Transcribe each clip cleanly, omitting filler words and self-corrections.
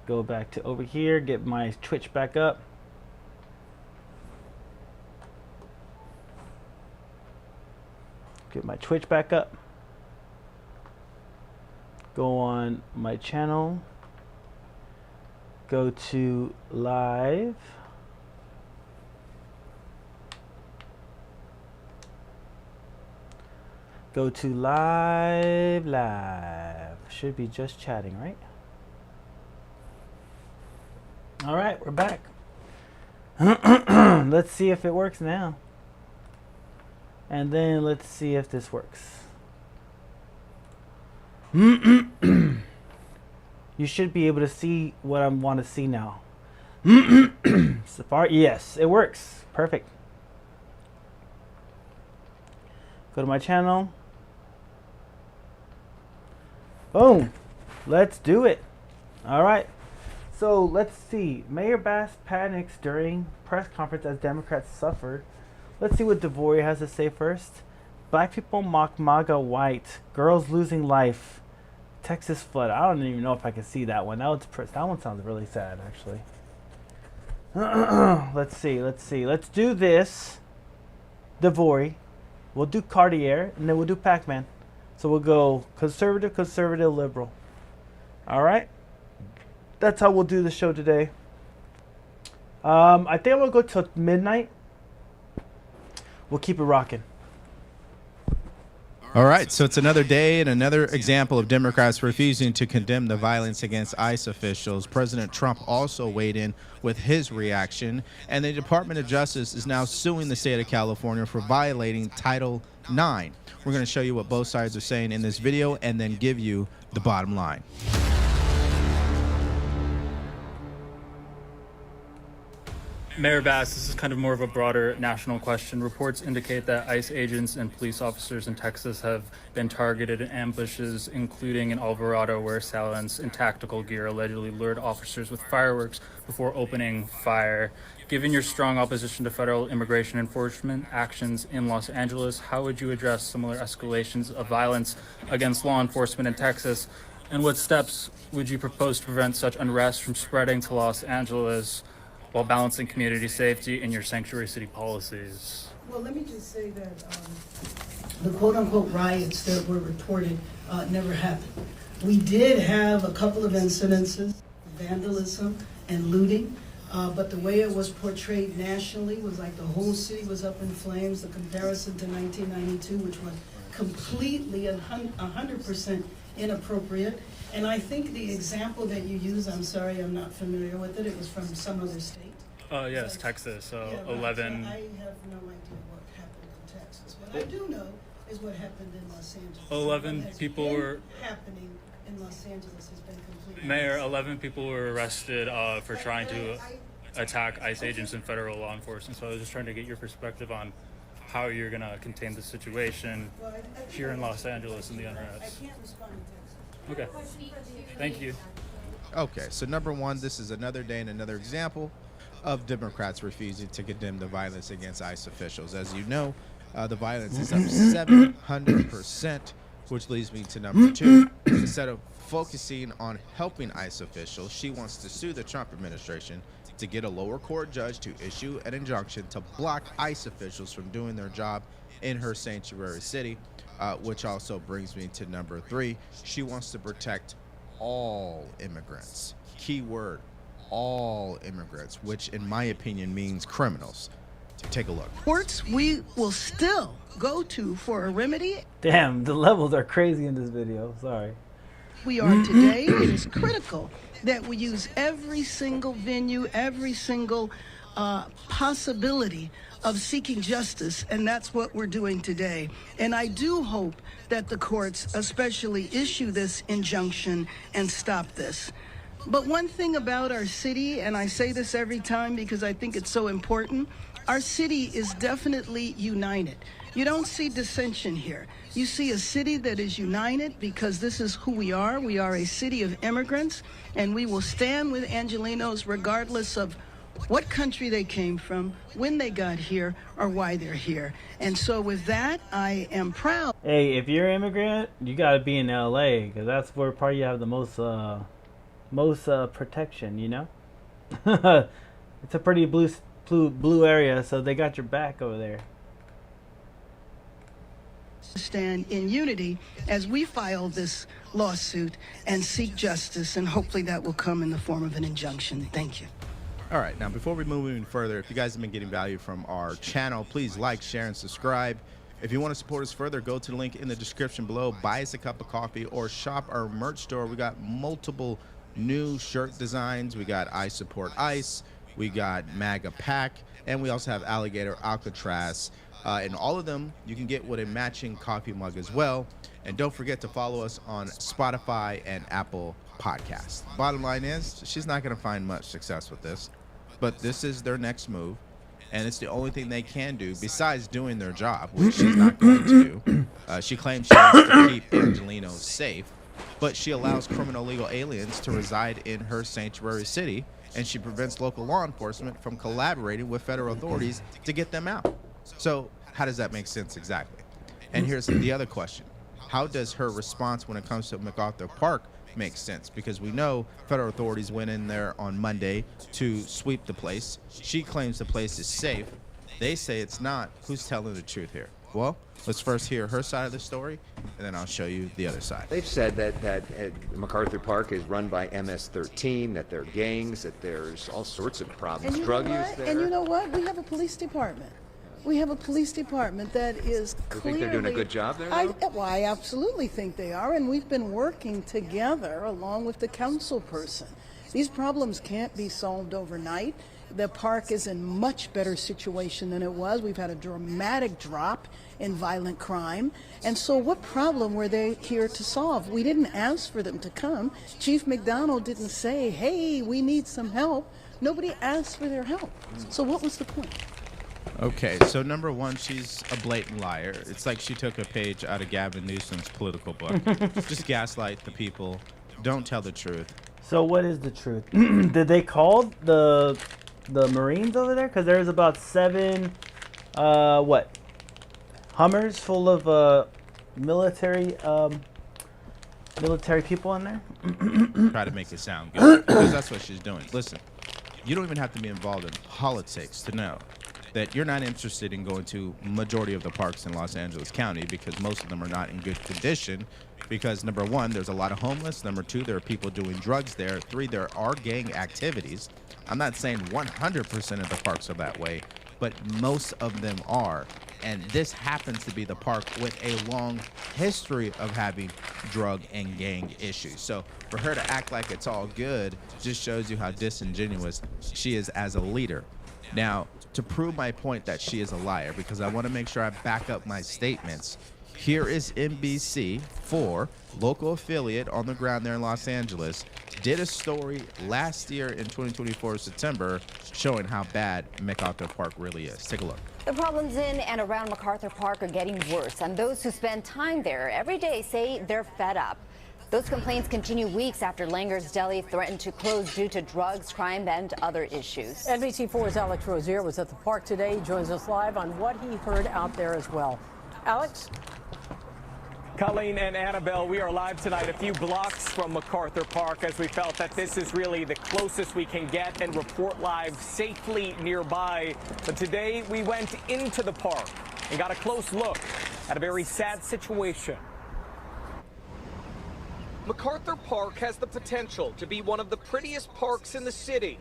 Go back to over here, get my Twitch back up. Get my Twitch back up. Go on my channel. Go to live. Go to live. Should be just chatting, right? All right, we're back. Let's see if it works now. And then let's see if this works. You should be able to see what I want to see now. Safari, yes, it works. Perfect. Go to my channel. Boom. Let's do it. All right. So let's see. Mayor Bass panics during press conference as Democrats suffer. Let's see what DeVory has to say first. Black people mock MAGA white. Girls losing life. Texas flood. I don't even know if I can see that one. That one sounds really sad, actually. Let's see. Let's do this. DeVory. We'll do Cartier, and then we'll do Pac-Man. So we'll go conservative, liberal. All right. That's how we'll do the show today. I think I'm gonna go till midnight. We'll keep it rocking. All right, so it's another day and another example of Democrats refusing to condemn the violence against ICE officials. President Trump also weighed in with his reaction, and the Department of Justice is now suing the state of California for violating Title IX. We're going to show you what both sides are saying in this video and then give you the bottom line. Mayor Bass, this is kind of more of a broader national question. Reports indicate that ICE agents and police officers in Texas have been targeted in ambushes, including in Alvarado, where assailants in tactical gear allegedly lured officers with fireworks before opening fire. Given your strong opposition to federal immigration enforcement actions in Los Angeles, how would you address similar escalations of violence against law enforcement in Texas? And what steps would you propose to prevent such unrest from spreading to Los Angeles, while balancing community safety in your sanctuary city policies? Well, let me just say that the quote-unquote riots that were reported never happened. We did have a couple of incidences, vandalism and looting, but the way it was portrayed nationally was like the whole city was up in flames. The comparison to 1992, which was completely 100% inappropriate. And I think the example that you use, I'm sorry, I'm not familiar with it. It was from some other state. Yes, Texas. Yeah, right. 11. So I have no idea what happened in Texas. What I do know is what happened in Los Angeles. 11 What has people been were happening in Los Angeles has been completely. Mayor, 11 people were arrested for trying to attack ICE agents and federal law enforcement. So I was just trying to get your perspective on how you're going to contain the situation here in Los Angeles and the I unrest. can't respond to Texas. Okay. Thank you. Okay, so number one, this is another day and another example of Democrats refusing to condemn the violence against ICE officials. As you know, the violence is up 700%, which leads me to number two. Instead of focusing on helping ICE officials, she wants to sue the Trump administration to get a lower court judge to issue an injunction to block ICE officials from doing their job in her sanctuary city, which also brings me to number three. She wants to protect all immigrants. Keyword, all immigrants, which in my opinion means criminals. Take a look. Courts we will still go to for a remedy. Damn, the levels are crazy in this video. Sorry. We are today. It is critical that we use every single venue, every single possibility of seeking justice, and that's what we're doing today. And I do hope that the courts especially issue this injunction and stop this. But one thing about our city, and I say this every time because I think it's so important, our city is definitely united. You don't see dissension here. You see a city that is united because this is who we are. We are a city of immigrants, and we will stand with Angelenos regardless of what country they came from, when they got here, or why they're here. And so with that, I am proud. Hey, if you're an immigrant, you gotta be in LA, because that's where probably you have the most most protection, you know. It's a pretty blue area, so they got your back over there. Stand in unity as we file this lawsuit and seek justice, and hopefully that will come in the form of an injunction. Thank you. All right, now before we move even further, if you guys have been getting value from our channel, please like, share, and subscribe. If you want to support us further, go to the link in the description below, buy us a cup of coffee, or shop our merch store. We got multiple new shirt designs. We got I Support ICE, we got MAGA Pack, and we also have Alligator Alcatraz. And all of them you can get with a matching coffee mug as well. And don't forget to follow us on Spotify and Apple Podcasts. Bottom line is, she's not going to find much success with this, but this is their next move, and it's the only thing they can do besides doing their job, which she's not going to do. She claims she wants to keep Angelino safe, but she allows criminal illegal aliens to reside in her sanctuary city, and she prevents local law enforcement from collaborating with federal authorities to get them out. So how does that make sense exactly? And here's the other question. How does her response when it comes to MacArthur Park make sense? Because we know federal authorities went in there on Monday to sweep the place. She claims the place is safe. They say it's not. Who's telling the truth here? Well, let's first hear her side of the story, and then I'll show you the other side. They've said that MacArthur Park is run by MS-13, that there are gangs, that there's all sorts of problems, drug use there. And you know what? We have a police department. We have a police department that is clearly... You think they're doing a good job there, Well, I absolutely think they are, and we've been working together along with the council person. These problems can't be solved overnight. The park is in much better situation than it was. We've had a dramatic drop in violent crime. And so what problem were they here to solve? We didn't ask for them to come. Chief McDonald didn't say, hey, we need some help. Nobody asked for their help. So what was the point? Okay, so number one, she's a blatant liar. It's like she took a page out of Gavin Newsom's political book. Just gaslight the people. Don't tell the truth. So what is the truth? Did they call the Marines over there? Because there's about 7 Hummers full of military people in there. Try to make it sound good, because that's what she's doing. Listen, you don't even have to be involved in politics to know that you're not interested in going to majority of the parks in Los Angeles County, because most of them are not in good condition. Because number one, there's a lot of homeless. Number two, there are people doing drugs there. 3, there are gang activities. I'm not saying 100% of the parks are that way, but most of them are. And this happens to be the park with a long history of having drug and gang issues. So for her to act like it's all good just shows you how disingenuous she is as a leader. Now, to prove my point that she is a liar, because I want to make sure I back up my statements, here is NBC4, local affiliate on the ground there in Los Angeles, did a story last year in 2024 September showing how bad MacArthur Park really is. Take a look. The problems in and around MacArthur Park are getting worse, and those who spend time there every day say they're fed up. Those complaints continue weeks after Langer's Deli threatened to close due to drugs, crime, and other issues. NBC4's Alex Rozier was at the park today. He joins us live on what he heard out there as well. Alex? Colleen and Annabelle, we are live tonight a few blocks from MacArthur Park, as we felt that this is really the closest we can get and report live safely nearby. But today we went into the park and got a close look at a very sad situation. MacArthur Park has the potential to be one of the prettiest parks in the city.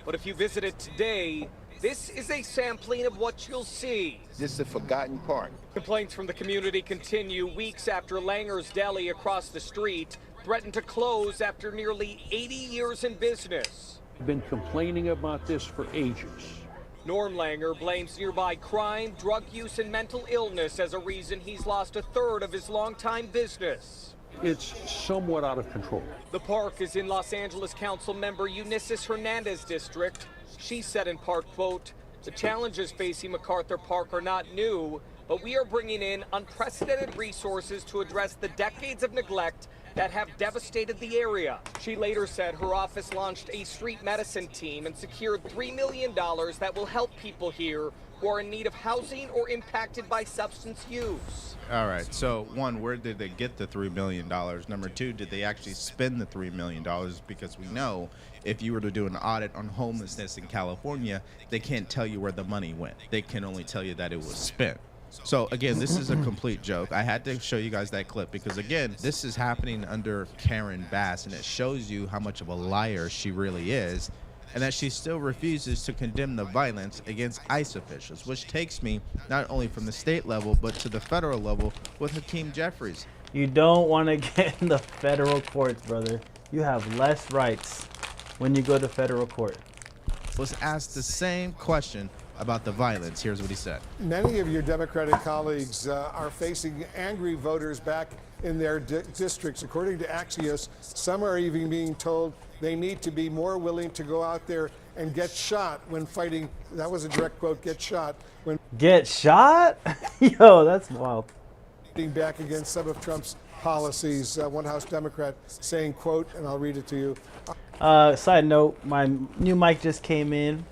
But if you visit it today, this is a sampling of what you'll see. This is a forgotten park. Complaints from the community continue weeks after Langer's Deli across the street threatened to close after nearly 80 years in business. I've been complaining about this for ages. Norm Langer blames nearby crime, drug use, and mental illness as a reason he's lost a third of his longtime business. It's somewhat out of control. The park is in Los Angeles Council member Eunices Hernandez district. She said in part, quote, "The challenges facing MacArthur Park are not new, but we are bringing in unprecedented resources to address the decades of neglect that have devastated the area. She later said her office launched a street medicine team and secured $3 million that will help people here who are in need of housing or impacted by substance use. All right, so one, where did they get the $3 million? Number two, did they actually spend the $3 million? Because we know if you were to do an audit on homelessness in California, they can't tell you where the money went. They can only tell you that it was spent. So again, this is a complete joke. I had to show you guys that clip because again, this is happening under Karen Bass, and it shows you how much of a liar she really is, and that she still refuses to condemn the violence against ICE officials, which takes me not only from the state level, but to the federal level with Hakeem Jeffries. You don't want to get in the federal courts, brother. You have less rights when you go to federal court. Was asked the same question about the violence. Here's what he said. Many of your Democratic colleagues are facing angry voters back in their districts. According to Axios, some are even being told they need to be more willing to go out there and get shot when fighting. That was a direct quote, get shot. When Get shot? Yo, that's wild. fighting back against some of Trump's policies. One House Democrat saying, quote, and I'll read it to you. Side note, my new mic just came in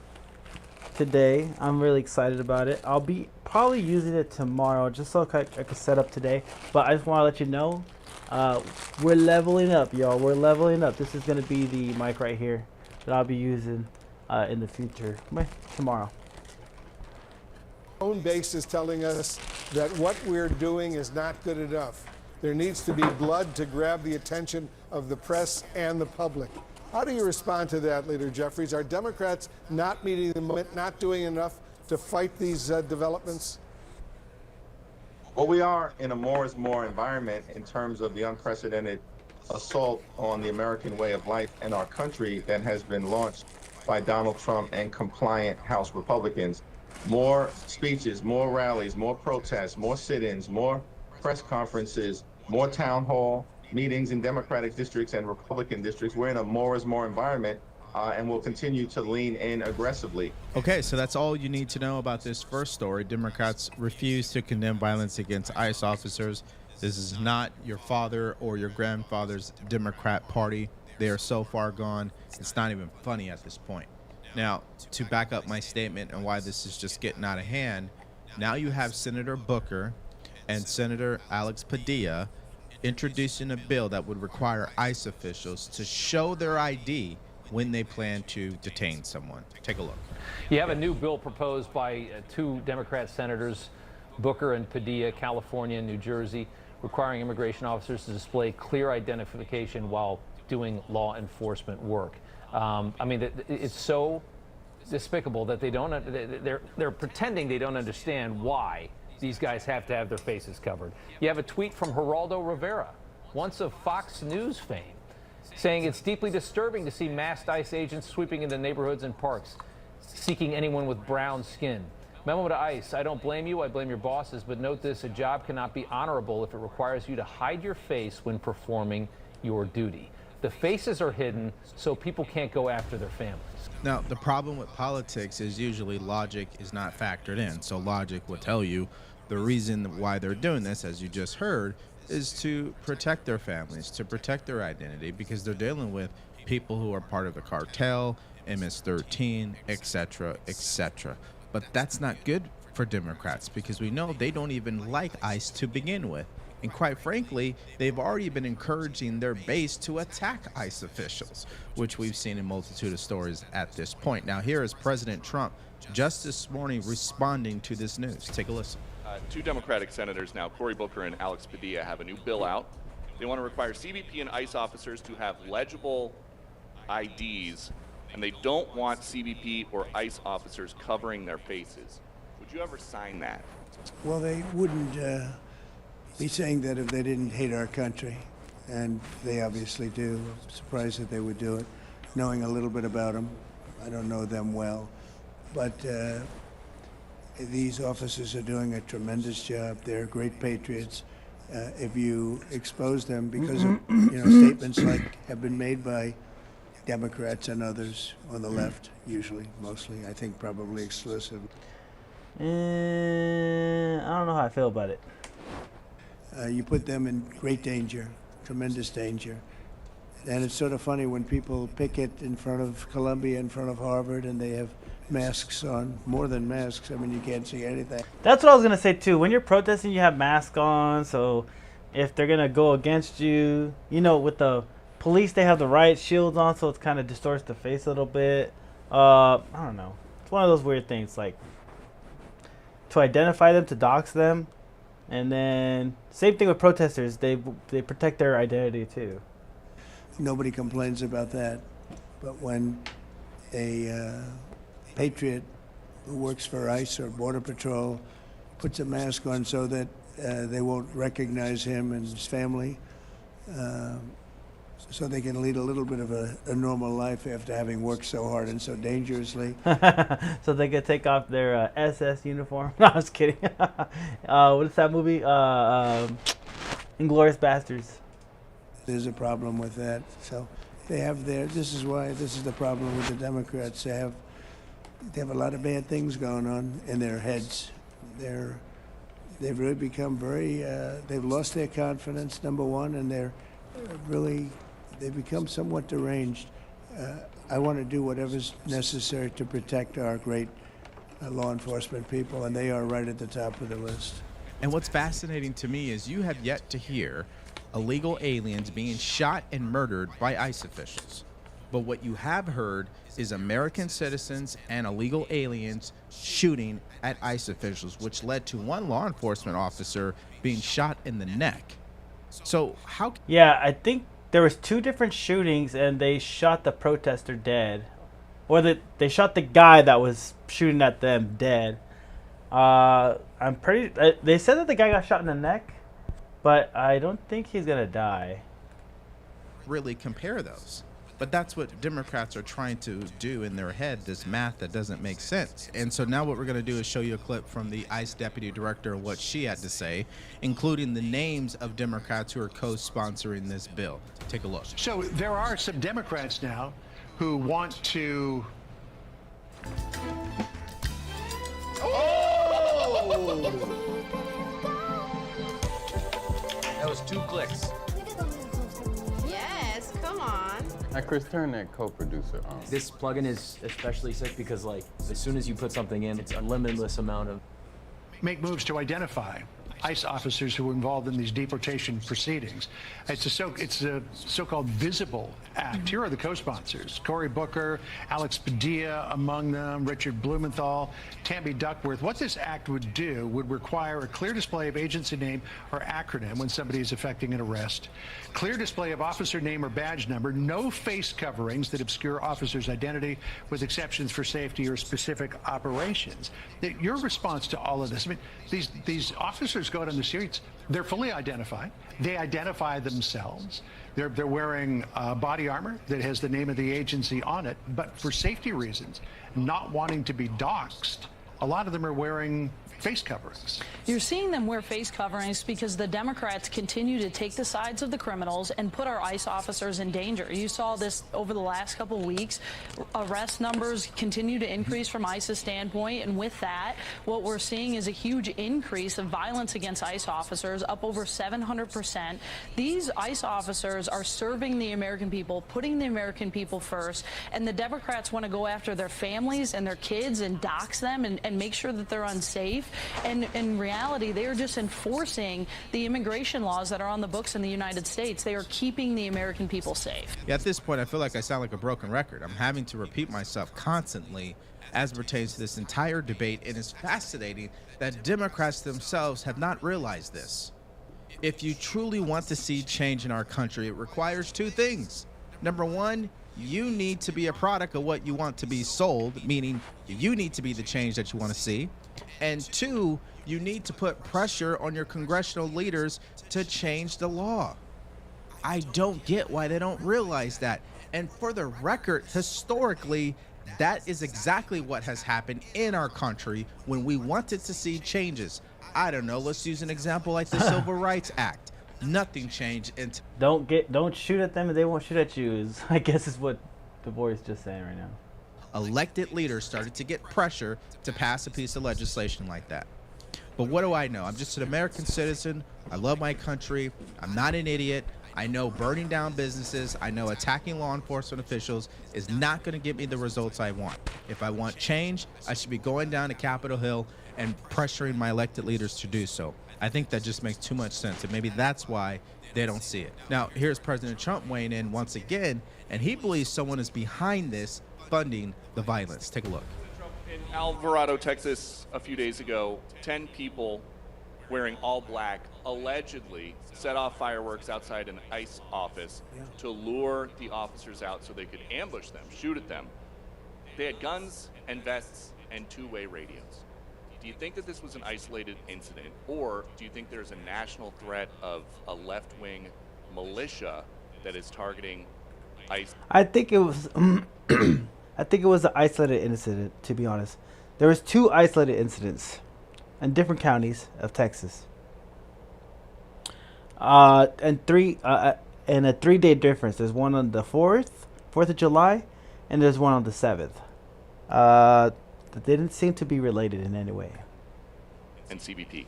today. I'm really excited about it. I'll be probably using it tomorrow just so I could set up today. But I just want to let you know, we're leveling up, y'all. We're leveling up. This is going to be the mic right here that I'll be using in the future. Tomorrow. Own base is telling us that what we're doing is not good enough. There needs to be blood to grab the attention of the press and the public. How do you respond to that, Leader Jeffries? Are Democrats not meeting the moment, not doing enough to fight these developments? Well, we are in a more is more environment in terms of the unprecedented assault on the American way of life and our country that has been launched by Donald Trump and compliant House Republicans. More speeches, more rallies, more protests, more sit-ins, more press conferences, more town hall meetings in Democratic districts and Republican districts. We're in a more is more environment, and we'll continue to lean in aggressively. Okay, so that's all you need to know about this first story. Democrats refuse to condemn violence against ICE officers. This is not your father or your grandfather's Democrat Party. They are so far gone, it's not even funny at this point. Now, to back up my statement and why this is just getting out of hand, now you have Senator Booker and Senator Alex Padilla introducing a bill that would require ICE officials to show their ID when they plan to detain someone. Take a look. You have a new bill proposed by two Democrat senators, Booker and Padilla, California and New Jersey, requiring immigration officers to display clear identification while doing law enforcement work. I mean, it's so despicable that they don't. They're pretending they don't understand why these guys have to have their faces covered. You have a tweet from Geraldo Rivera, once of Fox News fame, saying it's deeply disturbing to see masked ICE agents sweeping into neighborhoods and parks, seeking anyone with brown skin. Memo to ICE, I don't blame you, I blame your bosses, but note this, a job cannot be honorable if it requires you to hide your face when performing your duty. The faces are hidden so people can't go after their families. Now, the problem with politics is usually logic is not factored in. So logic will tell you the reason why they're doing this, as you just heard, is to protect their families, to protect their identity, because they're dealing with people who are part of the cartel, MS-13, etc., etc. But that's not good for Democrats because we know they don't even like ICE to begin with. And quite frankly, they've already been encouraging their base to attack ICE officials, which we've seen in a multitude of stories at this point. Now, here is President Trump just this morning responding to this news. Take a listen. Two Democratic senators now, Cory Booker and Alex Padilla, have a new bill out. They want to require CBP and ICE officers to have legible IDs, and they don't want CBP or ICE officers covering their faces. Would you ever sign that? Well, they wouldn't be saying that if they didn't hate our country, and they obviously do. I'm surprised that they would do it. Knowing a little bit about them, I don't know them well, but these officers are doing a tremendous job. They're great patriots. If you expose them because of statements like have been made by Democrats and others on the left, usually, mostly, I think probably exclusively. I don't know how I feel about it. You put them in great danger, tremendous danger. And it's sort of funny when people picket in front of Columbia, in front of Harvard, and they have masks on, more than masks. I mean, you can't see anything. That's what I was going to say, too. When you're protesting, you have masks on, so if they're going to go against you, you know, with the police, they have the riot shields on, so it kind of distorts the face a little bit. I don't know. It's one of those weird things, like, to identify them, to dox them, and then same thing with protesters. They protect their identity, too. Nobody complains about that. But when a patriot who works for ICE or Border Patrol puts a mask on so that they won't recognize him and his family, so they can lead a little bit of a normal life after having worked so hard and so dangerously. So they could take off their SS uniform. No, I was kidding. What is that movie? Inglourious Bastards. There's a problem with that. So they have this is the problem with the Democrats. They have a lot of bad things going on in their heads. They've really become very, they've lost their confidence, number one, and they've become somewhat deranged. I want to do whatever's necessary to protect our great law enforcement people, and they are right at the top of the list. And what's fascinating to me is you have yet to hear illegal aliens being shot and murdered by ICE officials. But what you have heard is American citizens and illegal aliens shooting at ICE officials, which led to one law enforcement officer being shot in the neck. So how? Yeah, I think there was 2 different shootings, and they shot the protester dead, or they shot the guy that was shooting at them dead. I'm pretty. They said that the guy got shot in the neck, but I don't think he's gonna die. Really compare those. But that's what Democrats are trying to do in their head, this math that doesn't make sense. And so now what we're going to do is show you a clip from the ICE deputy director and what she had to say, including the names of Democrats who are co-sponsoring this bill. Take a look. So there are some Democrats now who want to... Oh! That was 2 clicks. Yes, come on. Chris, turn that co-producer on. This plugin is especially sick because, like, as soon as you put something in, it's a limitless amount of... Make moves to identify ICE officers who were involved in these deportation proceedings. It's a so-called Visible Act. Here are the co-sponsors: Cory Booker, Alex Padilla among them, Richard Blumenthal, Tammy Duckworth. What this act would do would require a clear display of agency name or acronym when somebody is effecting an arrest, clear display of officer name or badge number, no face coverings that obscure officer's identity, with exceptions for safety or specific operations. Your response to all of this, I mean, these officers go out on the streets, they're fully identified. They identify themselves. They're wearing body armor that has the name of the agency on it, but for safety reasons, not wanting to be doxxed, a lot of them are wearing face coverings. You're seeing them wear face coverings because the Democrats continue to take the sides of the criminals and put our ICE officers in danger. You saw this over the last couple of weeks. Arrest numbers continue to increase from ICE's standpoint, and with that, what we're seeing is a huge increase of violence against ICE officers, up over 700%. These ICE officers are serving the American people, putting the American people first, and the Democrats want to go after their families and their kids and dox them and make sure that they're unsafe. And in reality, they are just enforcing the immigration laws that are on the books in the United States. They are keeping the American people safe. Yeah, at this point, I feel like I sound like a broken record. I'm having to repeat myself constantly as pertains to this entire debate, and it's fascinating that Democrats themselves have not realized this. If you truly want to see change in our country, it requires 2 things. Number 1, you need to be a product of what you want to be sold, meaning you need to be the change that you want to see. And 2, you need to put pressure on your congressional leaders to change the law. I don't get why they don't realize that. And for the record, historically, that is exactly what has happened in our country when we wanted to see changes. I don't know, let's use an example like the Civil Rights Act. Nothing changed. Don't shoot at them and they won't shoot at you, I guess is what DeVore is just saying right now. Elected leaders started to get pressure to pass a piece of legislation like that. But what do I know? I'm just an American citizen. I love my country. I'm not an idiot. I know burning down businesses, I know attacking law enforcement officials is not going to get me the results I want. If I want change, I should be going down to Capitol Hill and pressuring my elected leaders to do so. I think that just makes too much sense, and maybe that's why they don't see it. Now, here's President Trump weighing in once again, and he believes someone is behind this, funding the violence. Take a look. In Alvarado, Texas, a few days ago, 10 people wearing all black allegedly set off fireworks outside an ICE office to lure the officers out so they could ambush them, shoot at them. They had guns and vests and two-way radios. Do you think that this was an isolated incident, or do you think there's a national threat of a left-wing militia that is targeting ICE? I think it was I think it was an isolated incident, to be honest. There was 2 isolated incidents in different counties of Texas. And a 3-day difference. There's one on the 4th of July, and there's one on the 7th. They didn't seem to be related in any way. And CBP.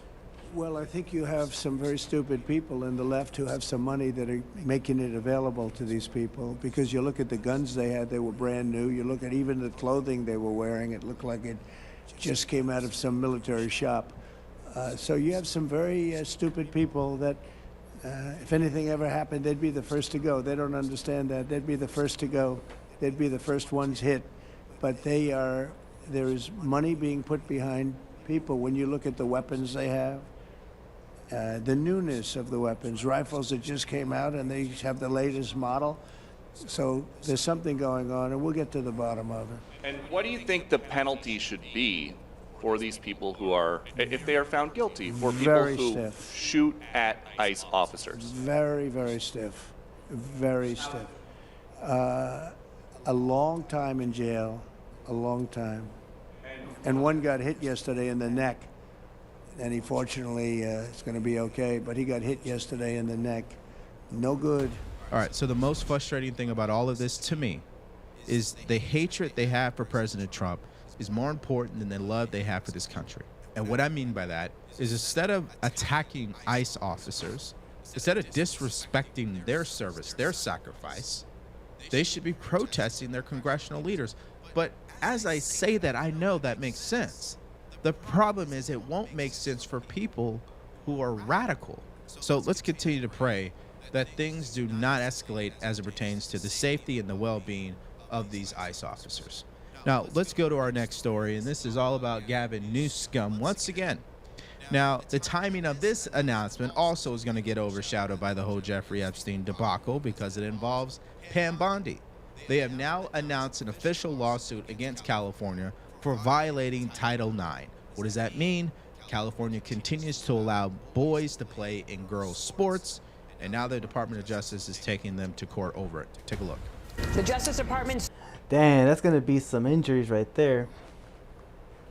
Well, I think you have some very stupid people in the left who have some money that are making it available to these people, because you look at the guns they had, they were brand new. You look at even the clothing they were wearing, it looked like it just came out of some military shop. So you have some very stupid people that if anything ever happened, they'd be the first to go. They don't understand that. They'd be the first to go. They'd be the first ones hit. But there is money being put behind people. When you look at the weapons they have, the newness of the weapons, rifles that just came out and they have the latest model. So there's something going on, and we'll get to the bottom of it. And what do you think the penalty should be for these people who are, if they are found guilty, for people Very who stiff. shoot at ICE officers? Very, very stiff. Very stiff. A long time in jail, a long time. And one got hit yesterday in the neck. And he fortunately is going to be okay, but he got hit yesterday in the neck. No good. All right, so the most frustrating thing about all of this to me is the hatred they have for President Trump is more important than the love they have for this country. And what I mean by that is, instead of attacking ICE officers, instead of disrespecting their service, their sacrifice, they should be protesting their congressional leaders. But as I say that, I know that makes sense. The problem is it won't make sense for people who are radical. So let's continue to pray that things do not escalate as it pertains to the safety and the well-being of these ICE officers. Now, let's go to our next story, and this is all about Gavin Newsom once again. Now, the timing of this announcement also is going to get overshadowed by the whole Jeffrey Epstein debacle because it involves Pam Bondi. They have now announced an official lawsuit against California for violating Title IX. What does that mean? California continues to allow boys to play in girls' sports, and now the Department of Justice is taking them to court over it. Take a look. The Justice Department. Dang, that's going to be some injuries right there.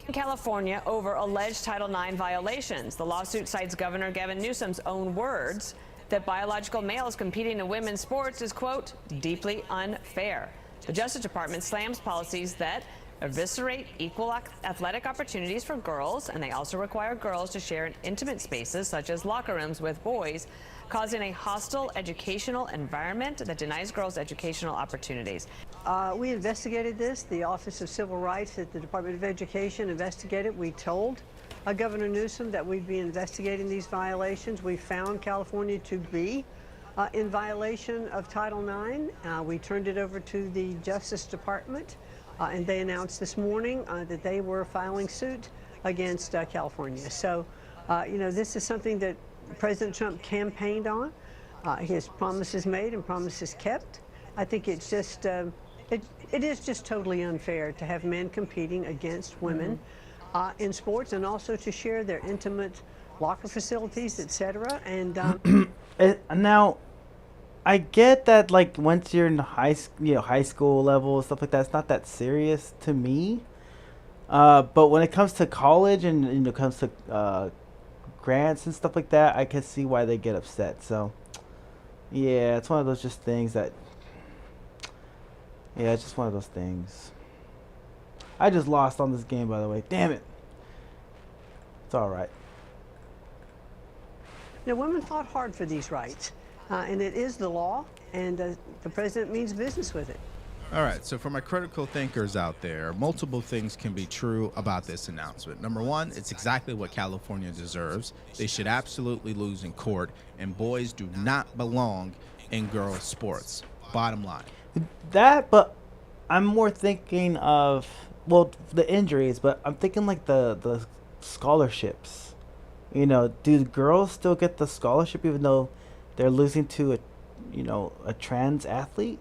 In California over alleged Title IX violations. The lawsuit cites Governor Gavin Newsom's own words that biological males competing in women's sports is, quote, deeply unfair. The Justice Department slams policies that eviscerate equal athletic opportunities for girls, and they also require girls to share in intimate spaces such as locker rooms with boys, causing a hostile educational environment that denies girls educational opportunities. We investigated this. The Office of Civil Rights at the Department of Education investigated. We told Governor Newsom that we'd be investigating these violations. We found California to be in violation of Title IX. We turned it over to the Justice Department, and they announced this morning that they were filing suit against California. So, this is something that President Trump campaigned on. His promises made and promises kept. I think it's just, it is just totally unfair to have men competing against women in sports, and also to share their intimate locker facilities, etc. And now, I get that, like, once you're in high school level, stuff like that, it's not that serious to me. But when it comes to college and it comes to grants and stuff like that, I can see why they get upset. So, yeah, it's one of those just things that, yeah, it's just one of those things. I just lost on this game, by the way. Damn it. It's all right. Women fought hard for these rights. and it is the law, and the president means business with it. All right, so for my critical thinkers out there, multiple things can be true about this announcement. Number one, it's exactly what California deserves. They should absolutely lose in court, and boys do not belong in girls' sports. Bottom line. That, but I'm more thinking of, well, the injuries, but I'm thinking like the scholarships. You know, do girls still get the scholarship even though they're losing to a trans athlete?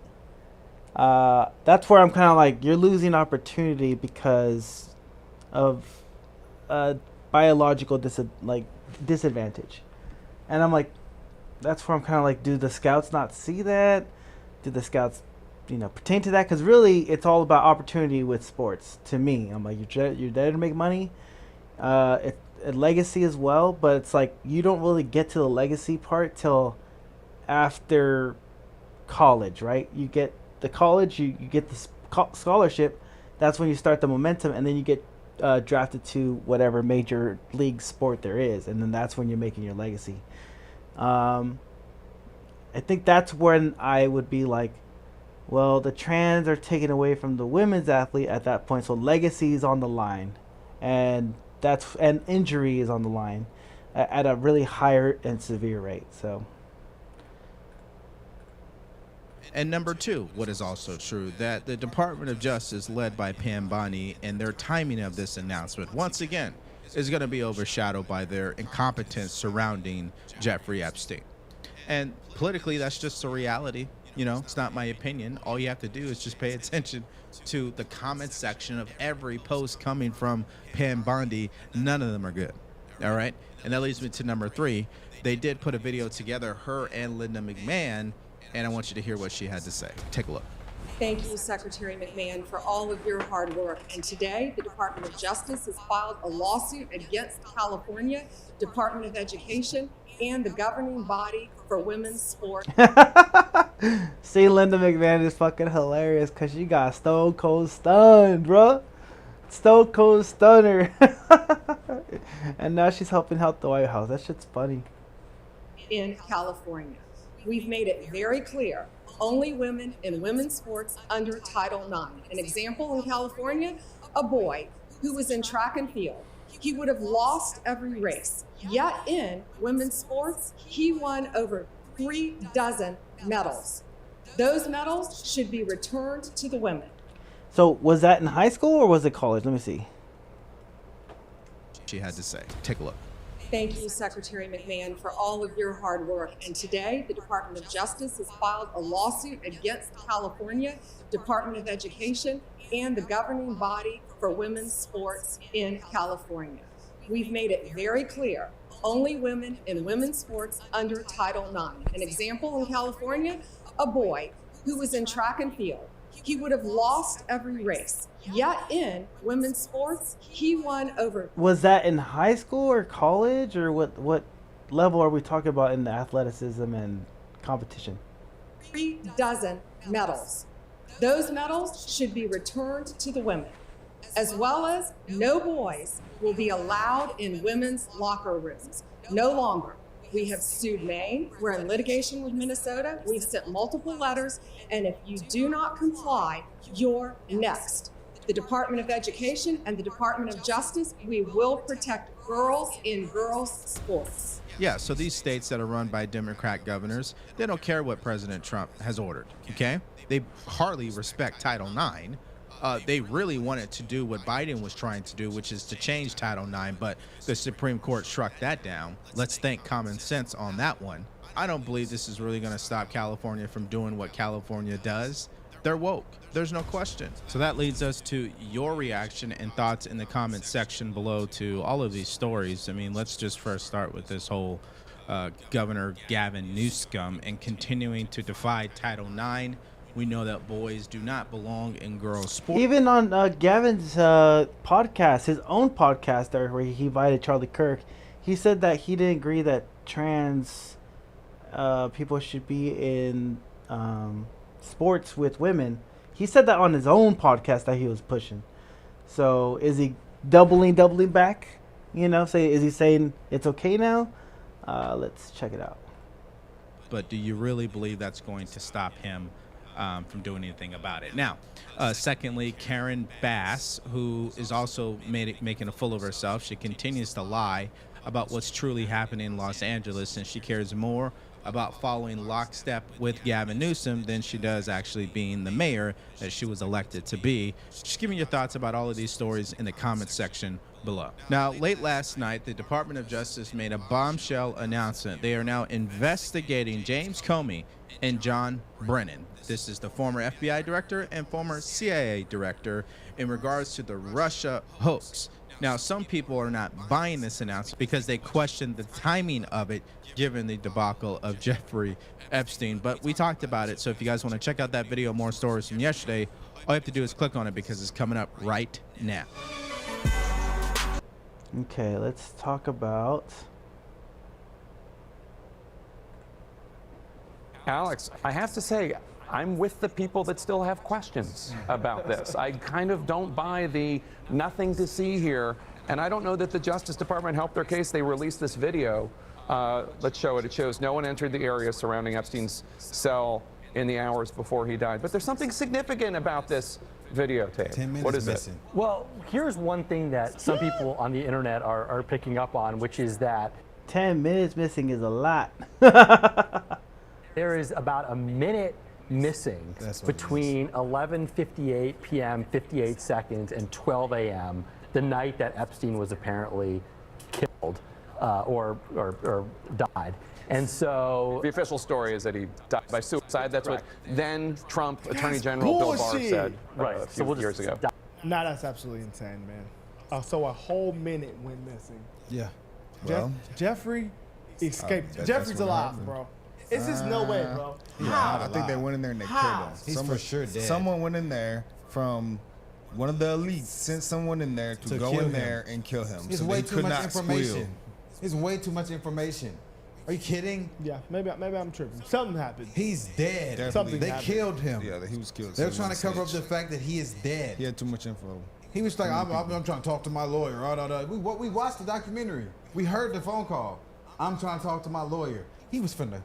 That's where I'm kind of like, you're losing opportunity because of biological disadvantage. And I'm like, that's where I'm kind of like, do the scouts not see that? Do the scouts, pertain to that? Because really, it's all about opportunity with sports. To me, I'm like, you're there to make money. It's a legacy as well, but it's like you don't really get to the legacy part till after college, right? You get the college, you get the scholarship. That's when you start the momentum, and then you get drafted to whatever major league sport there is, and then that's when you're making your legacy. I think that's when I would be like, well, the trans are taken away from the women's athlete at that point, so legacy is on the line, and injury is on the line at a really higher and severe rate. So. And number two, what is also true, that the Department of Justice, led by Pam Bondi, and their timing of this announcement, once again, is going to be overshadowed by their incompetence surrounding Jeffrey Epstein. And politically, that's just a reality. It's not my opinion. All you have to do is just pay attention to the comment section of every post coming from Pam Bondi. None of them are good. All right? And that leads me to number three. They did put a video together, her and Linda McMahon, and I want you to hear what she had to say. Take a look. Thank you, Secretary McMahon, for all of your hard work. And today, the Department of Justice has filed a lawsuit against California Department of Education and the governing body for women's sport. See, Linda McMahon is fucking hilarious because she got Stone Cold stunned, bro. Stone Cold stunner. And now she's helping out the White House. That shit's funny. In California, we've made it very clear, only women in women's sports under Title IX. An example in California, a boy who was in track and field. He would have lost every race. Yet in women's sports, he won over 36 medals. Those medals should be returned to the women. So was that in high school or was it college? Let me see. She had to say. Take a look. Thank you, Secretary McMahon, for all of your hard work. And today, the Department of Justice has filed a lawsuit against California Department of Education and the governing body for women's sports in California. We've made it very clear, only women in women's sports under Title IX. An example in California, a boy who was in track and field. He would have lost every race. Yet in women's sports, he won over. Was that in high school or college, or what level are we talking about in the athleticism and competition? 36 medals. Those medals should be returned to the women, as well as no boys will be allowed in women's locker rooms. No longer. We have sued Maine. We're in litigation with Minnesota. We've sent multiple letters. And if you do not comply, you're next. The Department of Education and the Department of Justice, we will protect girls in girls' sports. Yeah, so these states that are run by Democrat governors, they don't care what President Trump has ordered, okay? They hardly respect Title IX. They really wanted to do what Biden was trying to do, which is to change Title IX, but the Supreme Court struck that down. Let's thank common sense on that one. I don't believe this is really going to stop California from doing what California does. They're woke. There's no question. So that leads us to your reaction and thoughts in the comments section below to all of these stories. I mean, let's just first start with this whole Governor Gavin Newsom and continuing to defy Title IX. We know that boys do not belong in girls' sports. Even on Gavin's podcast, his own podcast, where he invited Charlie Kirk, he said that he didn't agree that trans people should be in sports with women. He said that on his own podcast that he was pushing. So is he doubling back? Is he saying it's okay now? Let's check it out. but do you really believe that's going to stop him from doing anything about it? Now, secondly, Karen Bass, who is also making a fool of herself. She continues to lie about what's truly happening in Los Angeles, and she cares more about following lockstep with Gavin Newsom than she does actually being the mayor that she was elected to be. Just give me your thoughts about all of these stories in the comments section below. Now, late last night, the Department of Justice made a bombshell announcement. They are now investigating James Comey and John Brennan. This is the former FBI director and former CIA director in regards to the Russia hoax. Now, some people are not buying this announcement because they question the timing of it given the debacle of Jeffrey Epstein. But we talked about it, so if you guys want to check out that video, more stories from yesterday, all you have to do is click on it because it's coming up right now. Okay, let's talk about... Alex, I have to say, I'm with the people that still have questions about this. I kind of don't buy the nothing to see here, and I don't know that the Justice Department helped their case. They released this video. Let's show it. It shows no one entered the area surrounding Epstein's cell in the hours before he died. But there's something significant about this videotape. 10 minutes what is missing. it? Well, here's one thing that some people on the internet are picking up on, which is that 10 minutes missing is a lot. there is about a minute missing between 11:58 p.m. 58 seconds and 12 a.m. the night that Epstein was apparently killed or died. And so the official story is that he died by suicide. That's what then Trump Attorney General Bill Barr said a few years ago. Nah, that's absolutely insane, man. So a whole minute went missing. Yeah. Well, Jeffrey escaped. Jeffrey's alive, bro. It's just no way, bro. Yeah, I think they went in there and they killed him. He's for sure dead. Someone went in there from one of the elites, sent someone in there to go in there and kill him. There's so way they too could much not information. squeal. There's way too much information. Are you kidding? Yeah, maybe I'm tripping. Something happened. He's dead. Something They happened. killed him. Yeah, he was killed. They're trying to cover up the fact that he is dead. He had too much info. He was like, I'm trying to talk to my lawyer. We watched the documentary. We heard the phone call. I'm trying to talk to my lawyer. He was finna.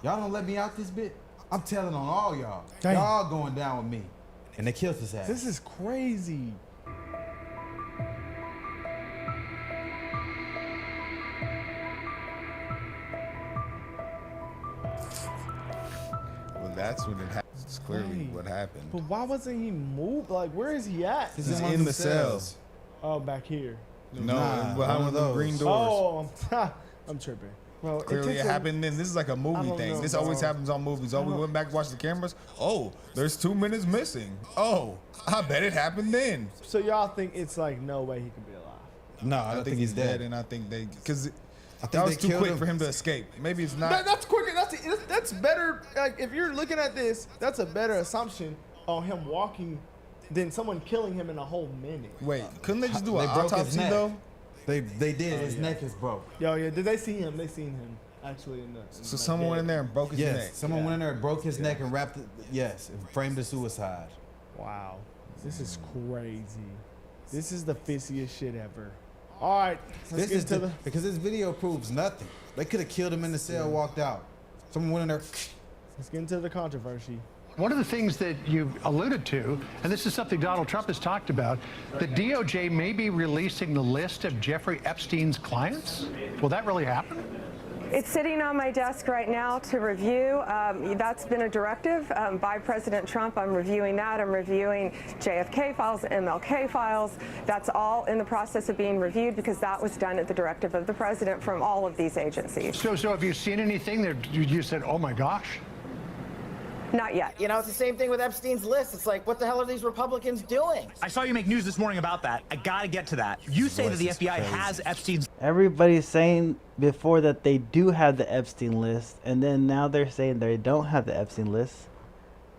Y'all don't let me out this bit. I'm telling on all y'all. Dang. Y'all going down with me. And they killed his ass. This is crazy. Well, that's when it happened. It's clearly what happened. But why wasn't he moved? Like, where is he at? He's in the cells. Oh, back here. No, behind one of those green doors. Oh, I'm tripping. Well, Clearly it happened then. This is like a movie thing. know, This always bro. happens on movies. Oh, we went back to watch the cameras. Oh, there's 2 minutes missing. Oh, I bet it happened then. So y'all think it's like no way he could be alive? No, I don't think he's dead. And I think they, because think that was they too killed quick him. for him to escape. Maybe it's not. That's quicker. That's better. Like, if you're looking at this, that's a better assumption on him walking than someone killing him in a whole minute. Wait, couldn't they just do They an broke his autopsy neck. though? They did. His yeah. neck is broke. Yo, yeah. Did they see him? They seen him actually in the. So someone went in there and broke his Yes, neck. someone went in there and broke his neck and wrapped it. Yes, and framed the suicide. Wow, this is crazy. This is the fissiest shit ever. All right, let's get to the. Because this video proves nothing. They could have killed him in the cell, walked out. Someone went in there. Let's get into the controversy. One of the things that you alluded to, and this is something Donald Trump has talked about, the DOJ may be releasing the list of Jeffrey Epstein's clients. Will that really happen? It's sitting on my desk right now to review. That's been a directive by President Trump. I'm reviewing that. I'm reviewing JFK files, MLK files. That's all in the process of being reviewed because that was done at the directive of the president from all of these agencies. So have you seen anything that you said, oh my gosh? Not yet. You know, it's the same thing with Epstein's list. It's like, what the hell are these Republicans doing? I saw you make news this morning about that. I gotta get to that. You say that the FBI has Epstein's. Everybody's saying before that they do have the Epstein list, and then now they're saying they don't have the Epstein list.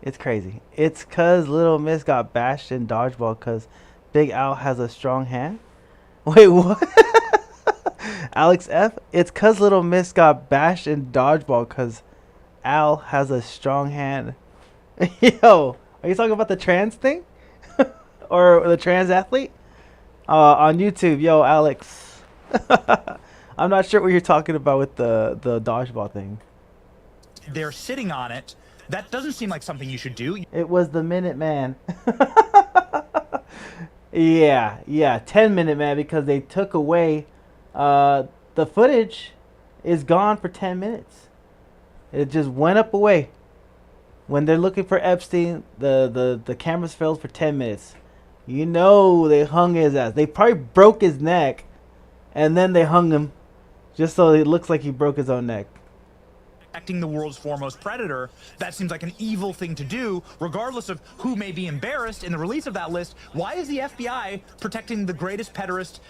It's crazy. It's because Little Miss got bashed in dodgeball because Big Al has a strong hand. Wait, what? Alex F. It's because Little Miss got bashed in dodgeball because Al has a strong hand. Yo, are you talking about the trans thing? Or the trans athlete? On YouTube, yo, Alex. I'm not sure what you're talking about with the dodgeball thing. they're sitting on it. That doesn't seem like something you should do. It was the Minuteman. Yeah, 10-minute man, because they took away the footage is gone for 10 minutes. It just went up away. When they're looking for Epstein, the cameras failed for 10 minutes. You know they hung his ass. They probably broke his neck, and then they hung him just so it looks like he broke his own neck. Protecting the world's foremost predator, that seems like an evil thing to do, regardless of who may be embarrassed in the release of that list. Why is the FBI protecting the greatest pederast,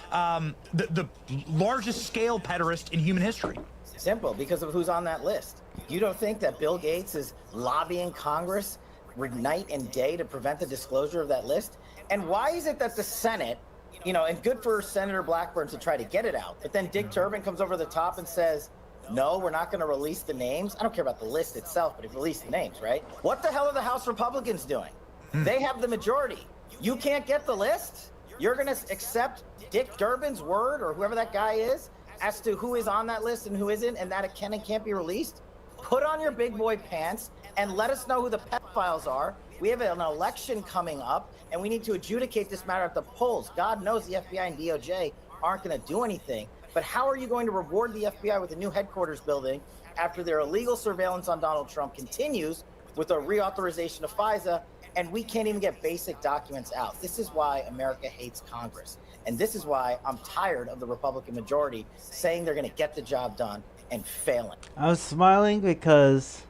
the largest scale pederast in human history? Simple, because of who's on that list. You don't think that Bill Gates is lobbying Congress night and day to prevent the disclosure of that list? And why is it that the Senate, and good for Senator Blackburn to try to get it out, but then Dick Durbin comes over the top and says, no, we're not going to release the names. I don't care about the list itself, but he released the names, right? What the hell are the House Republicans doing? They have the majority. You can't get the list? You're going to accept Dick Durbin's word, or whoever that guy is, as to who is on that list and who isn't, and that it can and can't be released? Put on your big boy pants and let us know who the pedophiles are. We have an election coming up, and we need to adjudicate this matter at the polls. God knows the FBI and DOJ aren't going to do anything. But how are you going to reward the FBI with a new headquarters building after their illegal surveillance on Donald Trump continues with a reauthorization of FISA, and we can't even get basic documents out? This is why America hates Congress. And this is why I'm tired of the Republican majority saying they're going to get the job done and failing. I was smiling because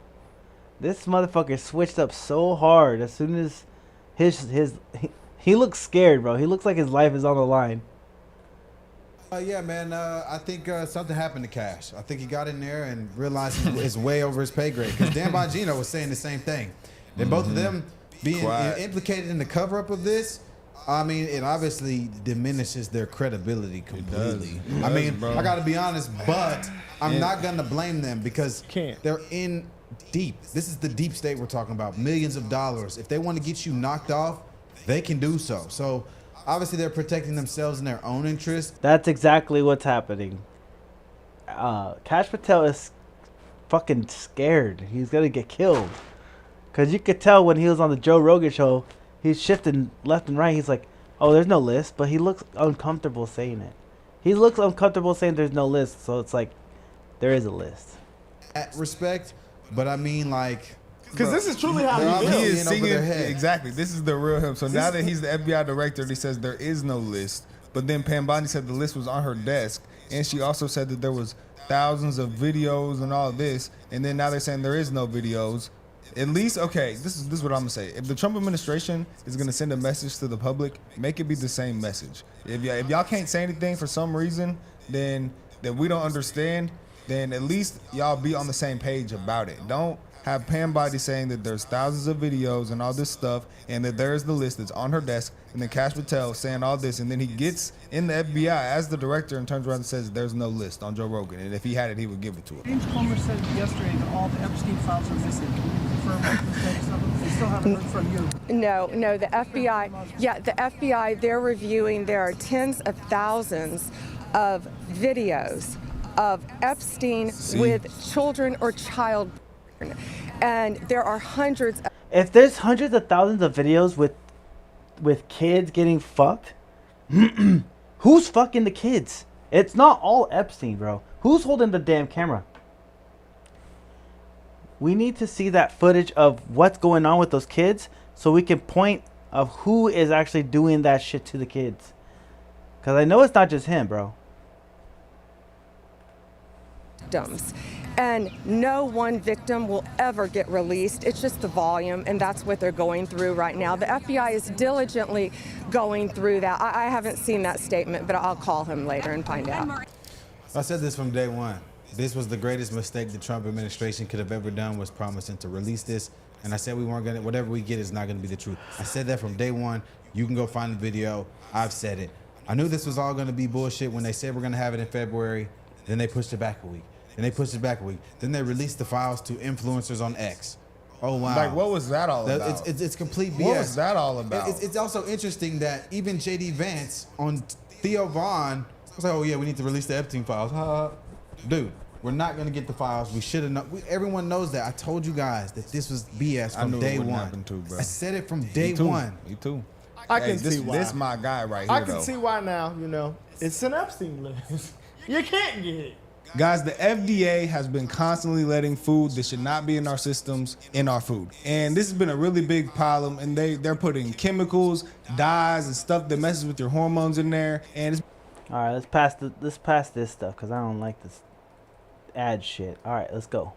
this motherfucker switched up so hard as soon as he looks scared, bro. He looks like his life is on the line. Yeah, man. I think something happened to Cash. I think he got in there and realized it's way over his pay grade. Because Dan Bongino was saying the same thing. And both of them being implicated in the cover-up of this, I mean, it obviously diminishes their credibility completely. I mean, I got to be honest, but I'm not going to blame them because they're in deep. This is the deep state we're talking about. Millions of dollars. If they want to get you knocked off, they can do so. So obviously they're protecting themselves in their own interest. That's exactly what's happening. Kash Patel is fucking scared. He's going to get killed. Because you could tell when he was on the Joe Rogan show, he's shifting left and right. He's like, oh, there's no list. But he looks uncomfortable saying it. He looks uncomfortable saying there's no list. So it's like, there is a list. At respect, but I mean, like, because this is truly how he is singing. Exactly. This is the real him. So now that he's the FBI director, he says there is no list. But then Pam Bondi said the list was on her desk. And she also said that there was thousands of videos and all this. And then now they're saying there is no videos. At least, okay, this is what I'm going to say. If the Trump administration is going to send a message to the public, make it be the same message. If y'all can't say anything for some reason, then that we don't understand, then at least y'all be on the same page about it. Don't have Pam Bondi saying that there's thousands of videos and all this stuff and that there's the list that's on her desk, and then Kash Patel saying all this, and then he gets in the FBI as the director and turns around and says there's no list on Joe Rogan, and if he had it, he would give it to him. James Comer said yesterday that all the Epstein files are missing. Can you confirm what the status of them? They still haven't heard from you. No, the FBI, they're reviewing, there are tens of thousands of videos of Epstein with children or child. And there are hundreds. If there's hundreds of thousands of videos with kids getting fucked, who's fucking the kids? It's not all Epstein, bro. Who's holding the damn camera? We need to see that footage of what's going on with those kids so we can point of who is actually doing that shit to the kids. Because I know it's not just him, bro. Victims. And no one victim will ever get released. It's just the volume, and that's what they're going through right now. The FBI is diligently going through that. I haven't seen that statement, but I'll call him later and find out. I said this from day one. This was the greatest mistake the Trump administration could have ever done, was promising to release this. And I said we weren't gonna, whatever we get is not gonna be the truth. I said that from day one. You can go find the video. I've said it. I knew this was all gonna be bullshit when they said we're gonna have it in February. Then they pushed it back a week. Then they pushed it back a week. Then they released the files to influencers on X. Oh, wow. Like, what was that all about? It's complete BS. What was that all about? It's also interesting that even J.D. Vance on Theo Vaughn was like, oh, yeah, we need to release the Epstein files. Dude, We're not going to get the files. We should have known. Everyone knows that. I told you guys that this was BS I from knew it day wouldn't one. happen too, bro. I said it from day Me too. one. Me too. I can see why. This my guy right here, I can though. see why now. You know, it's an Epstein list. You can't get it. Guys, the FDA has been constantly letting food that should not be in our systems in our food. And this has been a really big problem. And they're putting chemicals, dyes, and stuff that messes with your hormones in there. And it's All right, let's pass this stuff because I don't like this ad shit. All right, let's go.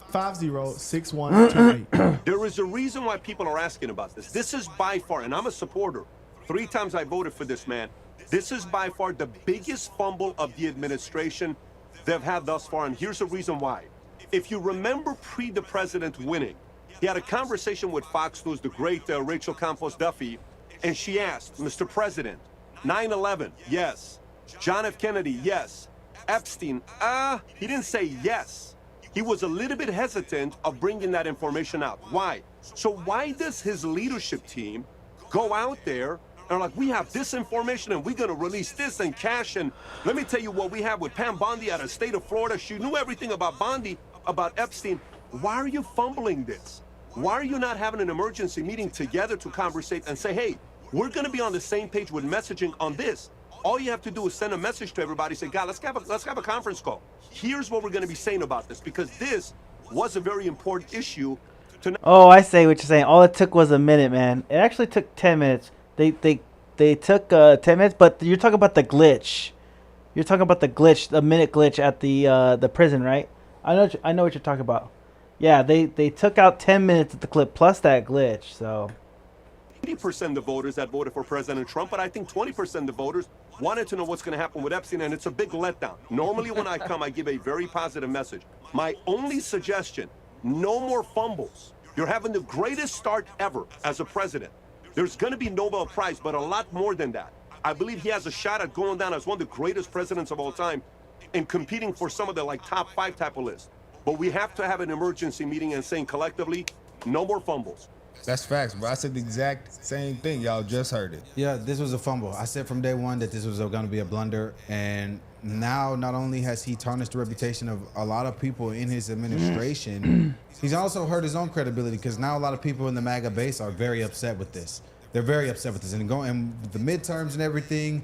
506128. There is a reason why people are asking about this. This is by far, and I'm a supporter. 3 times I voted for this man. This is by far the biggest fumble of the administration they've had thus far, and here's the reason why. If you remember the president winning, he had a conversation with Fox News, the great Rachel Campos Duffy, and she asked, Mr. President, 9/11, yes. John F. Kennedy, yes. Epstein, he didn't say yes. He was a little bit hesitant of bringing that information out. Why? So why does his leadership team go out there and like, we have this information and we're going to release this and cash? And let me tell you what we have with Pam Bondi out of the state of Florida. She knew everything about Bondi, about Epstein. Why are you fumbling this? Why are you not having an emergency meeting together to conversate and say, hey, we're going to be on the same page with messaging on this? All you have to do is send a message to everybody, say, God, let's have a conference call. Here's what we're going to be saying about this, because this was a very important issue. Oh, I say what you're saying. All it took was a minute, man. It actually took 10 minutes. They took 10 minutes, but you're talking about the glitch. You're talking about the glitch, the minute glitch at the prison, right? I know what you're talking about. Yeah, they took out 10 minutes of the clip plus that glitch. So 80% of the voters that voted for President Trump, but I think 20% of the voters wanted to know what's going to happen with Epstein, and it's a big letdown. Normally when I come, I give a very positive message. My only suggestion, no more fumbles. You're having the greatest start ever as a president. There's going to be Nobel Prize, but a lot more than that. I believe he has a shot at going down as one of the greatest presidents of all time and competing for some of the like top 5 type of lists. But we have to have an emergency meeting and saying collectively, no more fumbles. That's facts, bro. I said the exact same thing. Y'all just heard it. Yeah, this was a fumble. I said from day one that this was going to be a blunder. And now not only has he tarnished the reputation of a lot of people in his administration, he's also hurt his own credibility, because now a lot of people in the MAGA base are very upset with this. They're very upset with this. And with the midterms and everything,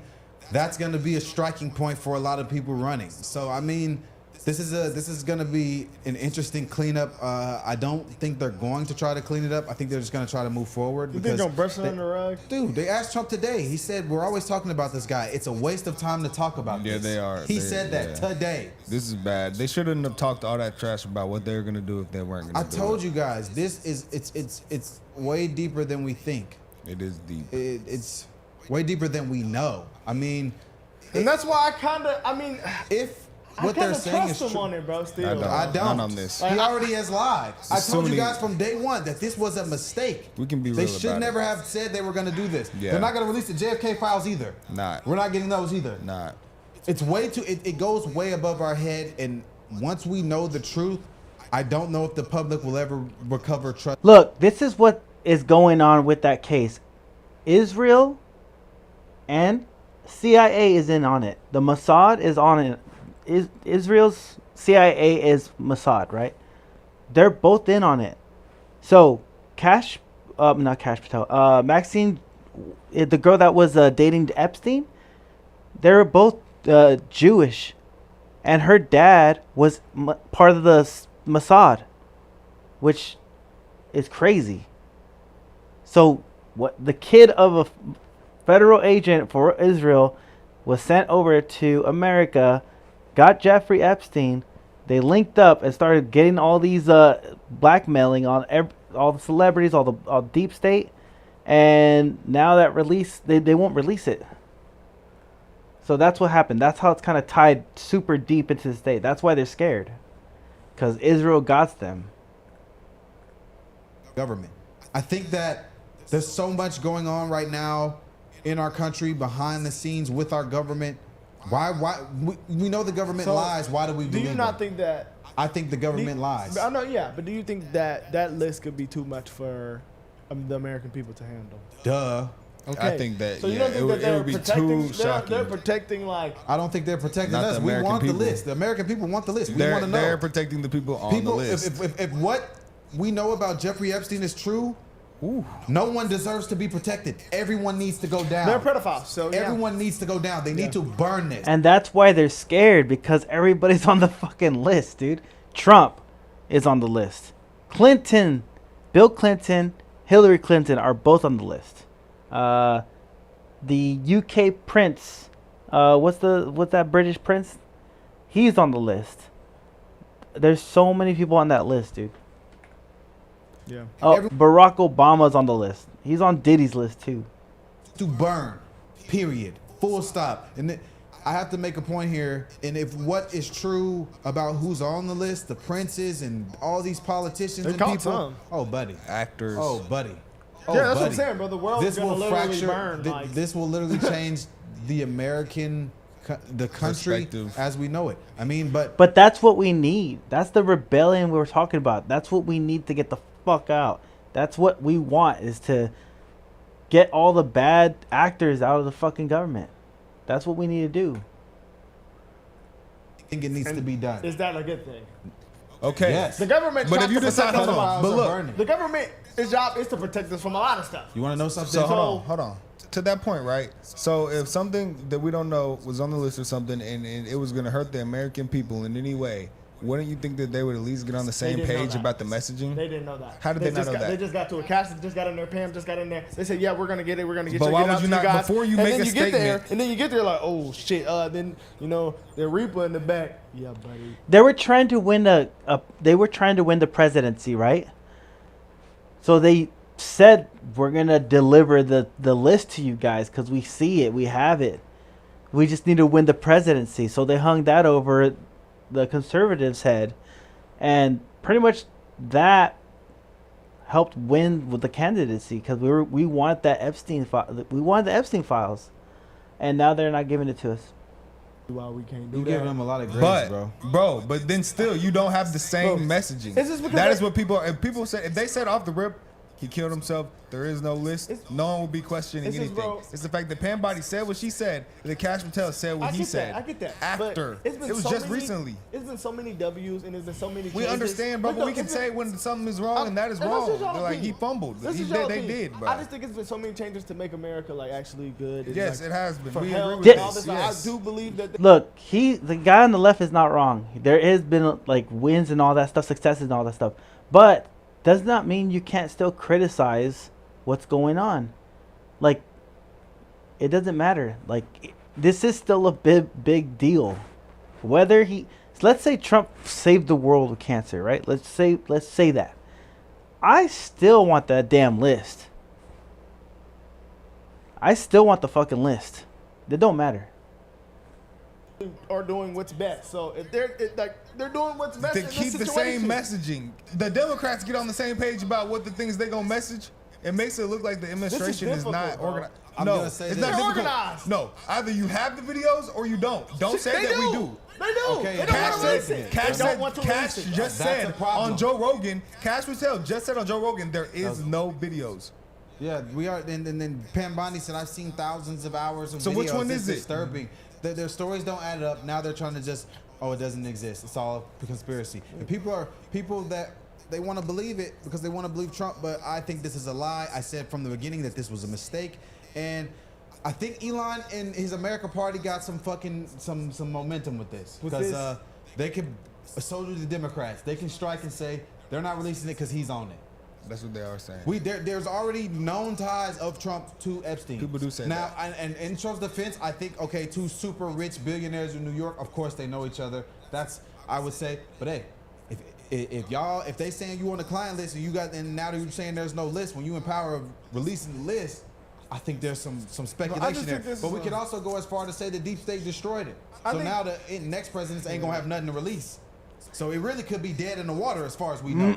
that's going to be a striking point for a lot of people running. So, I mean, this is going to be an interesting cleanup. I don't think they're going to try to clean it up. I think they're just going to try to move forward. You think they're going to brush it under the rug? Dude, they asked Trump today. He said, we're always talking about this guy. It's a waste of time to talk about this. Yeah, they are. He said that today. This is bad. They shouldn't have talked all that trash about what they were going to do if they weren't going to do it. I told you guys, this is it's way deeper than we think. It is deep. It's way deeper than we know. I mean, and that's why if what they're saying is true, on it, bro. Still, I don't. Not on this. He already has lied. I told you guys from day one that this was a mistake. We can be real They about should it. never have said they were going to do this. Yeah. They're not going to release the JFK files either. We're not getting those either. It's way too. It goes way above our head. And once we know the truth, I don't know if the public will ever recover trust. look, this is what is going on with that case. Israel and CIA is in on it. The Mossad is on it. Israel's CIA is Mossad, right? They're both in on it. So not Kash Patel, Maxine, the girl that was dating Epstein, they were both Jewish, and her dad was part of the Mossad, which is crazy. So what, the kid of a federal agent for Israel was sent over to America, got Jeffrey Epstein. They linked up and started getting all these blackmailing on all the celebrities, all deep state, and now that release, they won't release it. So that's what happened. That's how it's kind of tied super deep into the state. That's why they're scared, because Israel got them. Government. I think that there's so much going on right now in our country behind the scenes with our government. Why we know the government lies. Why do we believe Do you not think that? I think the government lies. I know, yeah, but do you think that that list could be too much for the American people to handle? Duh. Okay. I think that So you don't think that it would be too shocking. They're protecting like. I don't think they're protecting Not us. the We American want people. the list. The American people want the list. We They're, want to know. they're protecting the people on the list. If what we know about Jeffrey Epstein is true, no one deserves to be protected. Everyone needs to go down. They're pedophiles. So yeah. Everyone needs to go down. They need to burn this. And that's why they're scared, because everybody's on the fucking list, dude. Trump is on the list. Clinton, Bill Clinton, Hillary Clinton are both on the list. The UK prince, what's that British prince? He's on the list. There's so many people on that list, dude. Yeah. Oh, Barack Obama's on the list. He's on Diddy's list too. To burn, period, full stop. And I have to make a point here. And if what is true about who's on the list, the princes and all these politicians and people, oh buddy, actors, oh buddy, oh yeah, that's buddy. what I'm saying, bro. The world is gonna literally burn. This will literally change the the country as we know it. I mean, but that's what we need. That's the rebellion we were talking about. That's what we need to get the fuck out. That's what we want, is to get all the bad actors out of the fucking government. That's what we need to do. I think it needs to be done. Is that a good thing? Okay. Yes. The government. But if you decide, hold on. But look, the government, its job is to protect us from a lot of stuff. You want to know something? So hold on. To that point, right? So if something that we don't know was on the list or something, and it was going to hurt the American people in any way, wouldn't you think that they would at least get on the same page about the messaging? They didn't know that. How did they not know that? They just got to a cast. Just got in there. Pam just got in there. They said, "Yeah, we're gonna get it. We're gonna get But you." why get would out you to not guys. before you and make then a you statement? Get there, and then you get there like, "Oh shit!" Then the Reaper in the back. Yeah, buddy. They were trying to win the presidency, right? So they said, we're gonna deliver the list to you guys because we see it, we have it. We just need to win the presidency. So they hung that over the conservatives' head, and pretty much that helped win with the candidacy, because we wanted that Epstein we wanted the Epstein files, and now they're not giving it to us. Why we can't do You that? giving them a lot of grades, bro. But then still, you don't have the same messaging. It's just because That is what people. If people say, if they said off the rip, he killed himself, there is no list, no one will be questioning it's just, anything. bro, It's the fact that Pam Body said what she said, that Cash Patel said what he said. I get that. After. But It was just recently. It's been so many W's and there's been so many changes. We understand, bro, but we can say when something is wrong and that is wrong. They're like, he fumbled. They did, bro. I just think it's been so many changes to make America like actually good. And, Yes, like, it has been. for We health agree with and all this. this. Yes. I do believe that. Look, the guy on the left is not wrong. There has been like wins and all that stuff, successes and all that stuff, but does not mean you can't still criticize what's going on. Like, it doesn't matter. Like, this is still a big deal. Whether let's say Trump saved the world with cancer, right? Let's say that. I still want that damn list. I still want the fucking list. It don't matter. Are doing what's best. So if they're doing what's best, To in this keep the same situation. messaging. The Democrats get on the same page about what the things they gonna message. It makes it look like the administration is not difficult, bro. organized. I'm No, gonna say it's this. not They're difficult. organized. No, either you have the videos or you don't. Don't say They that we do. do. They do. Okay, They don't Cash want to release said, it. Cash They don't said, want to Cash release it. just That's said a problem. on Joe Rogan, Cash Patel just said on Joe Rogan, there is no videos. Yeah, we are. And then Pam Bondi said, I've seen thousands of hours of So videos. which one It's is it? disturbing. Their stories don't add up. Now they're trying to just, it doesn't exist. It's all a conspiracy. And people that they want to believe it because they want to believe Trump, but I think this is a lie. I said from the beginning that this was a mistake. And I think Elon and his America Party got some momentum with this. Because they can, so do the Democrats. They can strike and say they're not releasing it because he's on it. That's what they are saying. There's already known ties of Trump to Epstein. People do say now, that. And in Trump's defense, I think, okay, two super rich billionaires in New York, of course they know each other. That's, I would say, but hey, if they saying you on the client list and now you're saying there's no list, when you in power of releasing the list, I think there's some speculation there. But we could also go as far to say the deep state destroyed it. So now the next presidents ain't gonna have nothing to release. So it really could be dead in the water as far as we know.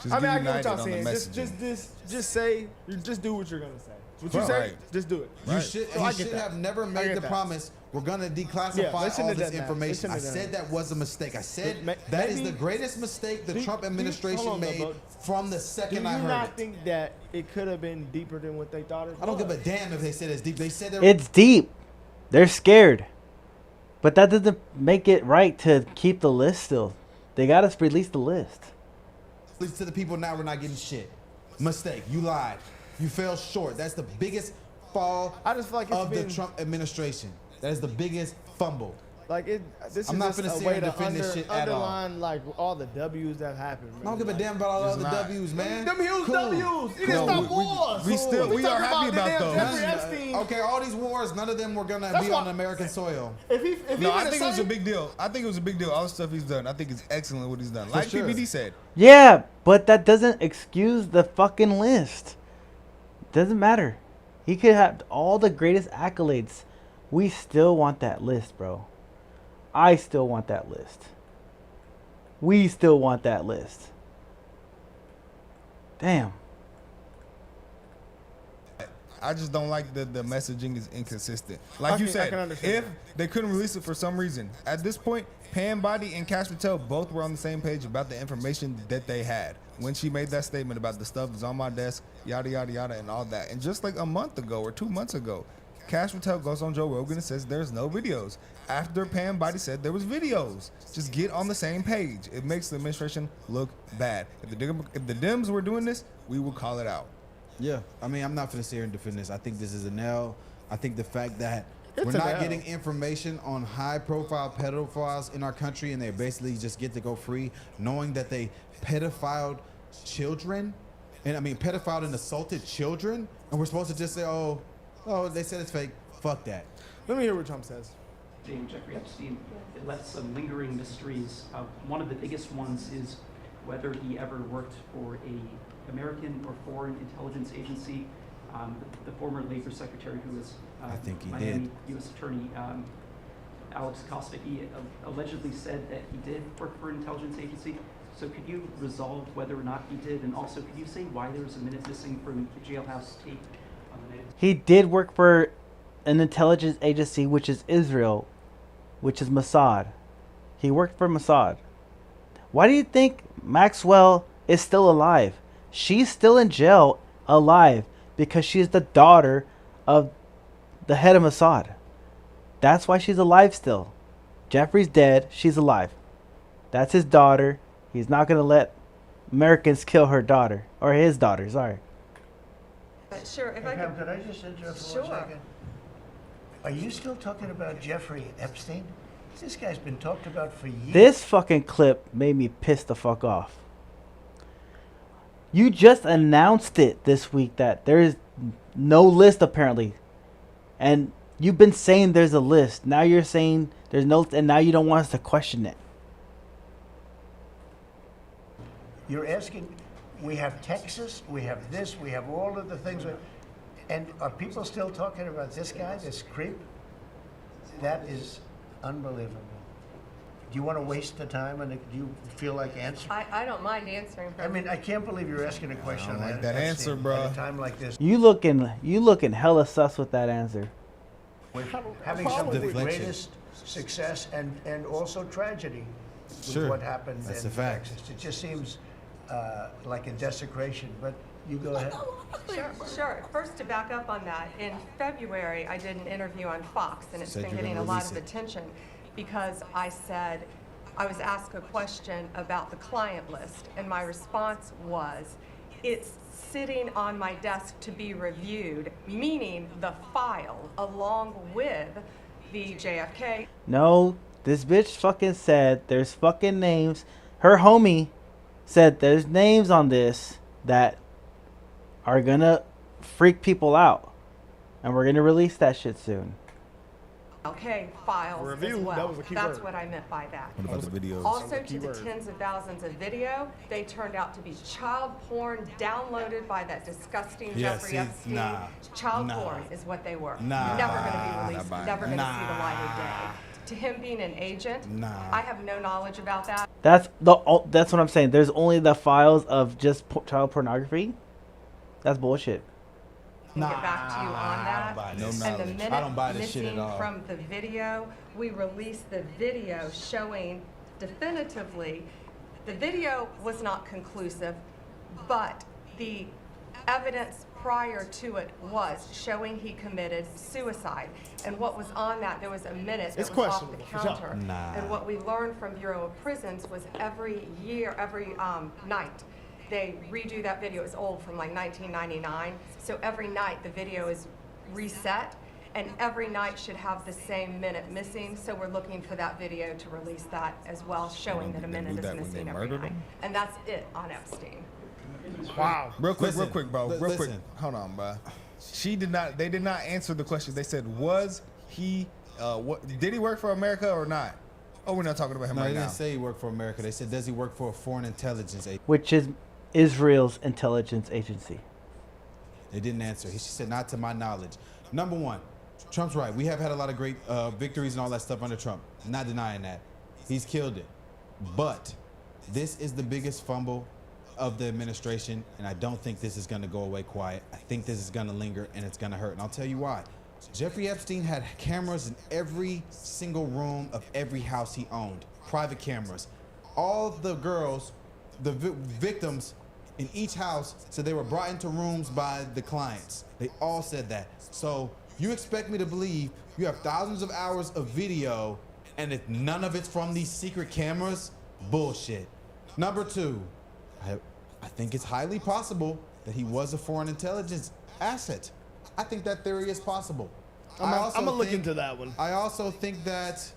Just I mean, get I get what united y'all on the saying. Just do what you're gonna say. What you Right. say, Right. just do it. You should, So I he get should that. have never I made get the that. promise. We're gonna declassify Yeah, they all shouldn't have this done that. They information. shouldn't I have done said that was a mistake. I said But that is maybe- the greatest mistake the Trump administration hold on, made though, from the Do second you I heard not it. think that it could have been deeper than what they thought it was? I don't give a damn if they said it's deep. They said they're It's deep. They're scared. But that doesn't make it right to keep the list still. They got to release the list. Leave to the people now. We're not getting shit. Mistake. You lied. You fell short. That's the biggest fall I just feel like it's of the been- Trump administration. That is the biggest fumble. Like this I'm is not just finna a sit way here and to defend this shit at all. underline like all the W's that happened. I don't give a damn about all the other not. W's, man. Them huge Cool. W's. He didn't Cool. stop wars. we are happy about those. Jeffrey Epstein. Okay, all these wars, none of them were gonna That's be why- on American soil. If he No, I would've think it was a said- big deal. I think it was a big deal. All the stuff he's done. I think it's excellent what he's done. Like sure. PBD said. Yeah, but that doesn't excuse the fucking list. Doesn't matter. He could have all the greatest accolades. We still want that list, bro. I still want that list. We still want that list. Damn. I just don't like the messaging is inconsistent. Like you I said, can understand if they couldn't release it for some reason, at this point, Pam Bondi and Cash Patel both were on the same page about the information that they had when she made that statement about the stuff is on my desk, yada yada yada, and all that. And just like a month ago or 2 months ago, Cash Patel goes on Joe Rogan and says there's no videos. After Pam Bondi said there was videos. Just get on the same page. It makes the administration look bad. If the Dems were doing this, we would call it out. Yeah, I mean, I'm not going to sit here and defend this. I think this is an L. I think the fact that It's we're an not L. getting information on high-profile pedophiles in our country, and they basically just get to go free, knowing that they pedophiled children, and I mean pedophiled and assaulted children, and we're supposed to just say, oh, they said it's fake. Fuck that. Let me hear what Trump says. Jeffrey Epstein, it left some lingering mysteries. One of the biggest ones is whether he ever worked for a American or foreign intelligence agency. The former Labor Secretary, who was I think he Miami did. U.S. Attorney Alex Acosta, he allegedly said that he did work for an intelligence agency. So could you resolve whether or not he did? And also, could you say why there was a minute missing from the jailhouse tape on the minute? He did work for an intelligence agency, which is Israel, which is Mossad. He worked for Mossad. Why do you think Maxwell is still alive? She's still in jail alive because she's the daughter of the head of Mossad. That's why she's alive still. Jeffrey's dead. She's alive. That's his daughter. He's not going to let Americans kill her daughter. Or his daughter, sorry. Sure, if I Pam, could. could I just interrupt for Sure. 1 second? Are you still talking about Jeffrey Epstein? This guy's been talked about for years. This fucking clip made me piss the fuck off. You just announced it this week that there is no list apparently. And you've been saying there's a list. Now you're saying there's no, and now you don't want us to question it. You're asking, we have Texas, we have this, we have all of the things. And are people still talking about this guy, this creep? That is unbelievable. Do you want to waste the time, and do you feel like answering? I don't mind answering. I mean, I can't believe you're asking a question. I don't like on that Epstein answer, At bruh. a time like this. You looking hella sus with that answer. Having some of the Deflection. greatest success and also tragedy with Sure. what happened That's in a fact. Texas. It just seems like a desecration, but you go ahead. Sure. First, to back up on that, in February, I did an interview on Fox, and it's Said been you're getting a gonna lot release of it. attention because I said I was asked a question about the client list, and my response was, it's sitting on my desk to be reviewed, meaning the file along with the JFK. No, this bitch fucking said there's fucking names. Her homie said there's names on this that are gonna freak people out. And we're gonna release that shit soon. Okay, files Review, as well. that was a key That's word. what I meant by that. What about the videos? Also, key to the word. tens of thousands of video, they turned out to be child porn downloaded by that disgusting Yeah, Jeffrey see, Epstein. nah, Child nah. porn is what they were. Nah. Never going to be released. Nah. Never going to see the light of day. to him being an agent, Nah. I have no knowledge about that. That's what I'm saying. There's only the files of just child pornography. That's bullshit. Get back to you on that. No and the knowledge. minute I don't buy this shit at missing all. from the video, we released the video showing definitively the video was not conclusive, but the evidence prior to it was showing he committed suicide. And what was on that, there was a minute that It's was off the questionable, for sure. counter. Nah. And what we learned from Bureau of Prisons was every year, every night, they redo that video. It's old, from like 1999. So every night the video is reset, and every night should have the same minute missing. So we're looking for that video to release that as well, showing that a minute is missing every night. And that's it on Epstein. Wow. Real quick, Listen, bro. Real quick. listen. Hold on, bro. They did not answer the question. They said, was he, did he work for America or not? Oh, we're not talking about him No, right they now. didn't say he worked for America. They said, does he work for a foreign intelligence agency? Which is Israel's intelligence agency. They didn't answer. She said, not to my knowledge. Number one, Trump's right. We have had a lot of great victories and all that stuff under Trump. I'm not denying that. He's killed it. But this is the biggest fumble of the administration, and I don't think this is going to go away quiet. I think this is going to linger, and it's going to hurt. And I'll tell you why. Jeffrey Epstein had cameras in every single room of every house he owned. Private cameras. All the girls, the victims in each house, said they were brought into rooms by the clients. They all said that. So you expect me to believe you have thousands of hours of video, and if none of it's from these secret cameras? Bullshit. Number two, I think it's highly possible that he was a foreign intelligence asset. I think that theory is possible. I'm gonna look into that one. I also think that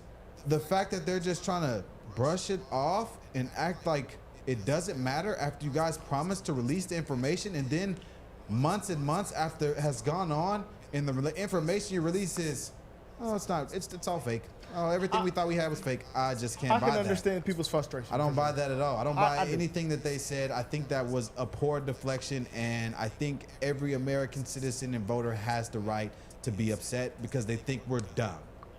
the fact that they're just trying to brush it off and act like it doesn't matter after you guys promised to release the information, and then months and months after it has gone on and the information you release is, oh, it's not, it's all fake. Oh, everything we thought we had was fake. I just can't buy that. I can understand people's frustration. I don't buy that at all. I don't buy anything that they said. I think that was a poor deflection, and I think every American citizen and voter has the right to be upset because they think we're dumb.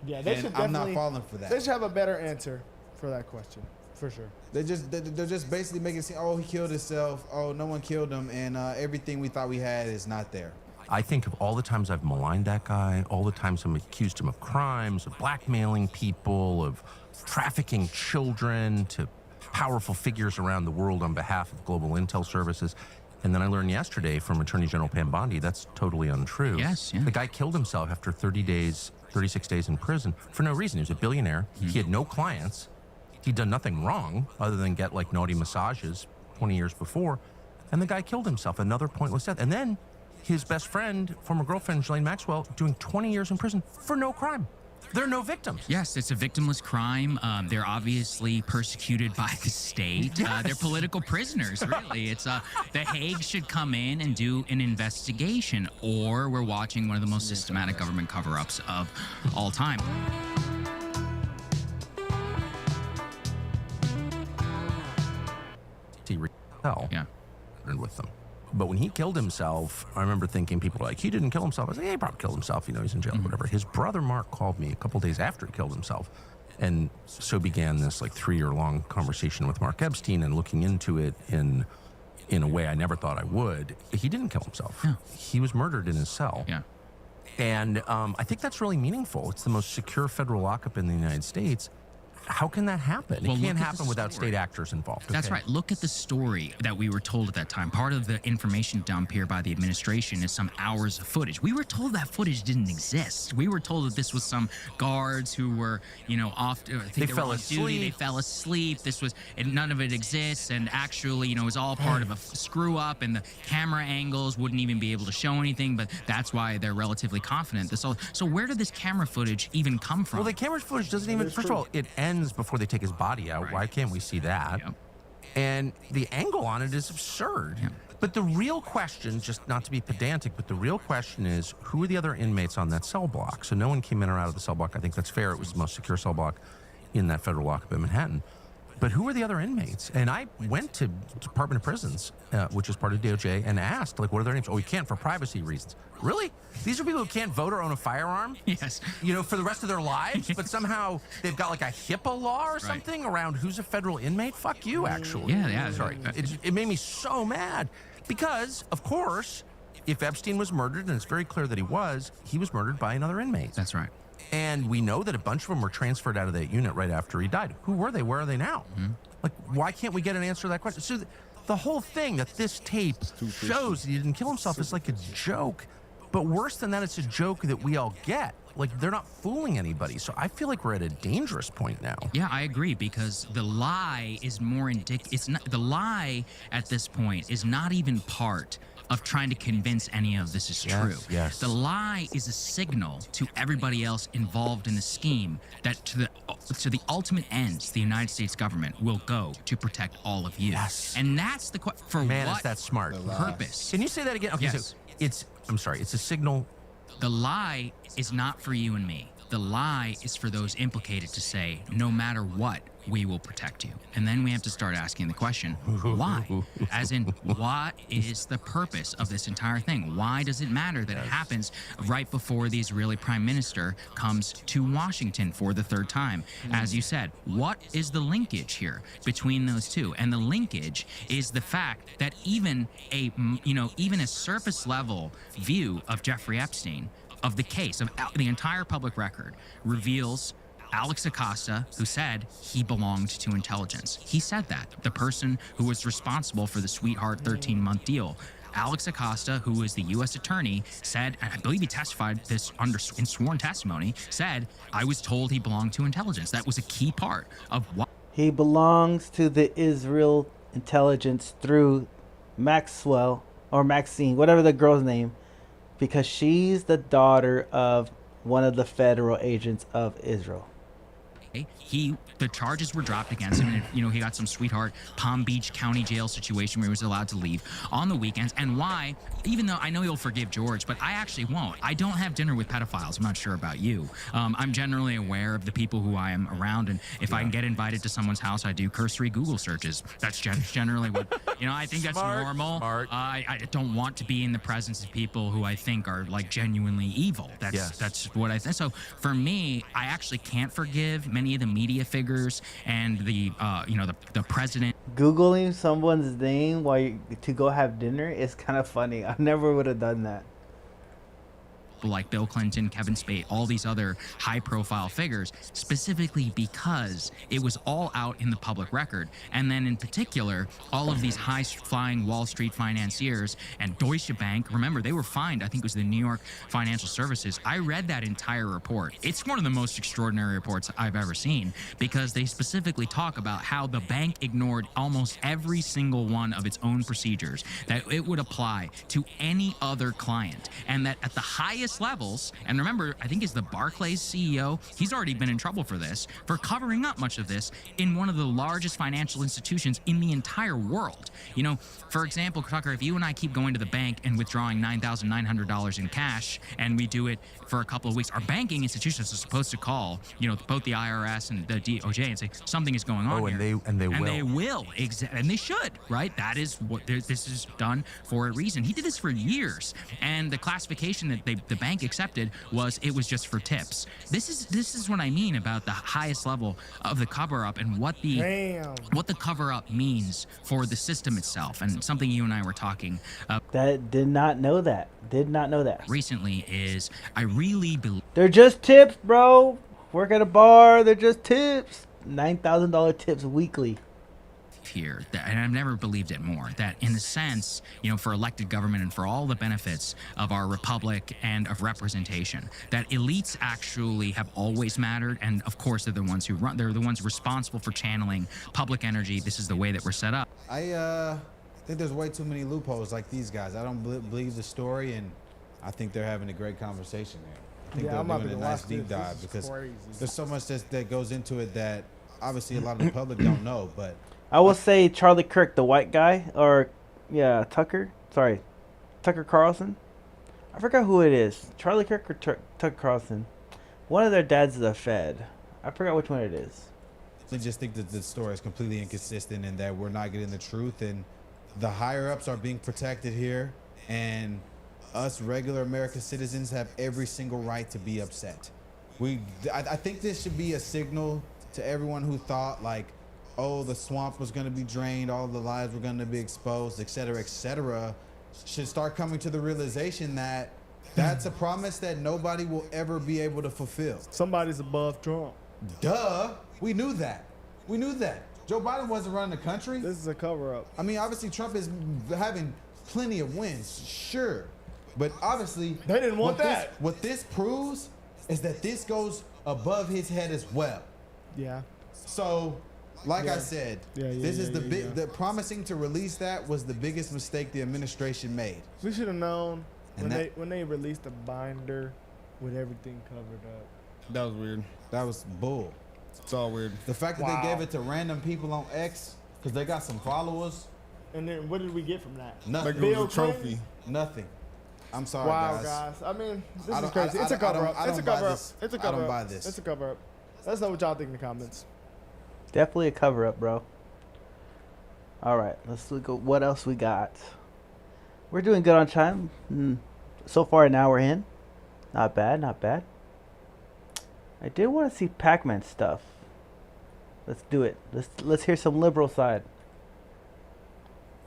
Yeah, they and should I'm definitely. not falling for that. They should have a better answer for that question, for sure. They're just basically making it seem, oh, he killed himself. Oh, no one killed him, and everything we thought we had is not there. I think of all the times I've maligned that guy, all the times I'm accused him of crimes, of blackmailing people, of trafficking children to powerful figures around the world on behalf of global intel services. And then I learned yesterday from Attorney General Pam Bondi that's totally untrue. Yes, yeah. The guy killed himself after 36 days in prison for no reason. He was a billionaire. He had no clients. He'd done nothing wrong other than get like naughty massages 20 years before. And the guy killed himself, another pointless death. And then his best friend, former girlfriend, Ghislaine Maxwell, doing 20 years in prison for no crime. There are no victims. Yes, it's a victimless crime. They're obviously persecuted by the state. Yes. They're political prisoners, really. It's The Hague should come in and do an investigation, or we're watching one of the most systematic government cover-ups of all time. Yeah. With them. But when he killed himself, I remember thinking, people were like, he didn't kill himself. I was like, yeah, he probably killed himself. You know, he's in jail, whatever. His brother Mark called me a couple days after he killed himself. And so began this like 3-year-long conversation with Mark Epstein and looking into it in a way I never thought I would. He didn't kill himself. Yeah. He was murdered in his cell. Yeah. And I think that's really meaningful. It's the most secure federal lockup in the United States. How can that happen? Well, it can't look at the happen without story. state actors involved. That's okay? right. Look at the story that we were told at that time. Part of the information dump here by the administration is some hours of footage. We were told that footage didn't exist. We were told that this was some guards who were, off. I think they fell were on duty. They fell asleep. And none of it exists. And actually, it was all part of a screw up. And the camera angles wouldn't even be able to show anything. But that's why they're relatively confident. So where did this camera footage even come from? Well, the camera footage doesn't even. First of all, it ends before they take his body out. Right. Why can't we see that? Yep. And the angle on it is absurd. Yep. But the real question, just not to be pedantic, but the real question is, who are the other inmates on that cell block? So no one came in or out of the cell block. I think that's fair. It was the most secure cell block in that federal lockup in Manhattan. But who are the other inmates? And I went to Department of Prisons, which is part of DOJ, and asked, like, what are their names? Oh, we can't for privacy reasons. Really? These are people who can't vote or own a firearm? Yes. You know, for the rest of their lives? But somehow they've got like a HIPAA law or something around who's a federal inmate? Fuck you, actually. Yeah. Sorry. It made me so mad. Because, of course, if Epstein was murdered, and it's very clear that he was murdered by another inmate. That's right. And we know that a bunch of them were transferred out of that unit right after he died. Who were they? Where are they now? Like, why can't we get an answer to that question? So the whole thing that this tape shows that he didn't kill himself is like a joke. But worse than that, it's a joke that we all get. Like, they're not fooling anybody. So I feel like we're at a dangerous point now. Yeah, I agree, because the lie is more it's not, the lie at this point is not even part of trying to convince any of this is true. Yes. The lie is a signal to everybody else involved in the scheme that to the ultimate ends, the United States government will go to protect all of you. Yes. And that's the for Man, what is that smart. purpose? Can you say that again? Okay, Yes. so I'm sorry, it's a signal. The lie is not for you and me. The lie is for those implicated to say, no matter what, we will protect you. And then we have to start asking the question, why? As in, what is the purpose of this entire thing? Why does it matter that it happens right before the Israeli prime minister comes to Washington for the third time? As you said, what is the linkage here between those two? And the linkage is the fact that even a surface level view of Jeffrey Epstein, of the case, of the entire public record, reveals Alex Acosta, who said he belonged to intelligence. He said that. The person who was responsible for the Sweetheart 13-month deal. Alex Acosta, who is the U.S. attorney, said, and I believe he testified this in sworn testimony, said, I was told he belonged to intelligence. That was a key part of what... He belongs to the Israel intelligence through Maxwell, or Maxine, whatever the girl's name, because she's the daughter of one of the federal agents of Israel. The charges were dropped against him, and he got some Sweetheart Palm Beach County Jail situation where he was allowed to leave on the weekends. And why, even though I know you'll forgive George, but I actually won't. I don't have dinner with pedophiles. I'm not sure about you. I'm generally aware of the people who I am around, and if I can get invited to someone's house, I do cursory Google searches. That's generally what, I think that's normal. I don't want to be in the presence of people who I think are like genuinely evil. That's what I think. So for me, I actually can't forgive many of the media figures and the president. Googling someone's name to go have dinner is kind of funny. I never would have done that. Like Bill Clinton, Kevin Spacey, all these other high-profile figures, specifically because it was all out in the public record. And then in particular, all of these high-flying Wall Street financiers and Deutsche Bank, remember, they were fined. I think it was the New York Financial Services. I read that entire report. It's one of the most extraordinary reports I've ever seen, because they specifically talk about how the bank ignored almost every single one of its own procedures that it would apply to any other client, and that at the highest levels, and remember, I think is the Barclays CEO, he's already been in trouble for this, for covering up much of this in one of the largest financial institutions in the entire world. For example, Tucker, if you and I keep going to the bank and withdrawing $9,900 in cash, and we do it for a couple of weeks, our banking institutions are supposed to call, both the IRS and the DOJ and say something is going on here. And they will, and they should, right? That is what this is done for a reason. He did this for years, and the classification that the bank accepted was it was just for tips. This is what I mean about the highest level of the cover-up and what the cover-up means for the system itself, and something you and I were talking that did not know that recently is I really believe they're just tips, bro. Work at a bar, they're just tips. $9,000 tips weekly. Here, and I've never believed it more, that in a sense, for elected government and for all the benefits of our republic and of representation, that elites actually have always mattered, and of course they're the ones responsible for channeling public energy. This is the way that we're set up. I think there's way too many loopholes like these guys. I don't believe the story, and I think they're having a great conversation there. I think they're doing a nice deep dive, because there's so much that goes into it that obviously a lot of the public don't know, but I will say Charlie Kirk, the white guy, Tucker Carlson. I forgot who it is. Charlie Kirk or Tucker Carlson. One of their dads is a Fed. I forgot which one it is. I just think that the story is completely inconsistent and that we're not getting the truth, and the higher ups are being protected here, and us regular American citizens have every single right to be upset. I think this should be a signal to everyone who thought like, oh, the swamp was going to be drained, all the lies were going to be exposed, et cetera, should start coming to the realization that that's a promise that nobody will ever be able to fulfill. Somebody's above Trump. Duh. We knew that. Joe Biden wasn't running the country. This is a cover-up. I mean, obviously Trump is having plenty of wins, sure. But obviously, they didn't want that. What this proves is that this goes above his head as well. Yeah. So, like I said, this is the promising to release that was the biggest mistake the administration made. We should have known And when they released the binder with everything covered up. That was weird. That was bull. It's all weird. The fact that they gave it to random people on X because they got some followers. And then what did we get from that? Nothing. Bill a trophy. Nothing. I'm sorry, wow, guys. I mean, this is crazy. It's a cover-up. It's a cover-up. It's a cover-up. I don't buy this. It's a cover-up. Let us know what y'all think in the comments. Definitely a cover-up, bro. All right, let's look at what else we got. We're doing good on time. So far, an hour in. Not bad, not bad. I did want to see Pac-Man stuff. Let's do it. Let's hear some liberal side.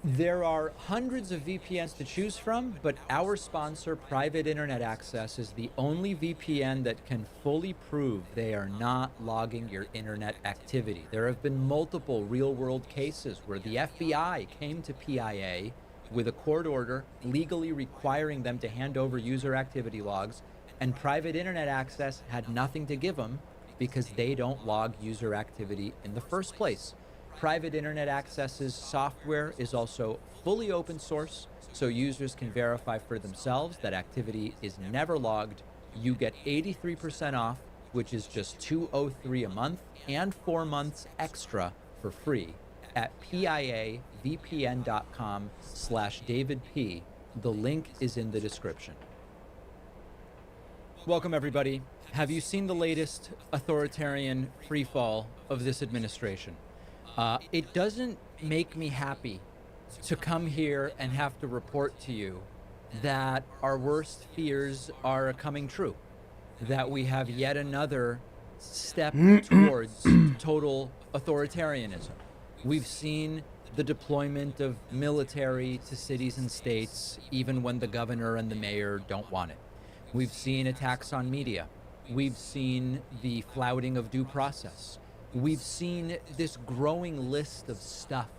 There are hundreds of VPNs to choose from, but our sponsor, Private Internet Access, is the only VPN that can fully prove they are not logging your internet activity. There have been multiple real-world cases where the FBI came to PIA with a court order legally requiring them to hand over user activity logs, and Private Internet Access had nothing to give them because they don't log user activity in the first place. Private Internet Access's software is also fully open source, so users can verify for themselves that activity is never logged. You get 83% off, which is just $203 a month, and 4 months extra for free at piavpn.com/DavidP. The link is in the description. Welcome, everybody. Have you seen the latest authoritarian freefall of this administration? It doesn't make me happy to come here and have to report to you that our worst fears are coming true, that we have yet another step towards total authoritarianism. We've seen the deployment of military to cities and states, even when the governor and the mayor don't want it. We've seen attacks on media. We've seen the flouting of due process. We've seen this growing list of stuff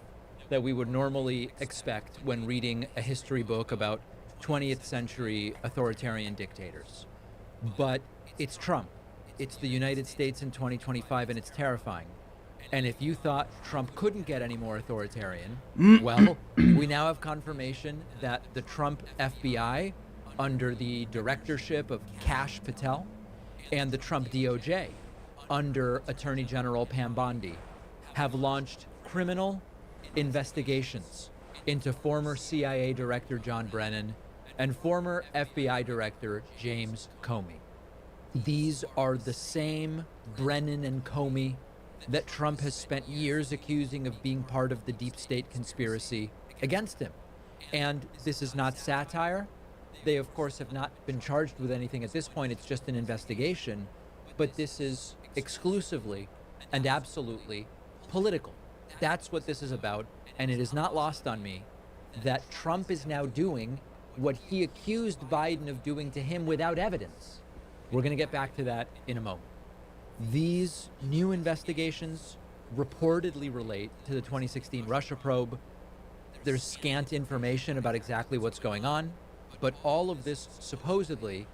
that we would normally expect when reading a history book about 20th century authoritarian dictators. But it's Trump. It's the United States in 2025, and it's terrifying. And if you thought Trump couldn't get any more authoritarian, well, we now have confirmation that the Trump FBI, under the directorship of Kash Patel, and the Trump DOJ, under Attorney General Pam Bondi, have launched criminal investigations into former CIA Director John Brennan and former FBI Director James Comey. These are the same Brennan and Comey that Trump has spent years accusing of being part of the deep state conspiracy against him. And this is not satire. They, of course, have not been charged with anything at this point. It's just an investigation. But this is exclusively and absolutely political. That's what this is about. And it is not lost on me that Trump is now doing what he accused Biden of doing to him without evidence. We're going to get back to that in a moment. These new investigations reportedly relate to the 2016 Russia probe. There's scant information about exactly what's going on, but all of this supposedly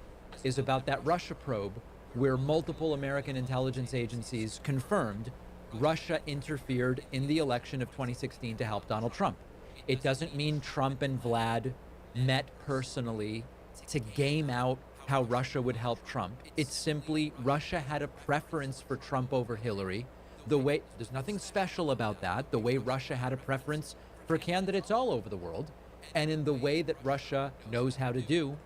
is about that Russia probe where multiple American intelligence agencies confirmed Russia interfered in the election of 2016 to help Donald Trump. It doesn't mean Trump and Vlad met personally to game out how Russia would help Trump. It's simply Russia had a preference for Trump over Hillary. There's nothing special about that. The way Russia had a preference for candidates all over the world, and in the way that Russia knows how to do,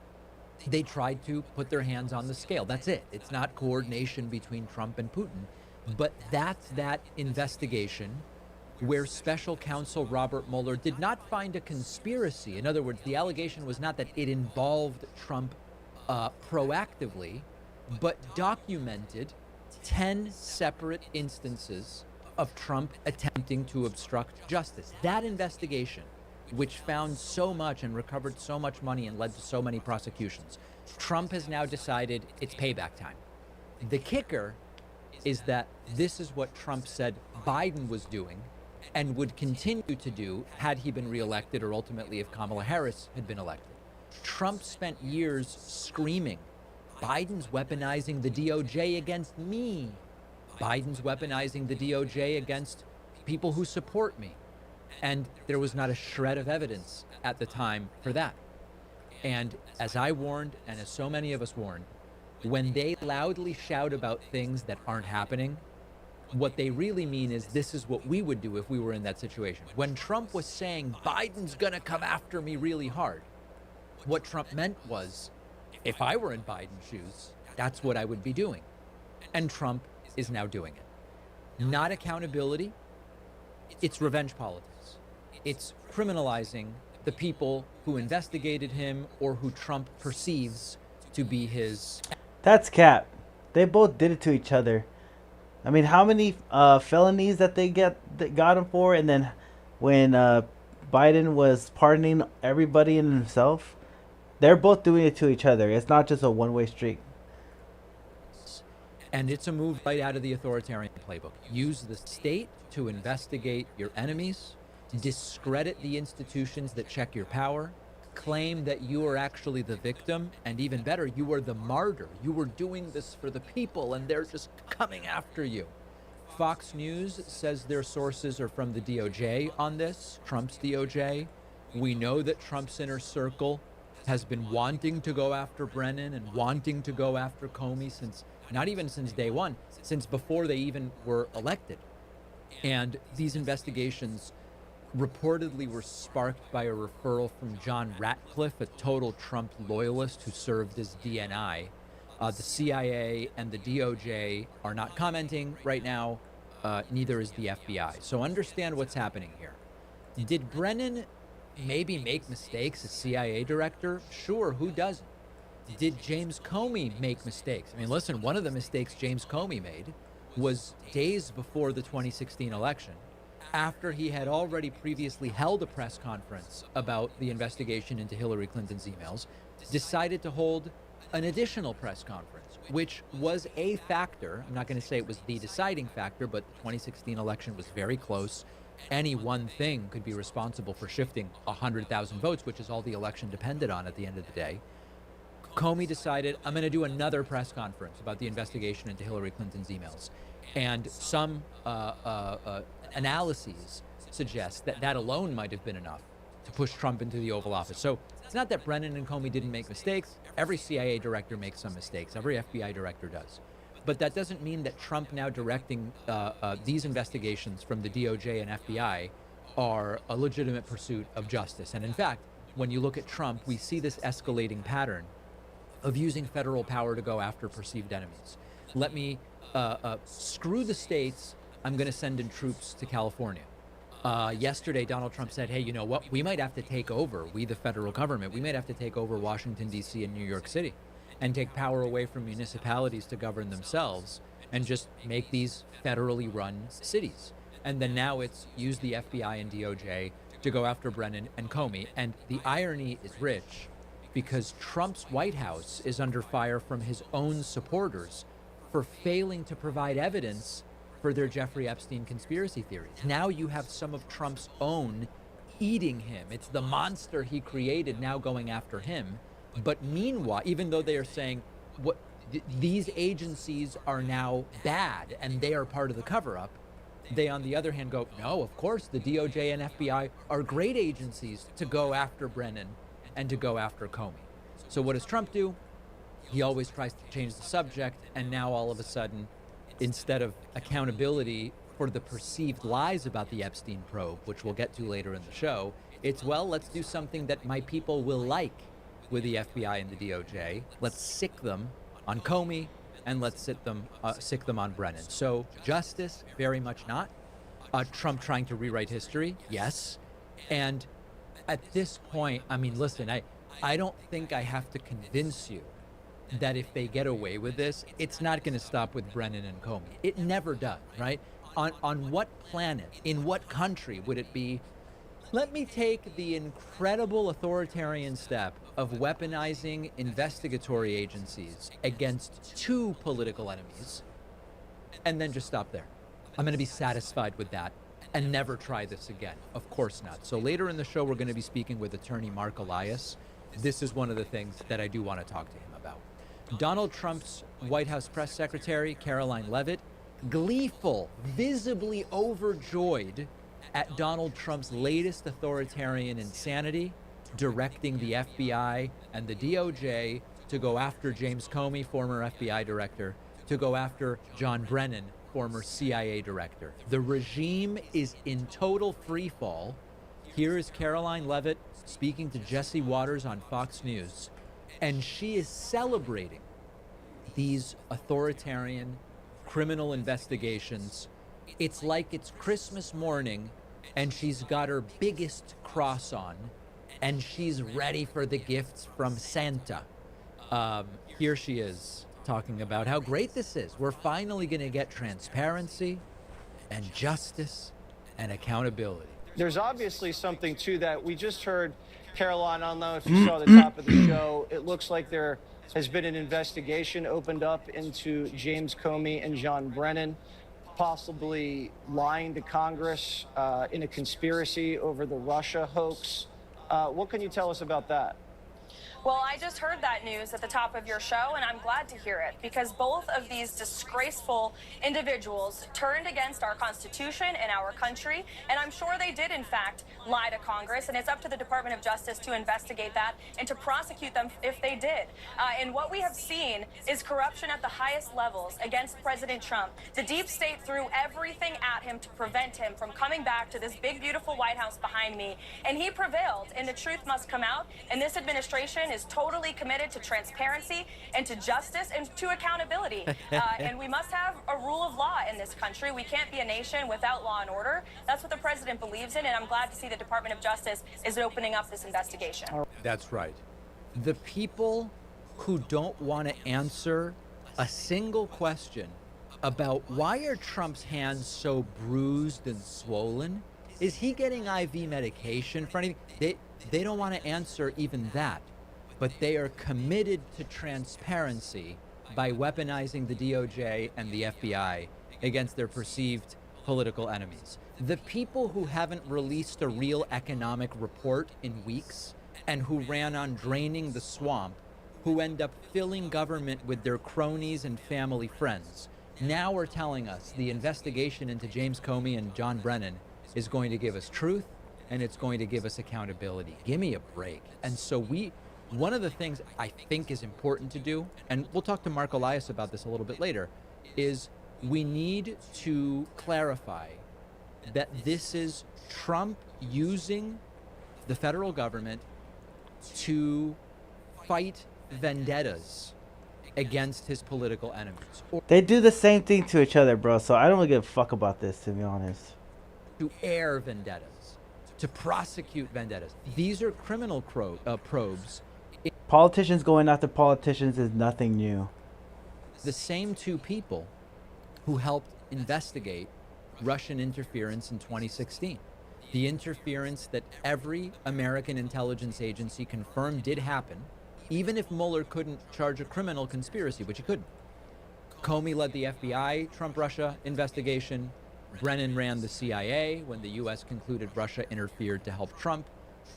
they tried to put their hands on the scale. That's it. It's not coordination between Trump and Putin. But that's that investigation where special counsel Robert Mueller did not find a conspiracy. In other words, the allegation was not that it involved Trump proactively, but documented 10 separate instances of Trump attempting to obstruct justice. That investigation, which found so much and recovered so much money and led to so many prosecutions, Trump has now decided it's payback time. The kicker is that this is what Trump said Biden was doing and would continue to do had he been reelected, or ultimately if Kamala Harris had been elected. Trump spent years screaming, Biden's weaponizing the DOJ against me. Biden's weaponizing the DOJ against people who support me. And there was not a shred of evidence at the time for that. And as I warned, and as so many of us warned, when they loudly shout about things that aren't happening, what they really mean is this is what we would do if we were in that situation. When Trump was saying, Biden's gonna come after me really hard, what Trump meant was, if I were in Biden's shoes, that's what I would be doing. And Trump is now doing it. Not accountability, it's revenge politics. It's criminalizing the people who investigated him or who Trump perceives to be his... That's cap. They both did it to each other. I mean, how many felonies that got him for, and then when Biden was pardoning everybody and himself, they're both doing it to each other. It's not just a one-way street. And it's a move right out of the authoritarian playbook. Use the state to investigate your enemies, discredit the institutions that check your power, claim that you are actually the victim, and even better, you are the martyr. You were doing this for the people, and they're just coming after you. Fox News says their sources are from the DOJ on this, Trump's DOJ. We know that Trump's inner circle has been wanting to go after Brennan and wanting to go after Comey since, not even since day one, since before they even were elected. And these investigations reportedly were sparked by a referral from John Ratcliffe, a total Trump loyalist who served as DNI. The CIA and the DOJ are not commenting right now, neither is the FBI. So understand what's happening here. Did Brennan maybe make mistakes as CIA director? Sure, who doesn't? Did James Comey make mistakes? I mean, listen, one of the mistakes James Comey made was days before the 2016 election, after he had already previously held a press conference about the investigation into Hillary Clinton's emails, decided to hold an additional press conference, which was a factor. I'm not going to say it was the deciding factor, but the 2016 election was very close. Any one thing could be responsible for shifting 100,000 votes, which is all the election depended on at the end of the day. Comey decided, I'm going to do another press conference about the investigation into Hillary Clinton's emails. And some analyses suggest that that alone might have been enough to push Trump into the Oval Office. So it's not that Brennan and Comey didn't make mistakes. Every CIA director makes some mistakes. Every FBI director does. But that doesn't mean that Trump now directing these investigations from the DOJ and FBI are a legitimate pursuit of justice. And in fact, when you look at Trump, we see this escalating pattern of using federal power to go after perceived enemies. Let me screw the states. I'm going to send in troops to California. Yesterday, Donald Trump said, hey, you know what? We might have to take over, we the federal government, we might have to take over Washington, D.C. and New York City and take power away from municipalities to govern themselves and just make these federally run cities. And then now it's use the FBI and DOJ to go after Brennan and Comey. And the irony is rich because Trump's White House is under fire from his own supporters for failing to provide evidence for their Jeffrey Epstein conspiracy theories. Now you have some of Trump's own eating him. It's the monster he created now going after him. But meanwhile, even though they are saying these agencies are now bad and they are part of the cover-up, they on the other hand go, no, of course, the DOJ and FBI are great agencies to go after Brennan and to go after Comey. So what does Trump do? He always tries to change the subject, and now all of a sudden, instead of accountability for the perceived lies about the Epstein probe, which we'll get to later in the show, it's, well, let's do something that my people will like with the FBI and the DOJ. Let's sick them on Comey and let's sick them on Brennan. So justice, very much not. Trump trying to rewrite history, yes. And at this point, I mean, listen, I don't think I have to convince you that if they get away with this, it's not going to stop with Brennan and Comey. It never does, right? On what planet, in what country would it be? Let me take the incredible authoritarian step of weaponizing investigatory agencies against two political enemies and then just stop there. I'm going to be satisfied with that and never try this again. Of course not. So later in the show, we're going to be speaking with attorney Mark Elias. This is one of the things that I do want to talk to him about. Donald Trump's White House press secretary, Caroline Leavitt, gleeful, visibly overjoyed at Donald Trump's latest authoritarian insanity, directing the FBI and the DOJ to go after James Comey, former FBI director, to go after John Brennan, former CIA director. The regime is in total freefall. Here is Caroline Leavitt speaking to Jesse Waters on Fox News, and she is celebrating these authoritarian criminal investigations. It's like it's Christmas morning and she's got her biggest cross on and she's ready for the gifts from Santa. Here she is talking about how great this is. We're finally going to get transparency and justice and accountability. There's obviously something to that. We just heard Caroline, I don't know if you saw the top of the show. It looks like there has been an investigation opened up into James Comey and John Brennan, possibly lying to Congress in a conspiracy over the Russia hoax. What can you tell us about that? Well, I just heard that news at the top of your show, and I'm glad to hear it, because both of these disgraceful individuals turned against our Constitution and our country, and I'm sure they did, in fact, lie to Congress, and it's up to the Department of Justice to investigate that and to prosecute them if they did. And what we have seen is corruption at the highest levels against President Trump. The deep state threw everything at him to prevent him from coming back to this big, beautiful White House behind me, and he prevailed, and the truth must come out, and this administration is totally committed to transparency and to justice and to accountability. And we must have a rule of law in this country. We can't be a nation without law and order. That's what the president believes in, and I'm glad to see the Department of Justice is opening up this investigation. That's right. The people who don't want to answer a single question about why are Trump's hands so bruised and swollen? Is he getting IV medication for anything? They don't want to answer even that. But they are committed to transparency by weaponizing the DOJ and the FBI against their perceived political enemies. The people who haven't released a real economic report in weeks and who ran on draining the swamp, who end up filling government with their cronies and family friends, now are telling us the investigation into James Comey and John Brennan is going to give us truth and it's going to give us accountability. Give me a break. And so one of the things I think is important to do, and we'll talk to Mark Elias about this a little bit later, is we need to clarify that this is Trump using the federal government to fight vendettas against his political enemies. They do the same thing to each other, bro, so I don't really give a fuck about this, to be honest. To air vendettas, to prosecute vendettas. These are criminal probes. Politicians going after politicians is nothing new. The same two people who helped investigate Russian interference in 2016. The interference that every American intelligence agency confirmed did happen, even if Mueller couldn't charge a criminal conspiracy, which he couldn't. Comey led the FBI Trump-Russia investigation. Brennan ran the CIA when the U.S. concluded Russia interfered to help Trump.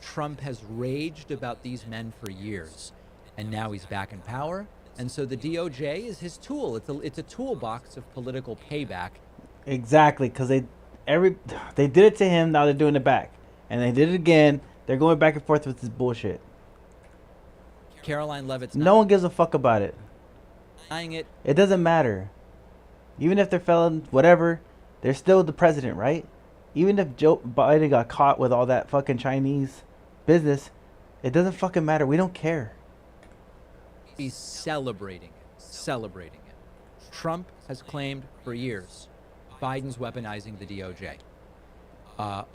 Trump has raged about these men for years, and now he's back in power. And so the DOJ is his tool. It's a toolbox of political payback. Exactly, because they did it to him. Now they're doing it back, and they did it again. They're going back and forth with this bullshit. Caroline Leavitt's no one gives a fuck about it. Denying it. It doesn't matter. Even if they're felons, whatever, they're still the president, right? Even if Joe Biden got caught with all that fucking Chinese business, it doesn't fucking matter. We don't care. He's celebrating it. Trump has claimed for years Biden's weaponizing the DOJ.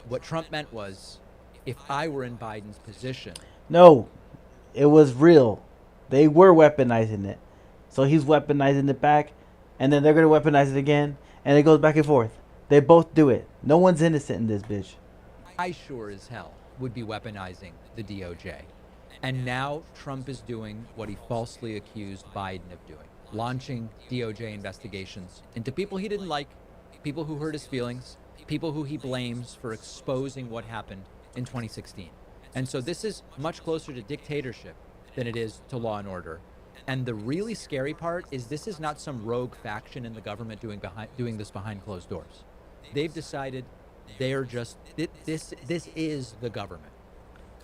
What Trump meant was, if I were in Biden's position. No, it was real. They were weaponizing it. So he's weaponizing it back, and then they're going to weaponize it again, and it goes back and forth. They both do it. No one's innocent in this bitch. I sure as hell would be weaponizing the DOJ. And now Trump is doing what he falsely accused Biden of doing, launching DOJ investigations into people he didn't like, people who hurt his feelings, people who he blames for exposing what happened in 2016. And so this is much closer to dictatorship than it is to law and order. And the really scary part is this is not some rogue faction in the government doing this behind closed doors. They've decided they're just, this is the government.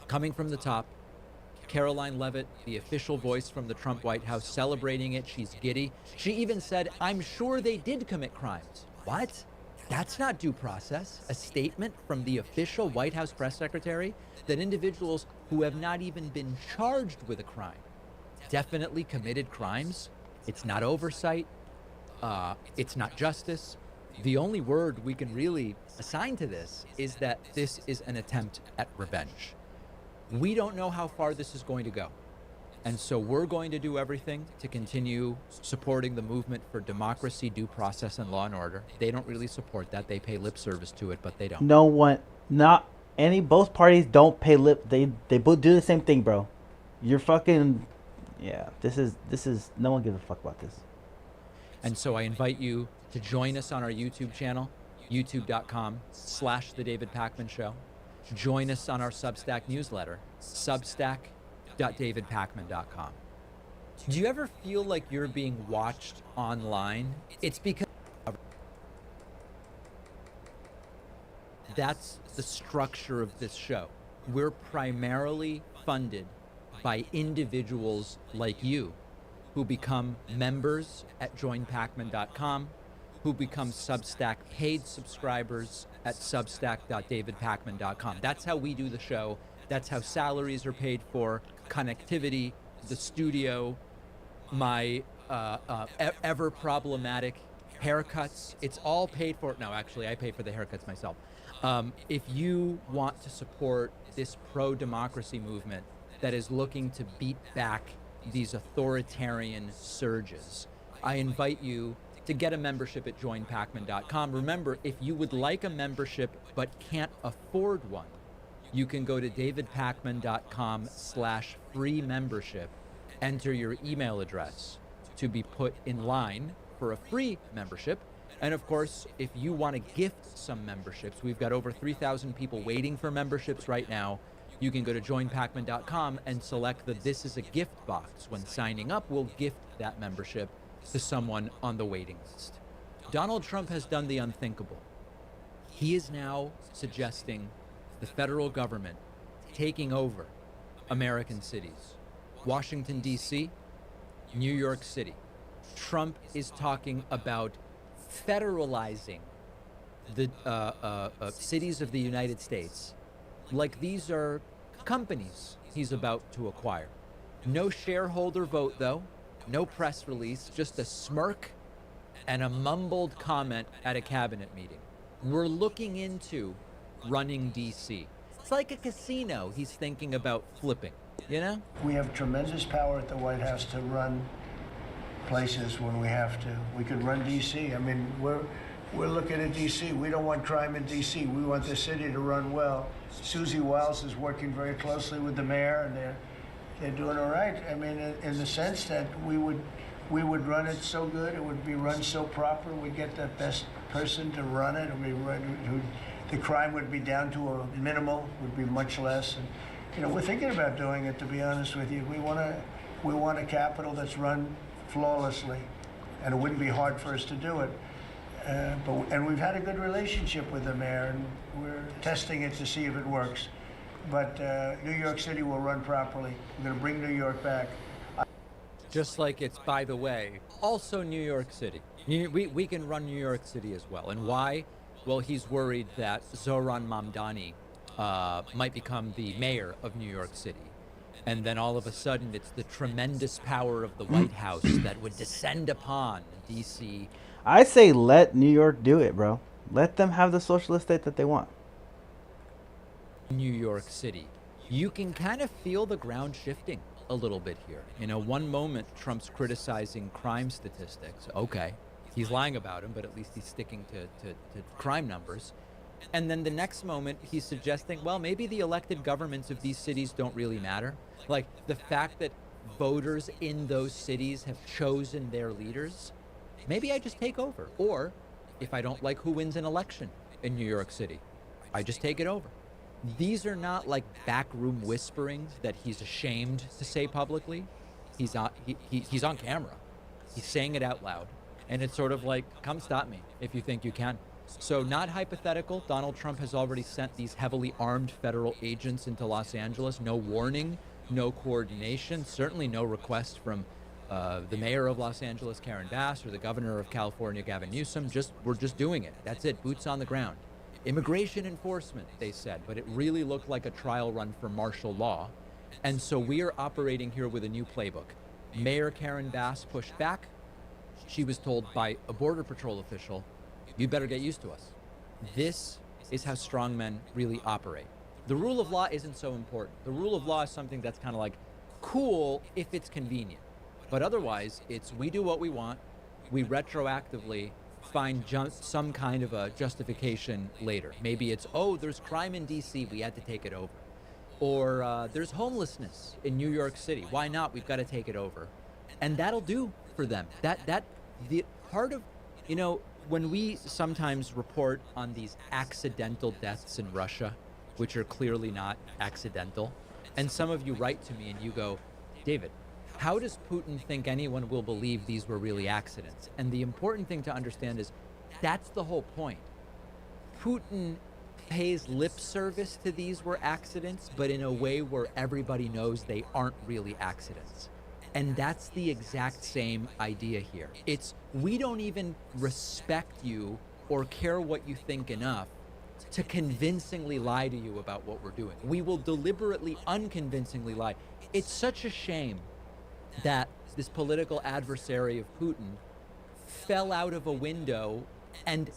Coming from the top, Caroline Leavitt, the official voice from the Trump White House, celebrating it. She's giddy. She even said, I'm sure they did commit crimes. What? That's not due process. A statement from the official White House press secretary that individuals who have not even been charged with a crime definitely committed crimes. It's not oversight. It's not justice. The only word we can really assign to this is that this is an attempt at revenge. We don't know how far this is going to go. And so we're going to do everything to continue supporting the movement for democracy, due process, and law and order. They don't really support that. They pay lip service to it, but they don't. No one, not any, both parties don't pay lip. They both do the same thing, bro. You're fucking, yeah, this is, no one gives a fuck about this. And so I invite you to join us on our YouTube channel, youtube.com/The David Pakman Show. Join us on our Substack newsletter, substack.davidpakman.com. Do you ever feel like you're being watched online? It's because that's the structure of this show. We're primarily funded by individuals like you who become members at joinpakman.com, who become Substack paid subscribers at substack.davidpakman.com. That's how we do the show. That's how salaries are paid for, connectivity, the studio, my ever problematic haircuts. It's all paid for. No, actually, I pay for the haircuts myself. If you want to support this pro-democracy movement that is looking to beat back these authoritarian surges, I invite you to get a membership at joinpakman.com. Remember, if you would like a membership but can't afford one, you can go to davidpakman.com/free membership, enter your email address to be put in line for a free membership. And of course, if you want to gift some memberships, we've got over 3,000 people waiting for memberships right now. You can go to joinpakman.com and select the This is a Gift box. When signing up, we'll gift that membership to someone on the waiting list. Donald Trump has done the unthinkable. He is now suggesting the federal government taking over American cities. Washington, D.C., New York City. Trump is talking about federalizing the cities of the United States like these are companies he's about to acquire. No shareholder vote, though. No press release, just a smirk and a mumbled comment at a cabinet meeting. We're looking into running D.C. It's like a casino he's thinking about flipping, you know? We have tremendous power at the White House to run places when we have to. We could run D.C. I mean, we're looking at D.C. We don't want crime in D.C. We want the city to run well. Susie Wiles is working very closely with the mayor, and they're doing all right. I mean, in the sense that we would run it so good, it would be run so proper, we'd get the best person to run it. The crime would be down to a minimal, would be much less. And, you know, we're thinking about doing it, to be honest with you. We want a capital that's run flawlessly, and it wouldn't be hard for us to do it. And we've had a good relationship with the mayor, and we're testing it to see if it works. But New York City will run properly. We're going to bring New York back. Just like it's, by the way, also New York City. We can run New York City as well. And why? Well, he's worried that Zohran Mamdani might become the mayor of New York City. And then all of a sudden, it's the tremendous power of the White House that would descend upon D.C. I say let New York do it, bro. Let them have the socialist state that they want. New York City. You can kind of feel the ground shifting a little bit here. You know, one moment Trump's criticizing crime statistics. Okay, he's lying about them, but at least he's sticking to crime numbers. And then the next moment he's suggesting, well, maybe the elected governments of these cities don't really matter. Like the fact that voters in those cities have chosen their leaders, maybe I just take over. Or if I don't like who wins an election in New York City, I just take it over. These are not like backroom whisperings that he's ashamed to say publicly. He's on camera. He's saying it out loud. And it's sort of like, come stop me if you think you can. So not hypothetical. Donald Trump has already sent these heavily armed federal agents into Los Angeles. No warning, no coordination, certainly no request from the mayor of Los Angeles, Karen Bass, or the governor of California, Gavin Newsom. We're just doing it. That's it. Boots on the ground. Immigration enforcement, they said, but it really looked like a trial run for martial law. And so we are operating here with a new playbook. Mayor Karen Bass pushed back. She was told by a Border Patrol official, you better get used to us. This is how strongmen really operate. The rule of law isn't so important. The rule of law is something that's kind of like cool if it's convenient. But otherwise, it's we do what we want. We retroactively find some kind of a justification later. Maybe it's, oh, there's crime in D.C., we had to take it over. Or there's homelessness in New York City. Why not? We've got to take it over. And that'll do for them. The part of, you know, when we sometimes report on these accidental deaths in Russia, which are clearly not accidental, and some of you write to me and you go, David, how does Putin think anyone will believe these were really accidents? And the important thing to understand is that's the whole point. Putin pays lip service to these were accidents, but in a way where everybody knows they aren't really accidents. And that's the exact same idea here. It's we don't even respect you or care what you think enough to convincingly lie to you about what we're doing. We will deliberately, unconvincingly lie. It's such a shame that this political adversary of Putin fell out of a window and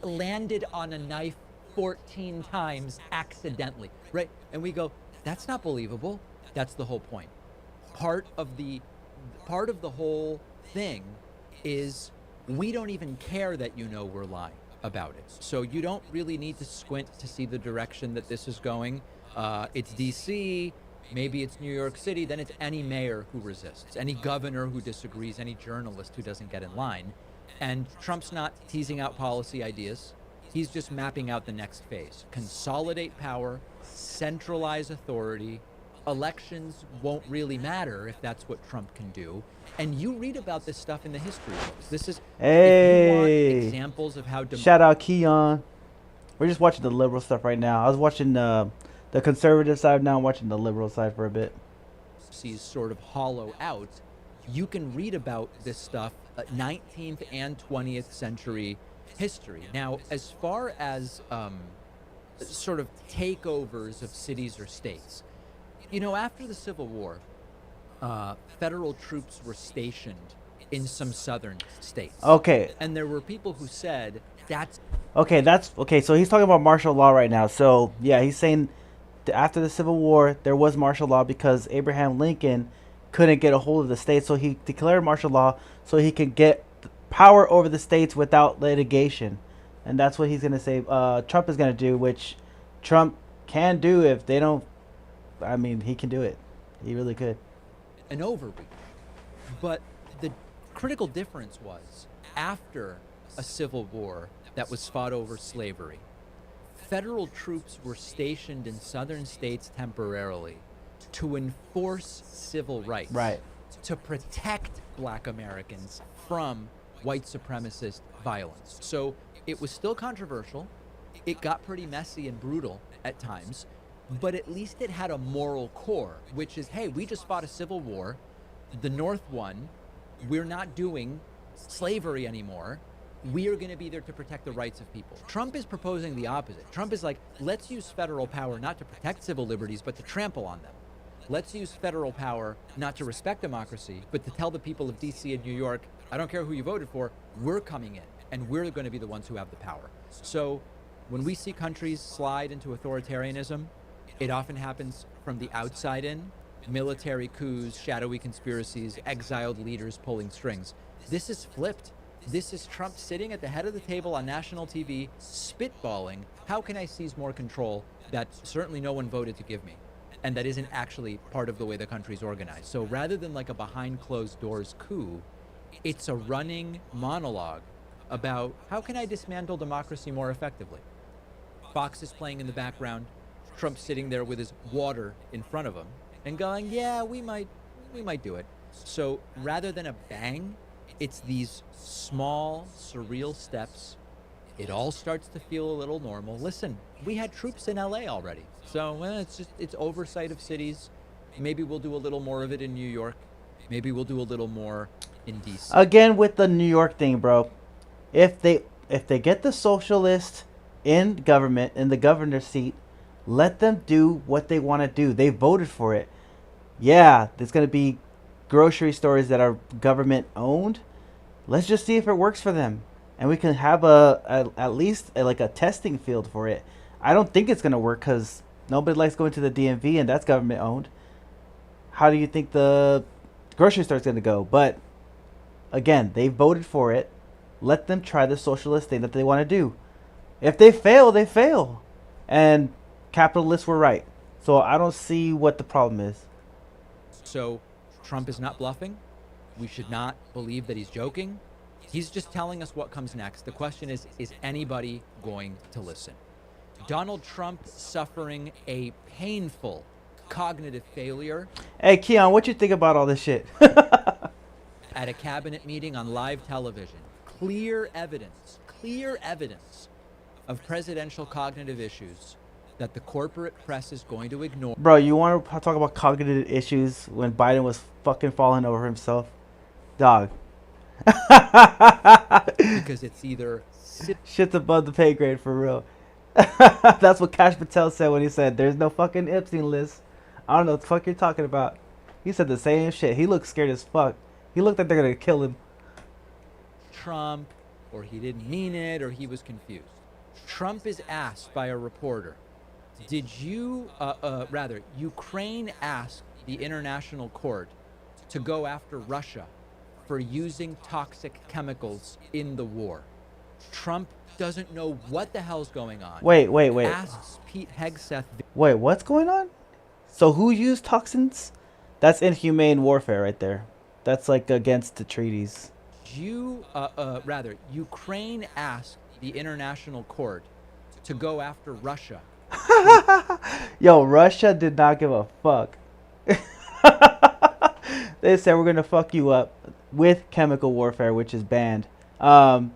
landed on a knife 14 times accidentally, right? And we go, that's not believable. That's the whole point. Part of the whole thing is we don't even care that you know we're lying about it. So you don't really need to squint to see the direction that this is going. It's DC, maybe it's New York City, then it's any mayor who resists, any governor who disagrees, any journalist who doesn't get in line. And Trump's not teasing out policy ideas. He's just mapping out the next phase. Consolidate power, centralize authority. Elections won't really matter if that's what Trump can do. And you read about this stuff in the history books. This is, if you want examples of how... Shout out Keon. We're just watching the liberal stuff right now. I was watching the conservative side, now I'm watching the liberal side for a bit. ...sees sort of hollow out. You can read about this stuff, 19th and 20th century history. Now, as far as sort of takeovers of cities or states, you know, after the Civil War, federal troops were stationed in some southern states. Okay. And there were people who said that's... Okay, so he's talking about martial law right now. So, yeah, he's saying after the Civil War, there was martial law because Abraham Lincoln couldn't get a hold of the states, so he declared martial law so he could get power over the states without litigation. And that's what he's going to say Trump is going to do, which Trump can do if they don't... I mean, he can do it. He really could. An overreach. But the critical difference was, after a civil war that was fought over slavery, federal troops were stationed in southern states temporarily to enforce civil rights. Right. To protect black Americans from white supremacist violence. So it was still controversial. It got pretty messy and brutal at times. But at least it had a moral core, which is, hey, we just fought a civil war. The North won. We're not doing slavery anymore. We are going to be there to protect the rights of people. Trump is proposing the opposite. Trump is like, let's use federal power not to protect civil liberties, but to trample on them. Let's use federal power not to respect democracy, but to tell the people of DC and New York, I don't care who you voted for, we're coming in and we're going to be the ones who have the power. So when we see countries slide into authoritarianism, it often happens from the outside in. Military coups, shadowy conspiracies, exiled leaders pulling strings. This is flipped. This is Trump sitting at the head of the table on national TV, spitballing, how can I seize more control that certainly no one voted to give me, and that isn't actually part of the way the country's organized. So rather than like a behind closed doors coup, it's a running monologue about how can I dismantle democracy more effectively. Fox is playing in the background, Trump sitting there with his water in front of him and going, yeah, we might do it. So rather than a bang, it's these small, surreal steps. It all starts to feel a little normal. Listen, we had troops in LA already. So it's oversight of cities. Maybe we'll do a little more of it in New York. Maybe we'll do a little more in DC. Again with the New York thing, bro. If they get the socialist in government, in the governor's seat, let them do what they want to do. They voted for it. Yeah, there's going to be grocery stores that are government owned. Let's just see if it works for them, and we can have at least a testing field for it. I don't think it's going to work because nobody likes going to the DMV, and that's government owned. How do you think the grocery store is going to go? But again, they voted for it. Let them try the socialist thing that they want to do. If they fail, they fail. And capitalists were right. So I don't see what the problem is. So Trump is not bluffing. We should not believe that he's joking. He's just telling us what comes next. The question is anybody going to listen? Donald Trump suffering a painful cognitive failure. Hey, Keon, what you think about all this shit? At a cabinet meeting on live television. Clear evidence of presidential cognitive issues that the corporate press is going to ignore. Bro, you want to talk about cognitive issues when Biden was fucking falling over himself? Dog. Because it's either... Shit's above the pay grade, for real. That's what Kash Patel said when he said, there's no fucking Epstein list. I don't know what the fuck you're talking about. He said the same shit. He looked scared as fuck. He looked like they're going to kill him. Trump, or he didn't mean it, or he was confused. Trump is asked by a reporter, did you, Ukraine asked the international court to go after Russia for using toxic chemicals in the war. Trump doesn't know what the hell's going on. Wait. Asks Pete Hegseth. Wait, what's going on? So who used toxins? That's inhumane warfare right there. That's like against the treaties. Ukraine asked the international court to go after Russia. Yo, Russia did not give a fuck. They said we're gonna fuck you up with chemical warfare, which is banned. I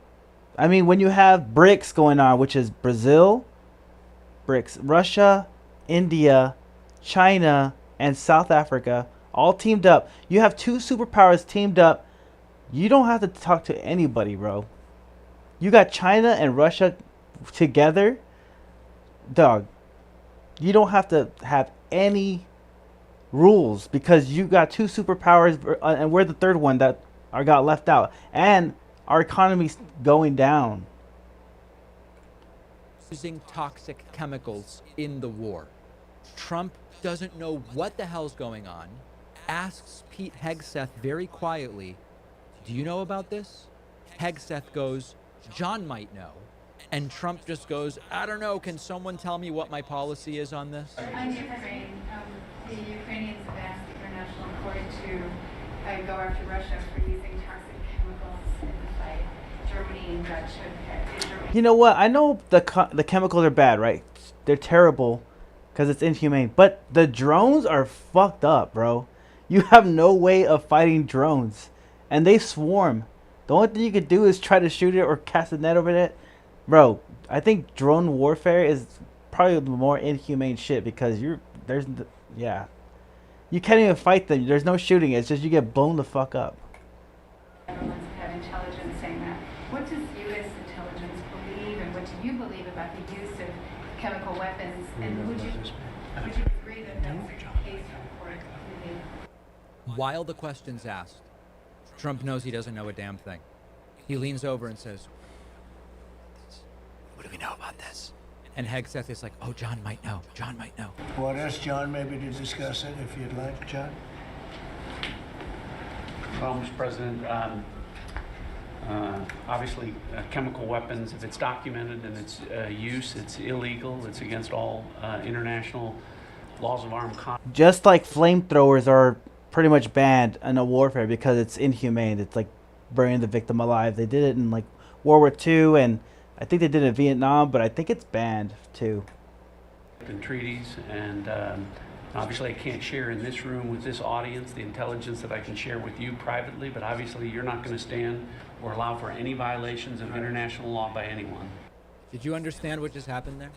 mean, when you have BRICS going on, which is Brazil, BRICS, Russia, India, China, and South Africa, all teamed up. You have two superpowers teamed up. You don't have to talk to anybody, bro. You got China and Russia together. Dog, you don't have to have any rules because you got two superpowers and we're the third one that got left out. And our economy's going down. Using toxic chemicals in the war. Trump doesn't know what the hell's going on. Asks Pete Hegseth very quietly, do you know about this? Hegseth goes, John might know. And Trump just goes, I don't know, can someone tell me what my policy is on this? On Ukraine, the Ukrainians have asked the International Court to go after Russia for using toxic chemicals in the fight. Germany and Dutch have... You know what? I know the chemicals are bad, right? They're terrible because it's inhumane. But the drones are fucked up, bro. You have no way of fighting drones. And they swarm. The only thing you could do is try to shoot it or cast a net over it. Bro, I think drone warfare is probably the more inhumane shit because you can't even fight them. There's no shooting. It's just you get blown the fuck up. Everyone's had intelligence saying that. What does U.S. intelligence believe, and what do you believe about the use of chemical weapons? And would you agree believe that that's the case from court. While the question's asked, Trump knows he doesn't know a damn thing. He leans over and says, "What do we know about this?" And Hegseth is like, "Oh, John might know. John might know." Want to ask John maybe to discuss it if you'd like, John? Well, Mr. President, obviously chemical weapons, if it's documented and its use, it's illegal. It's against all international laws of armed conflict. Just like flamethrowers are pretty much banned in a warfare because it's inhumane. It's like burning the victim alive. They did it in like World War II, and I think they did it in Vietnam, but I think it's banned too. And treaties, and obviously I can't share in this room with this audience the intelligence that I can share with you privately, but obviously you're not going to stand or allow for any violations of international law by anyone. Did you understand what just happened there?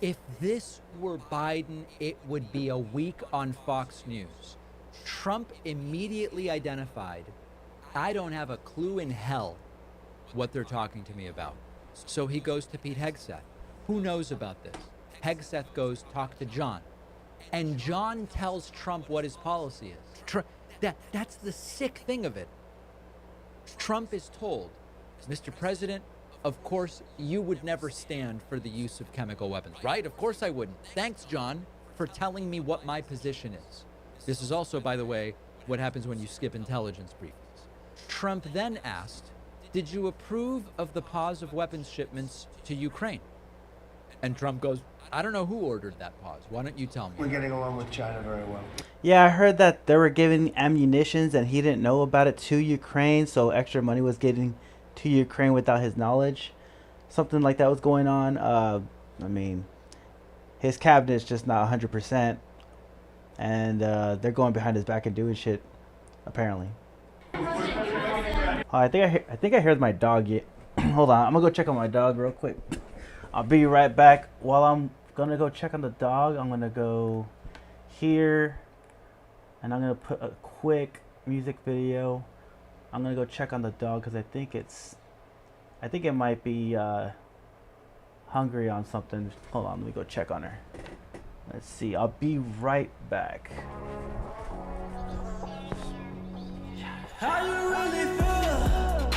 If this were Biden, it would be a week on Fox News. Trump immediately identified, I don't have a clue in hell what they're talking to me about. So he goes to Pete Hegseth. Who knows about this? Hegseth goes talk to John. And John tells Trump what his policy is. That's the sick thing of it. Trump is told, Mr. President, of course, you would never stand for the use of chemical weapons, right? Of course I wouldn't. Thanks, John, for telling me what my position is. This is also, by the way, what happens when you skip intelligence briefings. Trump then asked, did you approve of the pause of weapons shipments to Ukraine? And Trump goes, I don't know who ordered that pause. Why don't you tell me? We're getting along with China very well. Yeah, I heard that they were giving ammunitions and he didn't know about it to Ukraine, so extra money was getting to Ukraine without his knowledge. Something like that was going on. I mean, his cabinet's just not 100%, and they're going behind his back and doing shit, apparently. I think I heard my dog yet. Hold on, I'm gonna go check on my dog real quick. I'll be right back. While I'm gonna go check on the dog, I'm gonna go here, and I'm gonna put a quick music video. I'm gonna go check on the dog because I think it might be hungry on something. Hold on, let me go check on her. Let's see. I'll be right back. How you really feel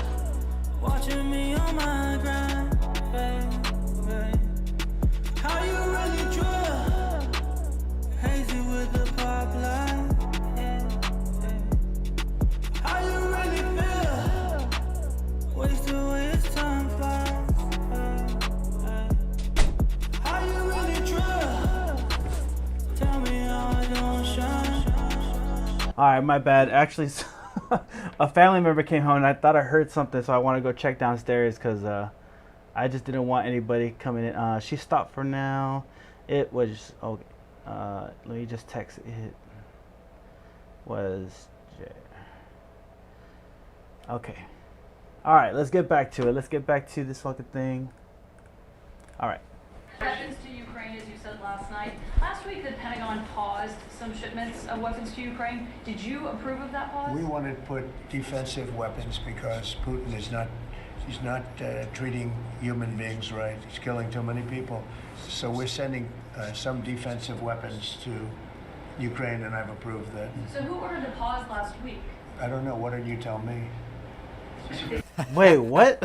watching me on my grind, baby? How you really drill hazy with the pop light? How you really feel waste away as time flies? How you really drill? Tell me how I don't shine. All right, my bad. Actually, a family member came home and I thought I heard something, so I want to go check downstairs because I just didn't want anybody coming in. She stopped for now. It was okay. Let me just text it. It was okay. All right, let's get back to it. Let's get back to this fucking thing. All right. Weapons to Ukraine, as you said last night. Last week, the Pentagon paused some shipments of weapons to Ukraine. Did you approve of that pause? We wanted to put defensive weapons because Putin is not, he's not treating human beings right. He's killing too many people. So we're sending some defensive weapons to Ukraine, and I've approved that. So who ordered the pause last week? I don't know. What did you tell me? Wait, what?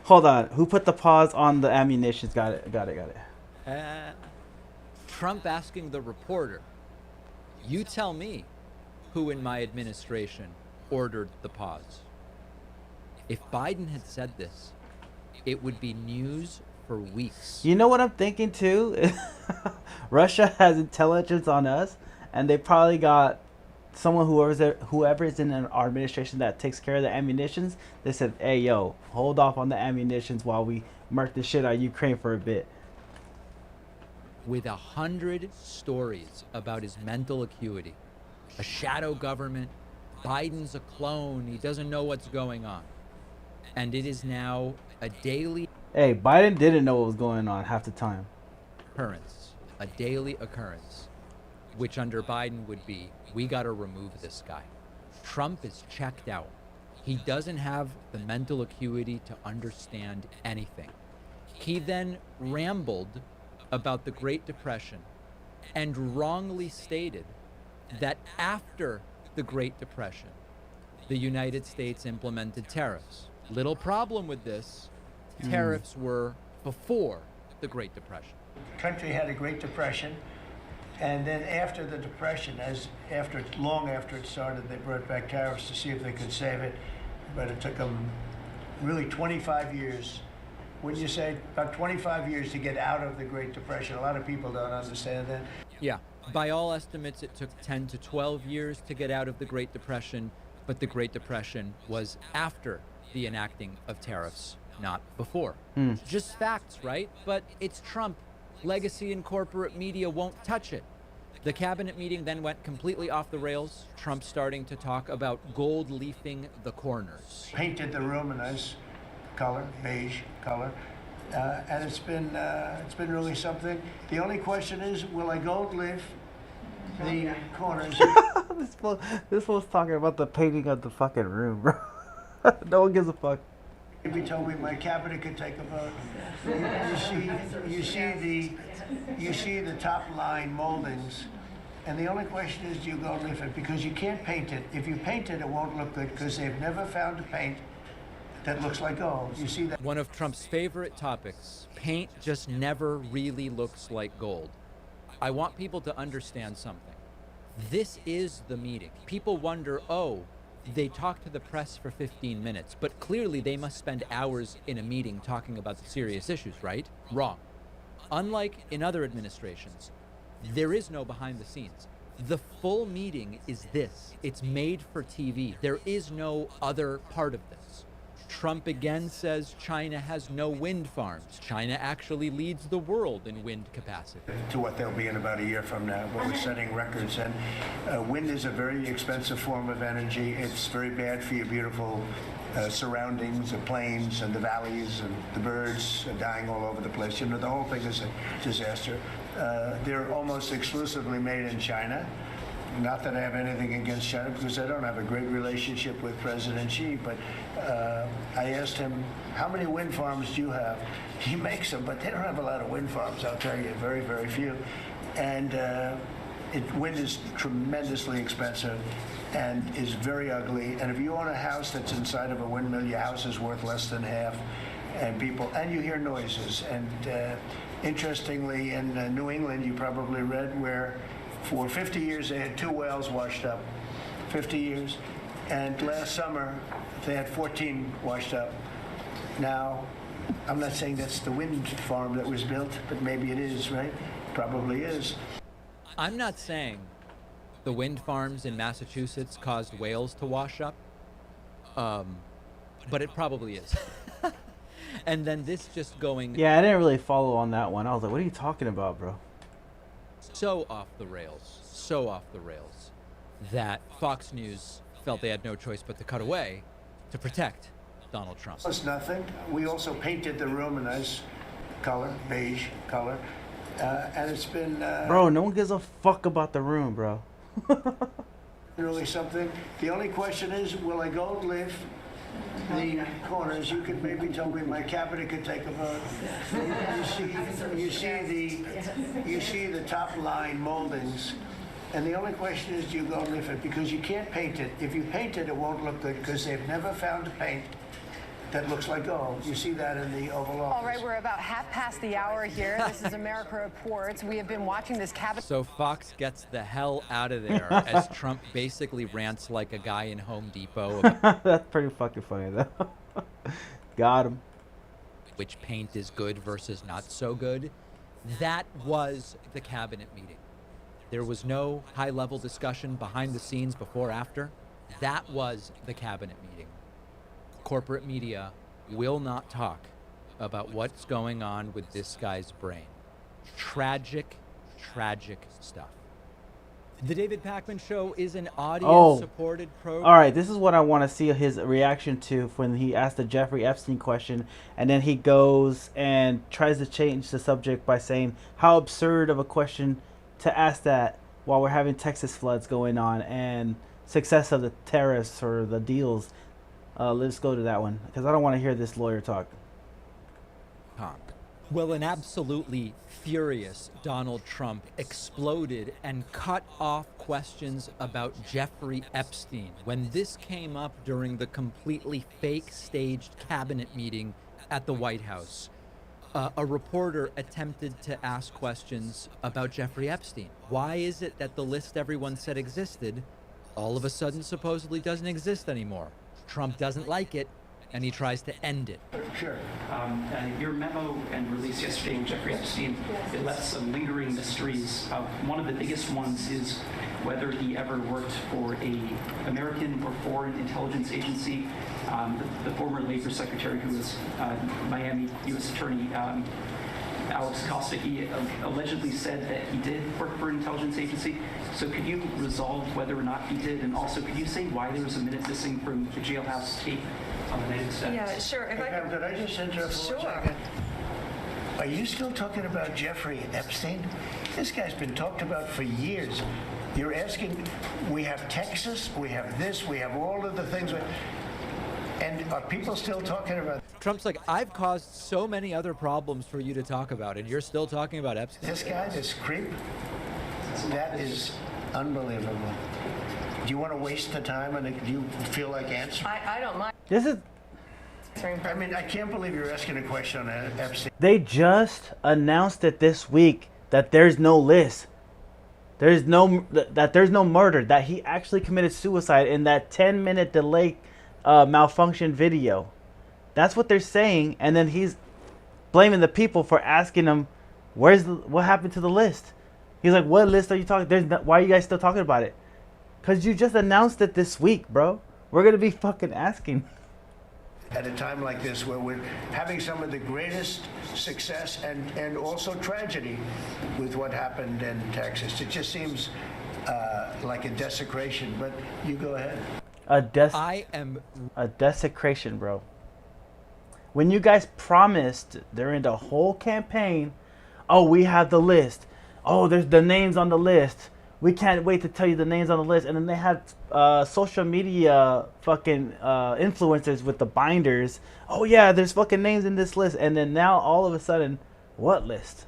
Hold on. Who put the pause on the ammunitions? Got it. Trump asking the reporter, you tell me who in my administration ordered the pause. If Biden had said this, it would be news for weeks. You know what I'm thinking too? Russia has intelligence on us, and they probably got someone whoever is in our administration that takes care of the ammunitions. They said, hey, yo, hold off on the ammunitions while we murk the shit out of Ukraine for a bit. With 100 stories about his mental acuity, a shadow government, Biden's a clone, he doesn't know what's going on. And it is now a daily... Hey, Biden didn't know what was going on half the time. Occurrence, a daily occurrence, which under Biden would be, we gotta remove this guy. Trump is checked out. He doesn't have the mental acuity to understand anything. He then rambled about the Great Depression and wrongly stated that after the Great Depression, the United States implemented tariffs. Little problem with this. Tariffs were before the Great Depression. The country had a Great Depression, and then after the Depression, long after it started, they brought back tariffs to see if they could save it, but it took them really 25 years. Wouldn't you say about 25 years to get out of the Great Depression? A lot of people don't understand that. Yeah, by all estimates, it took 10 to 12 years to get out of the Great Depression, but the Great Depression was after the enacting of tariffs, not before. Just facts, right? But it's Trump. Legacy and corporate media won't touch it. The cabinet meeting then went completely off the rails. Trump starting to talk about gold leafing the corners. Painted the room a nice color, beige color, and it's been really something. The only question is, will I gold leaf the corners? This fool's talking about the painting of the fucking room, bro. No one gives a fuck. If you told me my cabinet could take a vote, you see the top line moldings, and the only question is, do you gold leaf it? Because you can't paint it. If you paint it, it won't look good because they've never found a paint that looks like gold. You see that? One of Trump's favorite topics. Paint just never really looks like gold. I want people to understand something. This is the meeting. People wonder, oh, they talk to the press for 15 minutes, but clearly they must spend hours in a meeting talking about the serious issues, right? Wrong. Unlike in other administrations, there is no behind the scenes. The full meeting is this. It's made for TV. There is no other part of this. Trump again says China has no wind farms. China actually leads the world in wind capacity. To what they'll be in about a year from now, but we're setting records. And wind is a very expensive form of energy. It's very bad for your beautiful surroundings, the plains and the valleys, and the birds are dying all over the place. You know, the whole thing is a disaster. They're almost exclusively made in China. Not that I have anything against China, because I don't have a great relationship with President Xi, but I asked him, how many wind farms do you have? He makes them, but they don't have a lot of wind farms, I'll tell you, very, very few. And wind is tremendously expensive and is very ugly. And if you own a house that's inside of a windmill, your house is worth less than half. And you hear noises. And interestingly, in New England, you probably read where for 50 years, they had 2 wells washed up, 50 years. And last summer, they had 14 washed up. Now, I'm not saying that's the wind farm that was built, but maybe it is, right? Probably is. I'm not saying the wind farms in Massachusetts caused whales to wash up, but it probably is. And then this just going... Yeah, I didn't really follow on that one. I was like, what are you talking about, bro? So off the rails, that Fox News felt they had no choice but to cut away to protect Donald Trump. It's nothing. We also painted the room a nice color, beige color, and it's been... Bro, no one gives a fuck about the room, bro. Really something. The only question is, will I gold leaf the corners? You could maybe tell me my cabinet could take a vote. You see the top line moldings, and the only question is, do you gold leaf it? Because you can't paint it. If you paint it, it won't look good because they've never found a paint that looks like gold. You see that in the Oval Office. All right, we're about half past the hour here. This is America Reports. We have been watching this cabinet. So Fox gets the hell out of there as Trump basically rants like a guy in Home Depot. That's pretty fucking funny, though. Got him. Which paint is good versus not so good. That was the cabinet meeting. There was no high-level discussion behind the scenes before, after. That was the cabinet meeting. Corporate media will not talk about what's going on with this guy's brain. Tragic, tragic stuff. The David Pakman Show is an audience-supported program. All right, this is what I want to see his reaction to when he asked the Jeffrey Epstein question, and then he goes and tries to change the subject by saying how absurd of a question to ask that while we're having Texas floods going on and success of the tariffs or the deals. Let's go to that one because I don't want to hear this lawyer talk. Well, an absolutely furious Donald Trump exploded and cut off questions about Jeffrey Epstein when this came up during the completely fake staged cabinet meeting at the White House. A reporter attempted to ask questions about Jeffrey Epstein. Why is it that the list everyone said existed all of a sudden supposedly doesn't exist anymore? Trump doesn't like it, and he tries to end it. Sure. Your memo and release yesterday with Jeffrey Epstein, it left some lingering mysteries. One of the biggest ones is whether he ever worked for a American or foreign intelligence agency. The former Labor Secretary, who was Miami U.S. Attorney Alex Acosta, he allegedly said that he did work for an intelligence agency. So could you resolve whether or not he did? And also, could you say why there was a minute missing from the jailhouse tape on the next step? Yeah, sure. If could I just interrupt for 1 second? Are you still talking about Jeffrey Epstein? This guy's been talked about for years. You're asking, we have Texas, we have this, we have all of the things. And are people still talking about... Trump's like, I've caused so many other problems for you to talk about, and you're still talking about Epstein. This guy, this creep, that is unbelievable. Do you want to waste the time, and do you feel like answering? I don't mind. This is... I mean, I can't believe you're asking a question on Epstein. They just announced it this week that there's no list. There's no murder, that he actually committed suicide in that 10-minute delay malfunction video. That's what they're saying, and then he's blaming the people for asking him, what happened to the list? He's like, what list are you talking? Why are you guys still talking about it? Because you just announced it this week, bro. We're gonna be fucking asking. At a time like this, where we're having some of the greatest success and also tragedy with what happened in Texas, it just seems like a desecration. But you go ahead. A desecration, bro. When you guys promised during the whole campaign, oh, we have the list. Oh, there's the names on the list. We can't wait to tell you the names on the list. And then they had social media fucking influencers with the binders. Oh yeah, there's fucking names in this list. And then now all of a sudden, what list?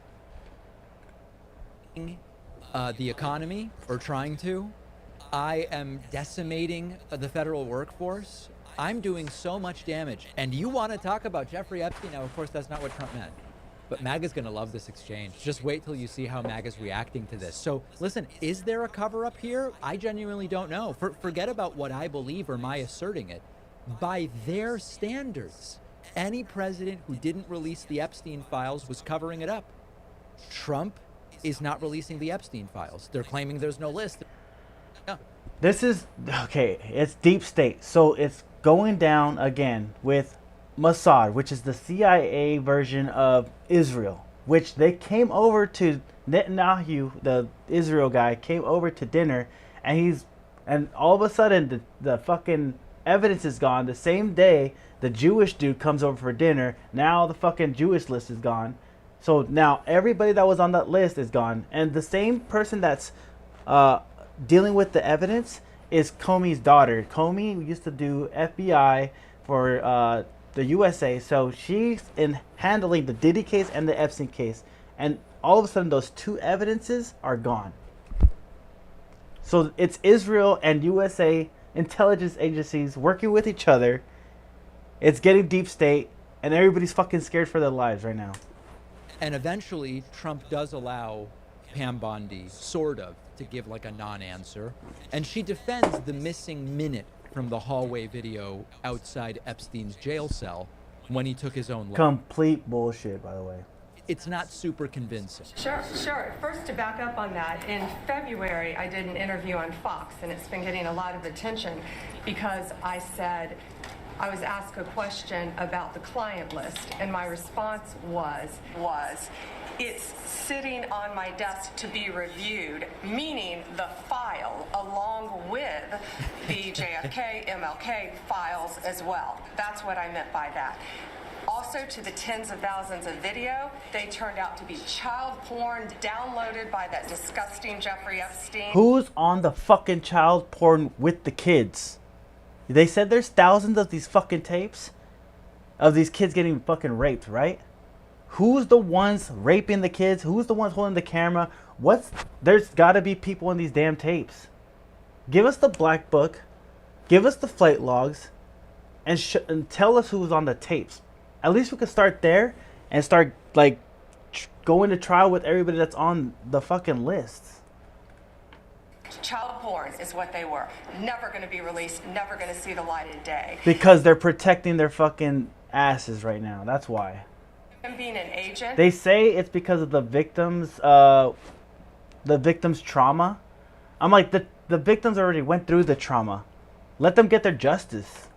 The economy, or trying to. I am decimating the federal workforce. I'm doing so much damage. And you want to talk about Jeffrey Epstein? Now, of course, that's not what Trump meant. But MAGA's going to love this exchange. Just wait till you see how MAGA's reacting to this. So, listen, is there a cover-up here? I genuinely don't know. Forget about what I believe or my asserting it. By their standards, any president who didn't release the Epstein files was covering it up. Trump is not releasing the Epstein files. They're claiming there's no list. Yeah. This is, okay, it's deep state. So it's going down again with Mossad, which is the CIA version of Israel, which they came over to Netanyahu, the Israel guy, came over to dinner, and all of a sudden the fucking evidence is gone. The same day the Jewish dude comes over for dinner, now the fucking Jewish list is gone. So now everybody that was on that list is gone, and the same person that's dealing with the evidence is Comey's daughter. Comey used to do FBI for the USA, so she's in handling the Diddy case and the Epstein case, and all of a sudden those two evidences are gone. So it's Israel and USA intelligence agencies working with each other. It's getting deep state, and everybody's fucking scared for their lives right now. And eventually Trump does allow Pam Bondi, sort of, to give like a non-answer, and she defends the missing minute from the hallway video outside Epstein's jail cell when he took his own life. Complete bullshit, by the way. It's not super convincing. Sure. First, to back up on that, in February, I did an interview on Fox, and it's been getting a lot of attention because I was asked a question about the client list, and my response was, it's sitting on my desk to be reviewed, meaning the file along with the JFK, MLK files as well. That's what I meant by that. Also, to the tens of thousands of video, they turned out to be child porn downloaded by that disgusting Jeffrey Epstein. Who's on the fucking child porn with the kids? They said there's thousands of these fucking tapes of these kids getting fucking raped, right? Who's the ones raping the kids? Who's the ones holding the camera? There's got to be people in these damn tapes. Give us the black book, give us the flight logs, and tell us who was on the tapes. At least we could start there and start like going to trial with everybody that's on the fucking lists. Child porn is what they were. Never going to be released, never going to see the light of day. Because they're protecting their fucking asses right now. That's why. Him being an agent. They say it's because of the victims' trauma. I'm like, the victims already went through the trauma. Let them get their justice.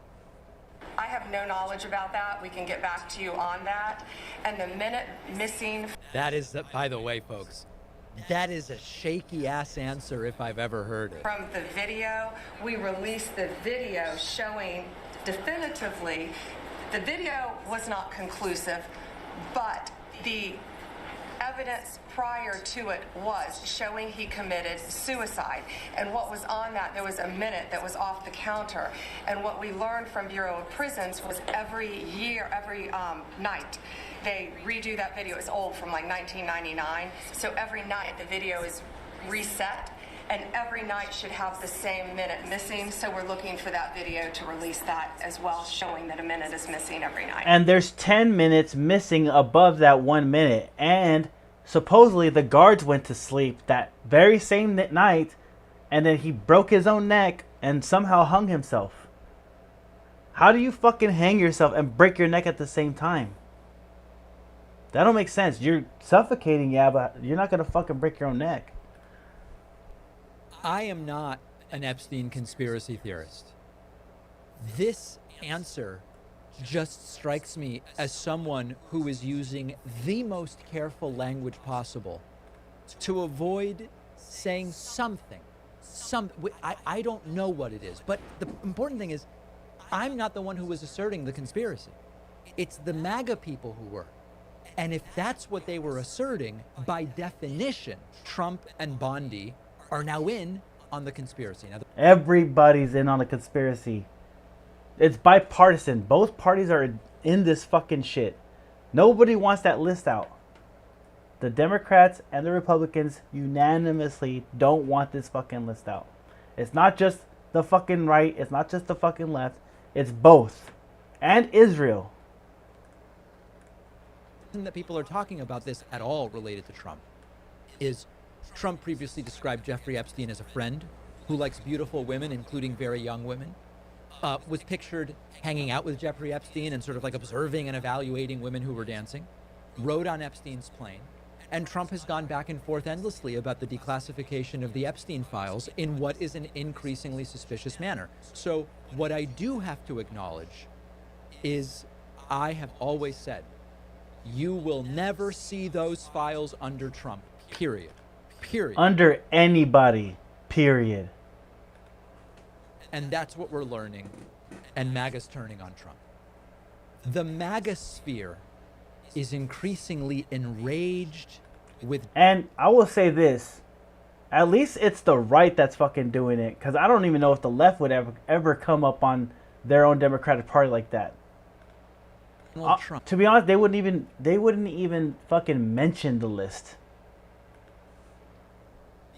I have no knowledge about that. We can get back to you on that. And the minute missing. That is, by the way, folks, that is a shaky ass answer if I've ever heard it. From the video, we released the video showing definitively the video was not conclusive, but the evidence prior to it was showing he committed suicide. And what was on that, there was a minute that was off the counter. And what we learned from Bureau of Prisons was every night, they redo that video. It's old, from like 1999. So every night the video is reset, and every night should have the same minute missing. So we're looking for that video to release that as well, showing that a minute is missing every night. And there's 10 minutes missing above that 1 minute. And supposedly the guards went to sleep that very same night, and then he broke his own neck and somehow hung himself. How do you fucking hang yourself and break your neck at the same time? That don't make sense. You're suffocating, yeah, but you're not gonna fucking break your own neck. I am not an Epstein conspiracy theorist. This answer just strikes me as someone who is using the most careful language possible to avoid saying something. I don't know what it is, but the important thing is I'm not the one who was asserting the conspiracy. It's the MAGA people who were. And if that's what they were asserting, by definition, Trump and Bondi are now in on the conspiracy. Now, everybody's in on the conspiracy. It's bipartisan. Both parties are in this fucking shit. Nobody wants that list out. The Democrats and the Republicans unanimously don't want this fucking list out. It's not just the fucking right. It's not just the fucking left. It's both. And Israel. That people are talking about this at all related to Trump is Trump previously described Jeffrey Epstein as a friend who likes beautiful women, including very young women, was pictured hanging out with Jeffrey Epstein and sort of like observing and evaluating women who were dancing, rode on Epstein's plane, and Trump has gone back and forth endlessly about the declassification of the Epstein files in what is an increasingly suspicious manner. So what I do have to acknowledge is I have always said, you will never see those files under Trump, period. Period. Under anybody, period. And that's what we're learning, and MAGA's turning on Trump. The MAGA sphere is increasingly enraged with... And I will say this, at least it's the right that's fucking doing it, because I don't even know if the left would ever come up on their own Democratic Party like that. To be honest, they wouldn't even fucking mention the list.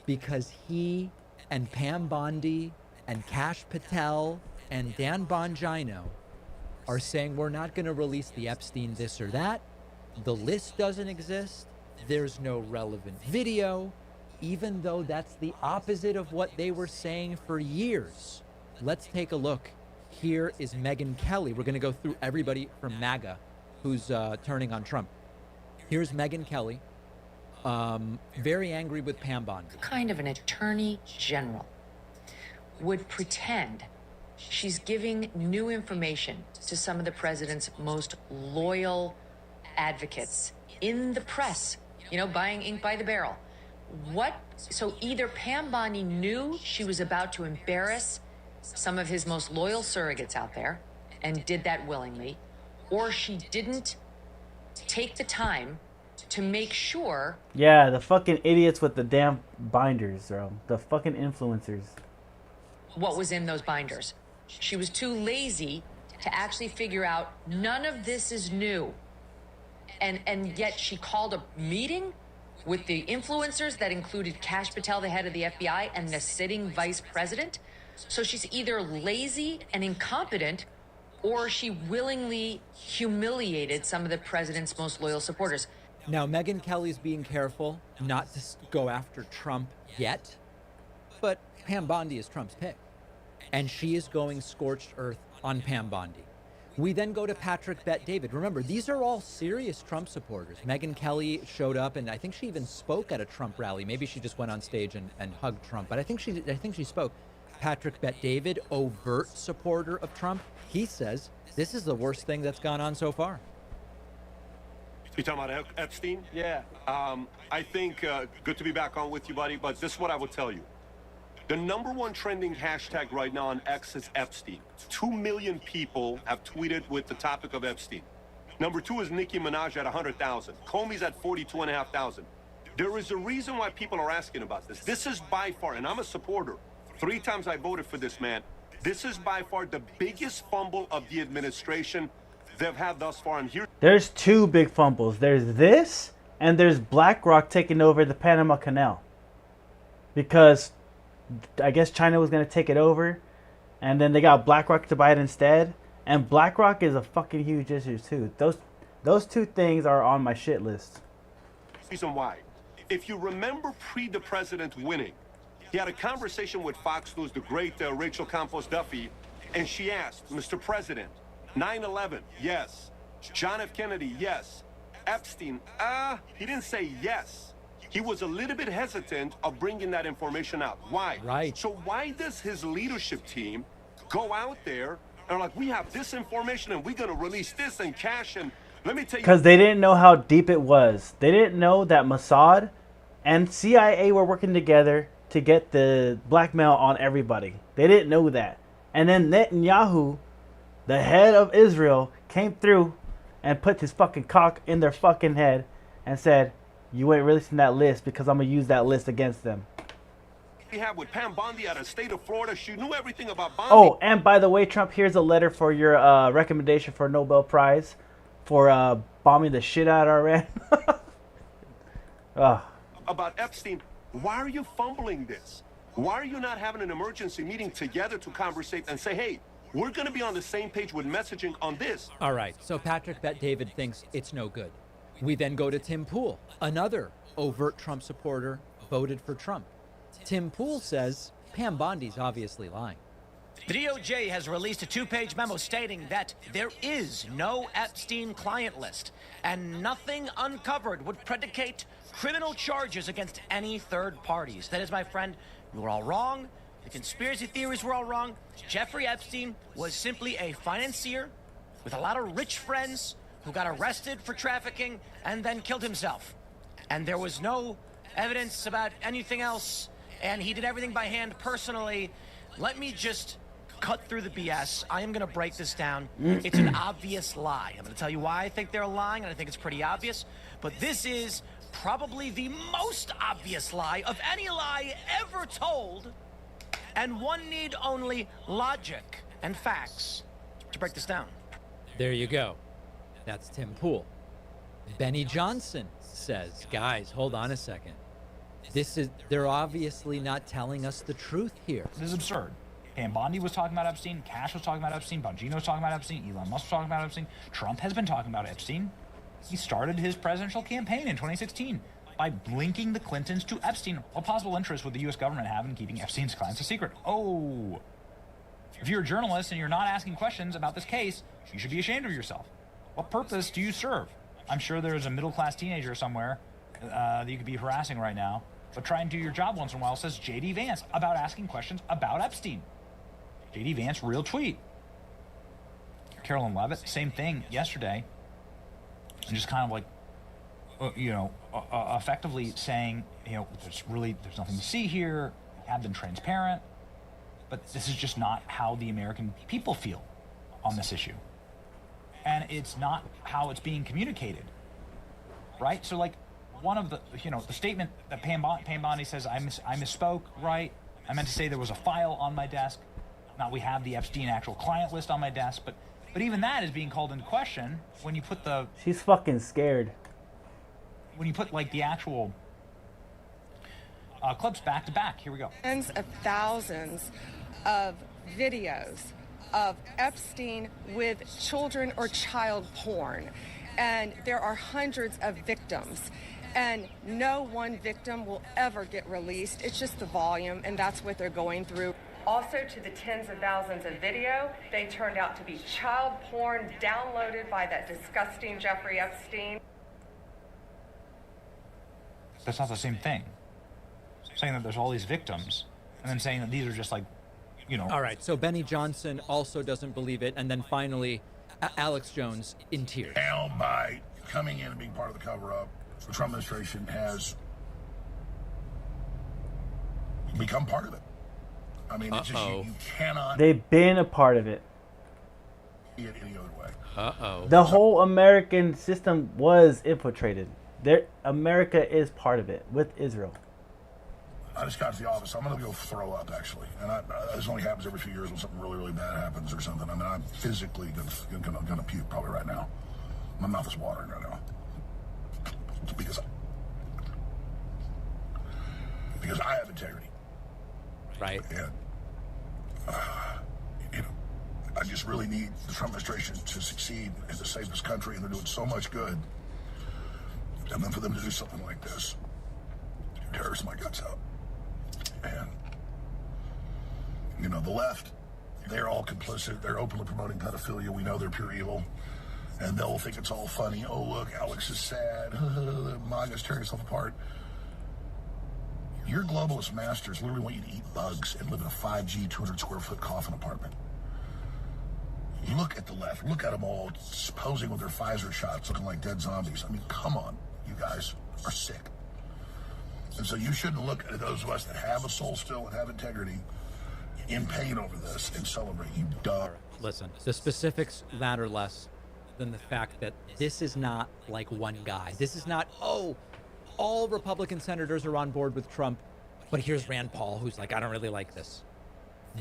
Because he and Pam Bondi and Kash Patel and Dan Bongino are saying we're not going to release the Epstein this or that. The list doesn't exist. There's no relevant video, even though that's the opposite of what they were saying for years. Let's take a look. Here is Megyn Kelly. We're going to go through everybody from MAGA who's turning on Trump. Here's Megyn Kelly, very angry with Pam Bondi. Kind of an attorney general would pretend she's giving new information to some of the president's most loyal advocates in the press, you know, buying ink by the barrel. So either Pam Bondi knew she was about to embarrass some of his most loyal surrogates out there and did that willingly, or she didn't take the time to make sure. Yeah, the fucking idiots with the damn binders, bro. The fucking influencers. What was in those binders. She was too lazy to actually figure out none of this is new. And yet she called a meeting with the influencers that included Kash Patel, the head of the FBI, and the sitting vice president. So she's either lazy and incompetent, or she willingly humiliated some of the president's most loyal supporters. Now, Megyn Kelly's being careful not to go after Trump yet, but Pam Bondi is Trump's pick, and she is going scorched earth on Pam Bondi. We then go to Patrick Bet-David. Remember, these are all serious Trump supporters. Megyn Kelly showed up, and I think she even spoke at a Trump rally. Maybe she just went on stage and hugged Trump, but I think she spoke. Patrick Bet-David, overt supporter of Trump, he says this is the worst thing that's gone on so far. You talking about Epstein? Yeah. I think, good to be back on with you, buddy, but this is what I will tell you. The #1 trending hashtag right now on X is Epstein. 2 million people have tweeted with the topic of Epstein. #2 is Nicki Minaj at 100,000. Comey's at 42,500. There is a reason why people are asking about this. This is by far, and I'm a supporter. 3 times I voted for this man. This is by far the biggest fumble of the administration they've had thus far. And here, There's 2 big fumbles. There's this, and there's BlackRock taking over the Panama Canal. Because I guess China was going to take it over, and then they got BlackRock to buy it instead. And BlackRock is a fucking huge issue too. Those 2 things are on my shit list. reason why. If you remember the president winning, he had a conversation with Fox News, the great Rachel Campos Duffy, and she asked, Mr. President, 9/11, yes. John F. Kennedy, yes. Epstein, he didn't say yes. He was a little bit hesitant of bringing that information out. Why? Right. So why does his leadership team go out there and like, we have this information and we're going to release this and cash, and let me tell you. Because they didn't know how deep it was. They didn't know that Mossad and CIA were working together to get the blackmail on everybody. They didn't know that. And then Netanyahu, the head of Israel, came through and put his fucking cock in their fucking head and said, you ain't releasing that list because I'm going to use that list against them. We have with Pam Bondi out of the state of Florida. She knew everything about Bondi. Oh, and by the way, Trump, here's a letter for your recommendation for a Nobel Prize for bombing the shit out of Iran. About Epstein. Why are you fumbling this? Why are you not having an emergency meeting together to conversate and say, hey, we're going to be on the same page with messaging on this? All right, so Patrick Bet-David thinks it's no good. We then go to Tim Pool, another overt Trump supporter, voted for Trump. Tim Pool says Pam Bondi's obviously lying. The DOJ has released a 2-page memo stating that there is no Epstein client list and nothing uncovered would predicate criminal charges against any third parties. That is, my friend, you were all wrong. The conspiracy theories were all wrong. Jeffrey Epstein was simply a financier with a lot of rich friends who got arrested for trafficking and then killed himself. And there was no evidence about anything else, and he did everything by hand personally. Let me just cut through the BS. I am going to break this down. It's an obvious lie. I'm going to tell you why I think they're lying, and I think it's pretty obvious. But this is probably the most obvious lie of any lie ever told. And one need only logic and facts to break this down. There you go. That's Tim Pool. Benny Johnson says, guys, hold on a second. They're obviously not telling us the truth here. This is absurd. Pam Bondi was talking about Epstein, Kash was talking about Epstein, Bongino was talking about Epstein, Elon Musk was talking about Epstein. Trump has been talking about Epstein. He started his presidential campaign in 2016 by linking the Clintons to Epstein. What possible interest would the U.S. government have in keeping Epstein's clients a secret? Oh, if you're a journalist and you're not asking questions about this case, you should be ashamed of yourself. What purpose do you serve? I'm sure there's a middle-class teenager somewhere that you could be harassing right now, but try and do your job once in a while, says J.D. Vance, about asking questions about Epstein. J.D. Vance, real tweet. Carolyn Levitt, same thing yesterday. And just kind of like, effectively saying, there's nothing to see here. We have been transparent. But this is just not how the American people feel on this issue. And it's not how it's being communicated, right? So, like, one of the, the statement that Pam Bondi says, I misspoke, right? I meant to say there was a file on my desk. Now we have the Epstein actual client list on my desk, but But even that is being called into question when you put the She's fucking scared. when you put like the actual clips back to back. Here we go. Tens of thousands of videos of Epstein with children or child porn. And there are hundreds of victims. And no one victim will ever get released. It's just the volume, and that's what they're going through. Also, to the tens of thousands of video, they turned out to be child porn downloaded by that disgusting Jeffrey Epstein. That's not the same thing. Saying that there's all these victims, and then saying that these are just like, you know. All right, so Benny Johnson also doesn't believe it, and then finally, Alex Jones in tears. Now, by coming in and being part of the cover-up, the Trump administration has become part of it. I mean, it's just, you cannot They've been a part of it. see it any other way. The whole American system was infiltrated. America is part of it with Israel. I just got to the office. I'm going to go throw up, actually. And this only happens every few years when something really, really bad happens or something. I mean, I'm physically going to puke probably right now. My mouth is watering right now. Because I have integrity. Right. And, you know, I just really need the Trump administration to succeed and to save this country, and they're doing so much good. And then for them to do something like this, tears my guts out. And, you know, the left, they're all complicit. They're openly promoting pedophilia. We know they're pure evil. And they'll think it's all funny. Oh, look, Alex is sad. MAGA's tearing itself apart. Your globalist masters literally want you to eat bugs and live in a 5G, 200 square foot coffin apartment. Look at the left. Look at them all posing with their Pfizer shots, looking like dead zombies. I mean, come on. You guys are sick. And so you shouldn't look at those of us that have a soul still and have integrity in pain over this and celebrate. You dumb. Listen, the specifics matter less than the fact that this is not like one guy. This is not, oh, all Republican senators are on board with Trump, but here's Rand Paul, who's like, I don't really like this.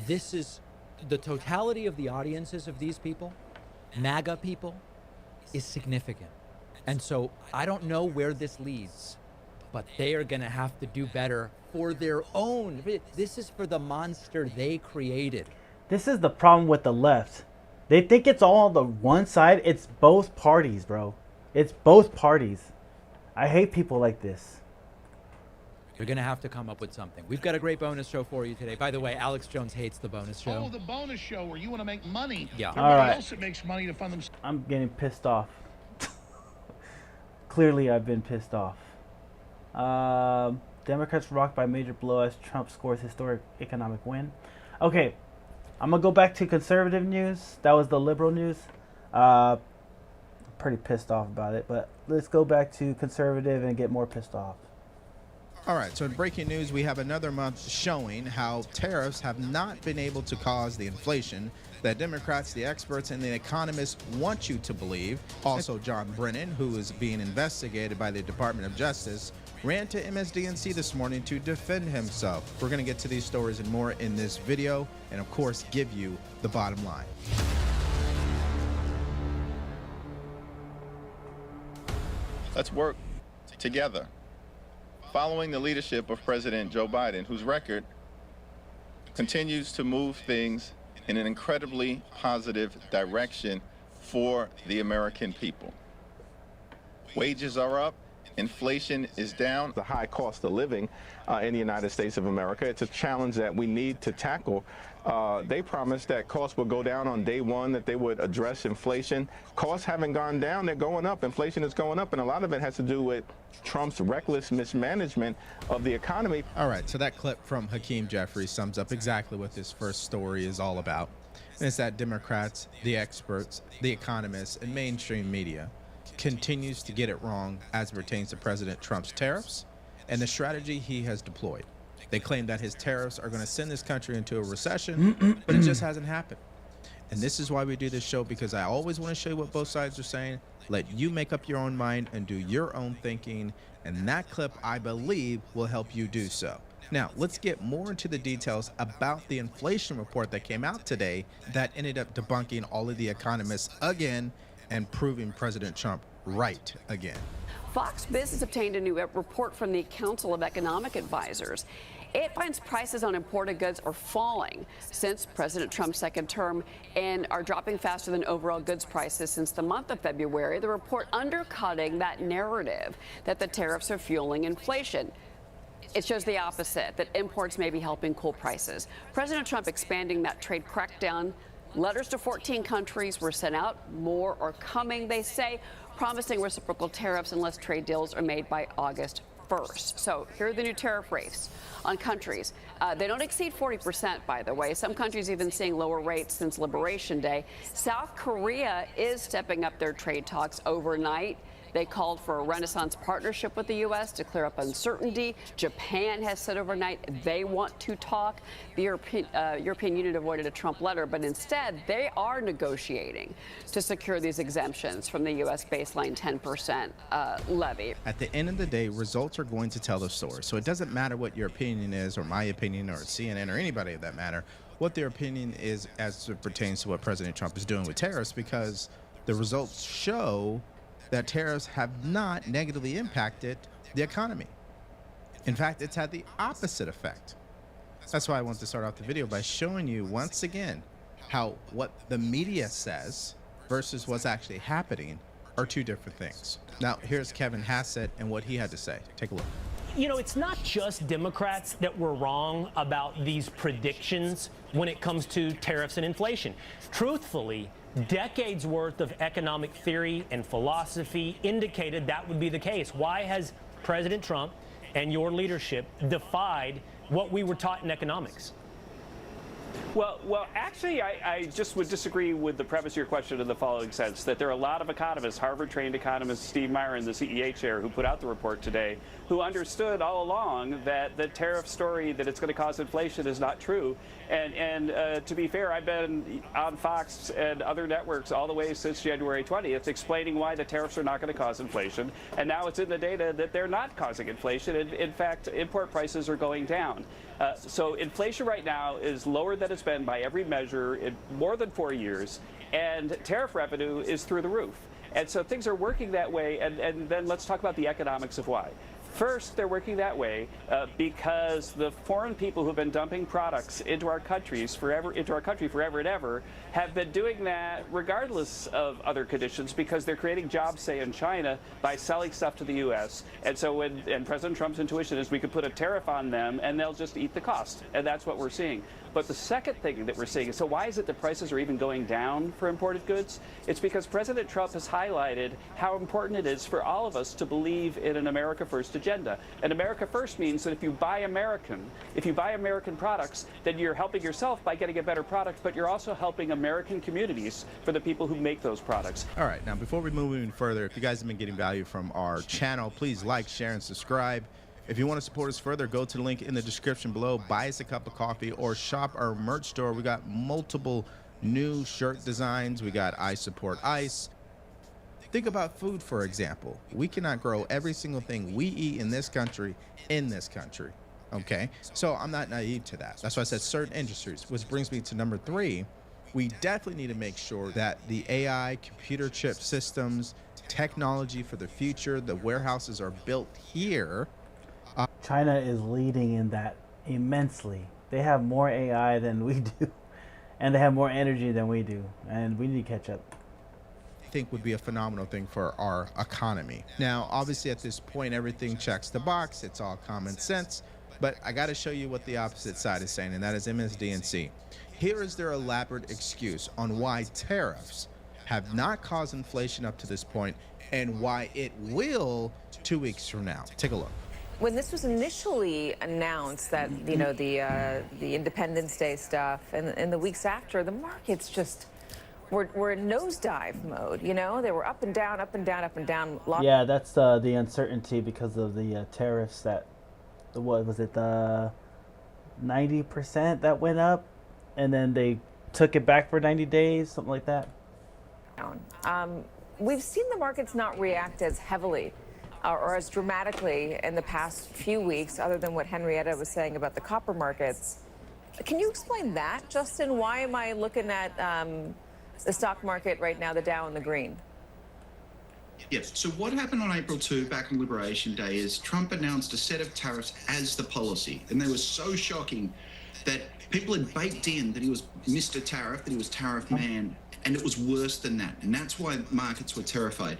This is the totality of the audiences of these people, MAGA people, is significant. And so I don't know where this leads, but they are going to have to do better for their own. This is for the monster they created. This is the problem with the left. They think it's all on the one side. It's both parties, bro. It's both parties. I hate people like this. You're going to have to come up with something. We've got a great bonus show for you today. By the way, Alex Jones hates the bonus show. Oh, the bonus show where you want to make money. Yeah. Everybody else that makes money to fund them. I'm getting pissed off. Clearly, I've been pissed off. Democrats rocked by major blow as Trump scores historic economic win. Okay, I'm going to go back to conservative news. That was the liberal news. Pretty pissed off about it, but let's go back to conservative and get more pissed off. All right, so in breaking news, we have another month showing how tariffs have not been able to cause the inflation that Democrats, the experts, and the economists want you to believe. Also, John Brennan, who is being investigated by the Department of Justice, ran to MSDNC this morning to defend himself. We're going to get to these stories and more in this video, and of course, give you the bottom line. Let's work together. Following the leadership of President Joe Biden, whose record continues to move things in an incredibly positive direction for the American people. Wages are up. Inflation is down. The high cost of living in the United States of America. It's a challenge that we need to tackle. They promised that costs would go down on day one, that they would address inflation. Costs haven't gone down, they're going up. Inflation is going up, and a lot of it has to do with Trump's reckless mismanagement of the economy. All right, so that clip from Hakeem Jeffries sums up exactly what this first story is all about. And it's that Democrats, the experts, the economists, and mainstream media continues to get it wrong as it pertains to President Trump's tariffs and the strategy he has deployed. They claim that his tariffs are going to send this country into a recession, but it just hasn't happened. And this is why we do this show, because I always want to show you what both sides are saying. Let you make up your own mind and do your own thinking. And that clip, I believe, will help you do so. Now, let's get more into the details about the inflation report that came out today that ended up debunking all of the economists again and proving President Trump right again. Fox Business obtained a new report from the Council of Economic Advisors. It finds prices on imported goods are falling since President Trump's second term and are dropping faster than overall goods prices since the month of February. The report undercutting that narrative that the tariffs are fueling inflation. It shows the opposite, that imports may be helping cool prices. President Trump expanding that trade crackdown. Letters to 14 countries were sent out. More are coming, they say, promising reciprocal tariffs unless trade deals are made by August 1st. So here are the new tariff rates on countries. They don't exceed 40%, by the way. Some countries even seeing lower rates since Liberation Day. South Korea is stepping up their trade talks overnight. They called for a Renaissance partnership with the U.S. to clear up uncertainty. Japan has said overnight they want to talk. The European Union avoided a Trump letter, but instead they are negotiating to secure these exemptions from the U.S. baseline 10% levy. At the end of the day, results are going to tell the story. So it doesn't matter what your opinion is, or my opinion, or CNN, or anybody of that matter, what their opinion is as it pertains to what President Trump is doing with tariffs, because the results show that tariffs have not negatively impacted the economy. In fact, it's had the opposite effect. That's why I want to start off the video by showing you once again how what the media says versus what's actually happening are two different things. Now, here's Kevin Hassett and what he had to say. Take a look. You know, it's not just Democrats that were wrong about these predictions when it comes to tariffs and inflation. Truthfully, decades worth of economic theory and philosophy indicated that would be the case. Why has President Trump and your leadership defied what we were taught in economics? Well, actually, I just would disagree with the premise of your question in the following sense, that there are a lot of economists, Harvard-trained economist Steve Myron, the CEA chair, who put out the report today, who understood all along that the tariff story, that it's going to cause inflation, is not true. And to be fair, I've been on Fox and other networks all the way since January 20th explaining why the tariffs are not going to cause inflation. And now it's in the data that they're not causing inflation. In fact, import prices are going down. So inflation right now is lower than it's been by every measure in more than 4 years, and tariff revenue is through the roof. And so things are working that way, and then let's talk about the economics of why. First, they're working that way because the foreign people who've been dumping products into our country forever and ever have been doing that regardless of other conditions, because they're creating jobs, say, in China by selling stuff to the U.S. And so and President Trump's intuition is we could put a tariff on them and they'll just eat the cost. And that's what we're seeing. But the second thing that we're seeing is, so why is it that prices are even going down for imported goods? It's because President Trump has highlighted how important it is for all of us to believe in an America First agenda. And America First means that if you buy American products, then you're helping yourself by getting a better product, but you're also helping American communities for the people who make those products. All right, now before we move even further, if you guys have been getting value from our channel, please like, share, and subscribe. If you want to support us further, go to the link in the description below, buy us a cup of coffee, or shop our merch store. We got multiple new shirt designs. We got I Support ICE. Think about food, for example. We cannot grow every single thing we eat in this country, okay? So I'm not naive to that. That's why I said certain industries, which brings me to number 3. We definitely need to make sure that the AI, computer chip systems, technology for the future, the warehouses are built here. China is leading in that immensely. They have more AI than we do, and they have more energy than we do, and we need to catch up. I think would be a phenomenal thing for our economy. Now, obviously at this point, everything checks the box. It's all common sense, but I got to show you what the opposite side is saying, and that is MSDNC. Here is their elaborate excuse on why tariffs have not caused inflation up to this point and why it will 2 weeks from now. Take a look. When this was initially announced that, you know, the Independence Day stuff, and in the weeks after, the markets just were in nosedive mode, you know? They were up and down, up and down, up and down. Yeah, that's the uncertainty because of the tariffs that, what was it, the 90% that went up, and then they took it back for 90 days, something like that. We've seen the markets not react as heavily or as dramatically in the past few weeks, other than what Henrietta was saying about the copper markets. Can you explain that, Justin? Why am I looking at the stock market right now, the Dow in the green? Yes. So what happened on April 2, back on Liberation Day, is Trump announced a set of tariffs as the policy. And they were so shocking that people had baked in that he was Mr. Tariff, that he was Tariff Man, and it was worse than that. And that's why markets were terrified.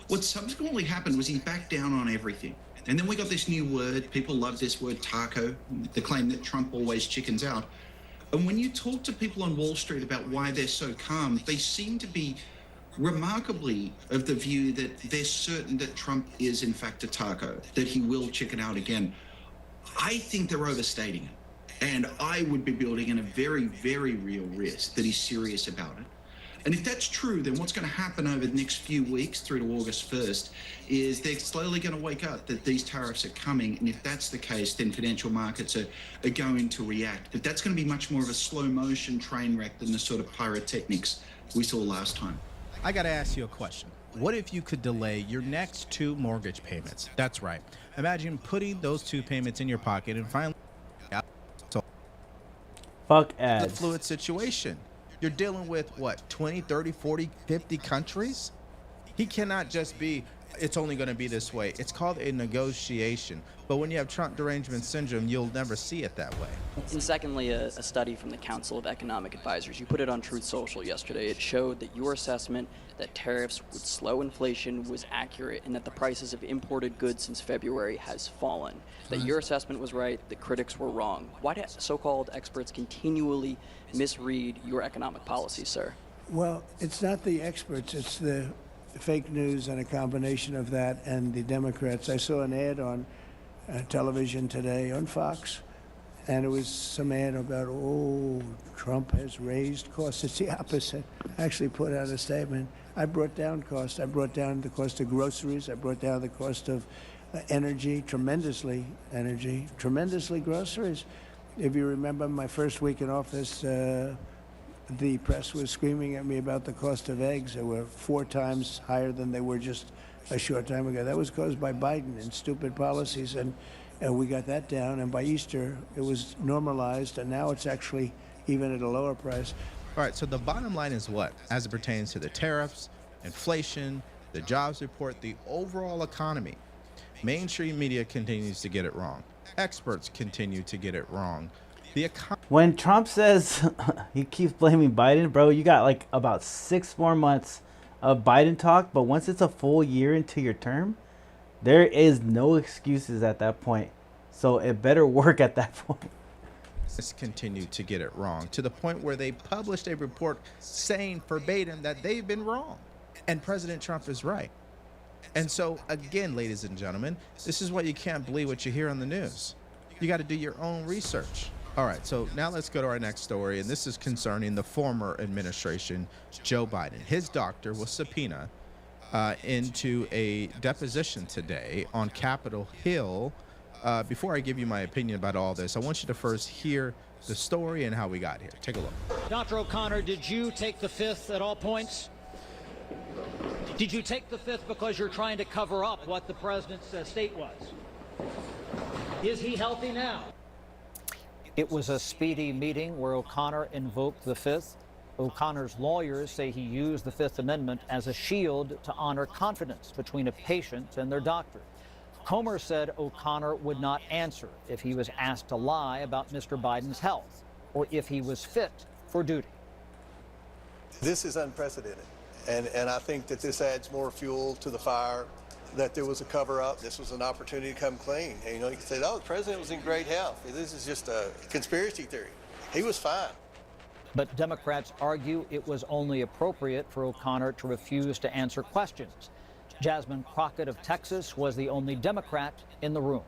What subsequently happened was he backed down on everything. And then we got this new word. People love this word, taco, the claim that Trump always chickens out. And when you talk to people on Wall Street about why they're so calm, they seem to be remarkably of the view that they're certain that Trump is in fact a taco, that he will chicken out again. I think they're overstating it. And I would be building in a very, very real risk that he's serious about it. And if that's true, then what's going to happen over the next few weeks through to August 1st is they're slowly going to wake up that these tariffs are coming. And if that's the case, then financial markets are going to react. But that's going to be much more of a slow motion train wreck than the sort of pyrotechnics we saw last time. I got to ask you a question. What if you could delay your next 2 mortgage payments? That's right. Imagine putting those 2 payments in your pocket and finally... Fuck It's ads. a fluid situation. You're dealing with, what, 20, 30, 40, 50 countries? He cannot just be, it's only going to be this way. It's called a negotiation. But when you have Trump derangement syndrome, you'll never see it that way. And secondly, a study from the Council of Economic Advisors. You put it on Truth Social yesterday. It showed that your assessment that tariffs would slow inflation was accurate and that the prices of imported goods since February has fallen. That your assessment was right, the critics were wrong. Why do so-called experts continually misread your economic policies, sir? Well, it's not the experts, it's the fake news and a combination of that and the Democrats. I saw an ad on television today on Fox, and it was some ad about, oh, Trump has raised costs. It's the opposite. I actually put out a statement. I brought down costs. I brought down the cost of groceries. I brought down the cost of energy, tremendously groceries. If you remember my first week in office, the press was screaming at me about the cost of eggs. They were 4 times higher than they were just a short time ago. That was caused by Biden and stupid policies, and we got that down. And by Easter, it was normalized, and now it's actually even at a lower price. All right, so the bottom line is what? As it pertains to the tariffs, inflation, the jobs report, the overall economy, mainstream media continues to get it wrong. Experts continue to get it wrong. When Trump says he keeps blaming Biden, bro, you got like about 6 more months of Biden talk, but once it's a full year into your term, there is no excuses at that point. So it better work at that point. Just continue to get it wrong to the point where they published a report saying verbatim that they've been wrong and President Trump is right. And so again, ladies and gentlemen, this is why you can't believe what you hear on the news. You got to do your own research. All right, so now let's go to our next story, and this is concerning the former administration, Joe Biden. His doctor was subpoenaed into a deposition today on Capitol Hill. Before I give you my opinion about all this, I want you to first hear the story and how we got here. Take a look. Dr. O'Connor, did you take the fifth at all points? Did you take the fifth because you're trying to cover up what the president's state was? Is he healthy now? It was a speedy meeting where O'Connor invoked the fifth. O'Connor's lawyers say he used the Fifth Amendment as a shield to honor confidence between a patient and their doctor. Comer said O'Connor would not answer if he was asked to lie about Mr. Biden's health or if he was fit for duty. This is unprecedented, and I think that this adds more fuel to the fire, that there was a cover-up. This was an opportunity to come clean. And, you can say, oh, the president was in great health. This is just a conspiracy theory. He was fine. But Democrats argue it was only appropriate for O'Connor to refuse to answer questions. Jasmine Crockett of Texas was the only Democrat in the room.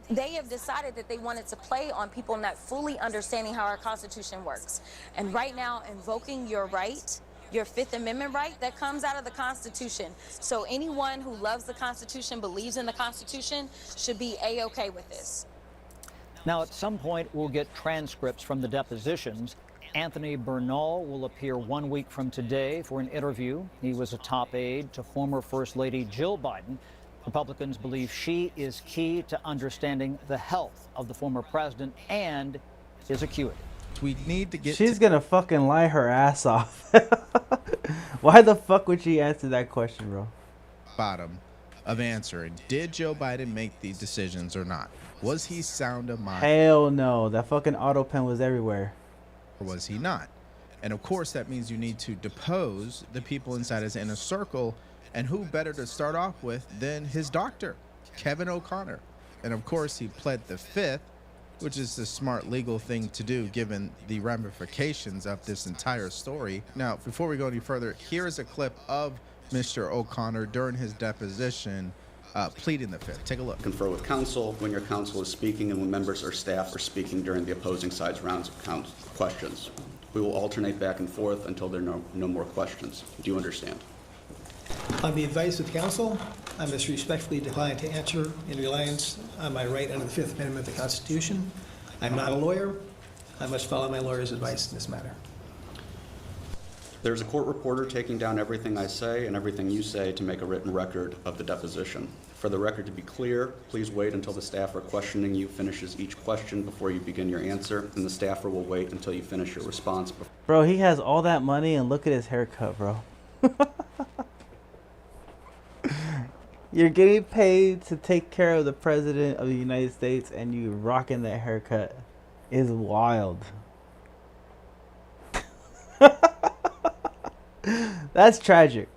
They have decided that they wanted to play on people not fully understanding how our Constitution works. And right now, invoking your right, your Fifth Amendment right, that comes out of the Constitution. So anyone who loves the Constitution, believes in the Constitution, should be A-OK with this. Now, at some point, we'll get transcripts from the depositions. Anthony Bernal will appear 1 week from today for an interview. He was a top aide to former First Lady Jill Biden. Republicans believe she is key to understanding the health of the former president and his acuity. We need to get. She's gonna fucking lie her ass off. Why the fuck would she answer that question, bro? Bottom of answering. Did Joe Biden make these decisions or not? Was he sound of mind? Hell no. That fucking auto pen was everywhere. Or was he not? And of course, that means you need to depose the people inside his inner circle. And who better to start off with than his doctor, Kevin O'Connor? And of course, he pled the fifth, which is the smart legal thing to do given the ramifications of this entire story. Now, before we go any further, here is a clip of Mr. O'Connor during his deposition pleading the fifth. Take a look. Confer with counsel when your counsel is speaking and when members or staff are speaking during the opposing side's rounds of questions. We will alternate back and forth until there are no more questions. Do you understand? On the advice of counsel, I must respectfully decline to answer in reliance on my right under the Fifth Amendment of the Constitution. I'm not a lawyer. I must follow my lawyer's advice in this matter. There's a court reporter taking down everything I say and everything you say to make a written record of the deposition. For the record to be clear, please wait until the staffer questioning you finishes each question before you begin your answer, and the staffer will wait until you finish your response. Bro, he has all that money and look at his haircut, bro. You're getting paid to take care of the president of the United States and you rocking that haircut is wild. That's tragic.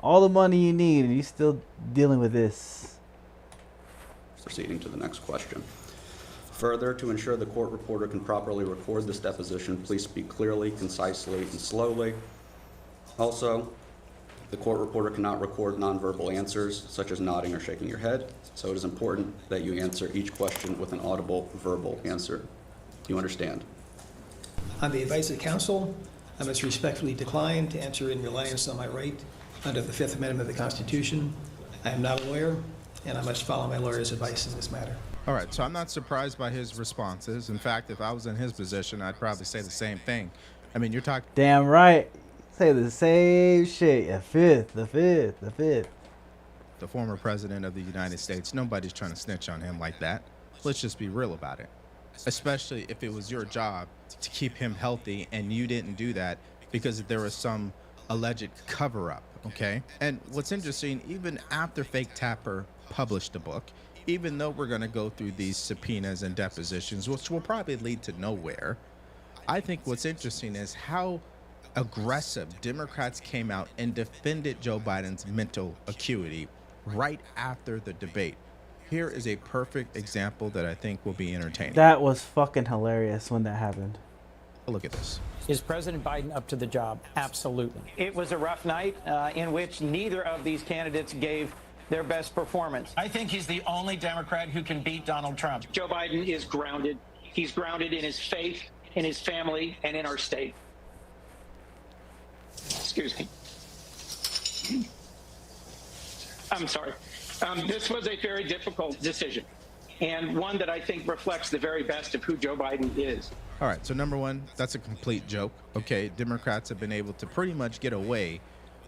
All the money you need and you still dealing with this. Proceeding to the next question. Further, to ensure the court reporter can properly record this deposition, please speak clearly, concisely, and slowly. Also, the court reporter cannot record nonverbal answers, such as nodding or shaking your head, so it is important that you answer each question with an audible verbal answer. Do you understand? On the advice of counsel, I must respectfully decline to answer in reliance on my right under the Fifth Amendment of the Constitution. I am not a lawyer, and I must follow my lawyer's advice in this matter. All right, so I'm not surprised by his responses. In fact, if I was in his position, I'd probably say the same thing. I mean, you're talking... Damn right. Say the same shit. The fifth. The former president of the United States. Nobody's trying to snitch on him like that. Let's just be real about it. Especially if it was your job to keep him healthy and you didn't do that because there was some alleged cover-up, okay? And what's interesting, even after Fake Tapper published the book, even though we're going to go through these subpoenas and depositions, which will probably lead to nowhere, I think what's interesting is how aggressive Democrats came out and defended Joe Biden's mental acuity right after the debate. Here is a perfect example that I think will be entertaining. That was fucking hilarious when that happened. Look at this. Is President Biden up to the job? Absolutely. It was a rough night in which neither of these candidates gave their best performance. I think he's the only Democrat who can beat Donald Trump. Joe Biden is grounded. He's grounded in his faith, in his family, and in our state. Excuse me. I'm sorry. This was a very difficult decision, and one that I think reflects the very best of who Joe Biden is. All right, so number one, that's a complete joke. Okay, Democrats have been able to pretty much get away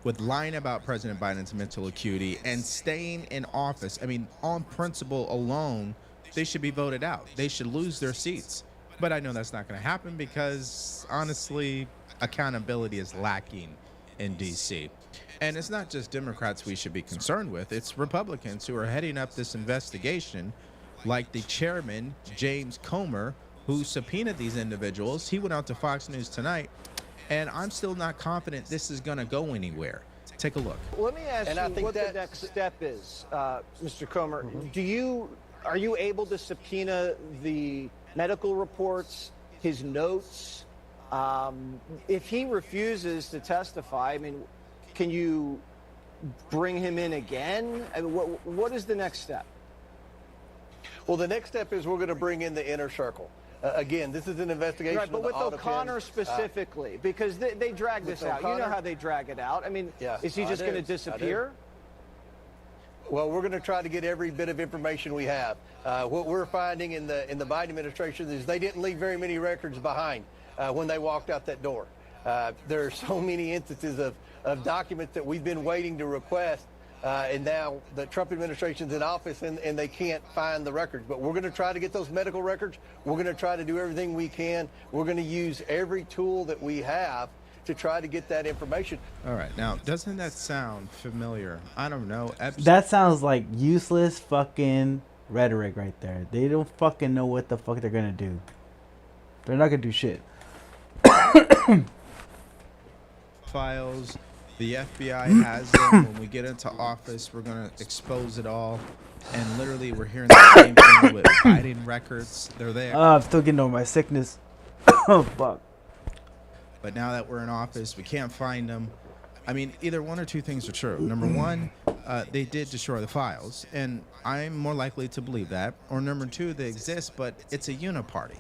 with lying about President Biden's mental acuity and staying in office. I mean, on principle alone, they should be voted out. They should lose their seats. But I know that's not going to happen because, honestly, accountability is lacking in D.C. And it's not just Democrats we should be concerned with. It's Republicans who are heading up this investigation, like the chairman, James Comer, who subpoenaed these individuals. He went out to Fox News tonight, and I'm still not confident this is going to go anywhere. Take a look. Let me ask you what the next step is, Mr. Comer. Are you able to subpoena the medical reports, his notes? If he refuses to testify, I mean, can you bring him in again? I mean, what is the next step? Well, the next step is we're going to bring in the inner circle. Again, this is an investigation. Right, but with O'Connor specifically, because they drag this out. You know how they drag it out. I mean, is he just going to disappear? Well, we're going to try to get every bit of information we have. What we're finding in the Biden administration is they didn't leave very many records behind when they walked out that door. There are so many instances of documents that we've been waiting to request And now the Trump administration's in office and they can't find the records. But we're going to try to get those medical records. We're going to try to do everything we can. We're going to use every tool that we have to try to get that information. All right. Now, doesn't that sound familiar? I don't know. That sounds like useless fucking rhetoric right there. They don't fucking know what the fuck they're going to do. They're not going to do shit. Files. The FBI has them. When we get into office, we're going to expose it all. And literally, we're hearing the same thing with Biden records. They're there. I'm still getting over my sickness. Oh, fuck. But now that we're in office, we can't find them. I mean, either one or two things are true. Number one, they did destroy the files. And I'm more likely to believe that. Or number two, they exist, but it's a uniparty.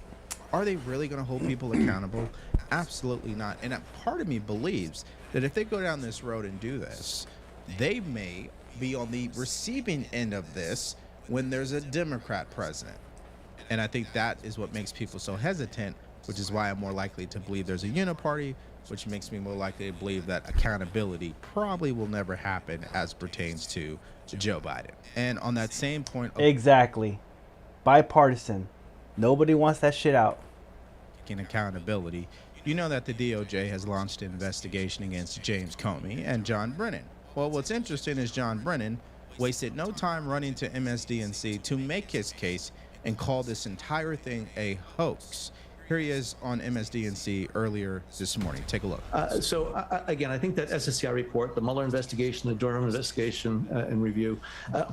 Are they really going to hold people accountable? Absolutely not. And part of me believes that if they go down this road and do this, they may be on the receiving end of this when there's a Democrat president. And I think that is what makes people so hesitant, which is why I'm more likely to believe there's a uniparty, which makes me more likely to believe that accountability probably will never happen as pertains to Joe Biden. And on that same point... Exactly. Bipartisan. Nobody wants that shit out. In accountability, you know that the DOJ has launched an investigation against James Comey and John Brennan. Well, what's interesting is John Brennan wasted no time running to MSDNC to make his case and call this entire thing a hoax. Here he is on MSDNC earlier this morning. Take a look. Again, I think that SSCI report, the Mueller investigation, the Durham investigation and review,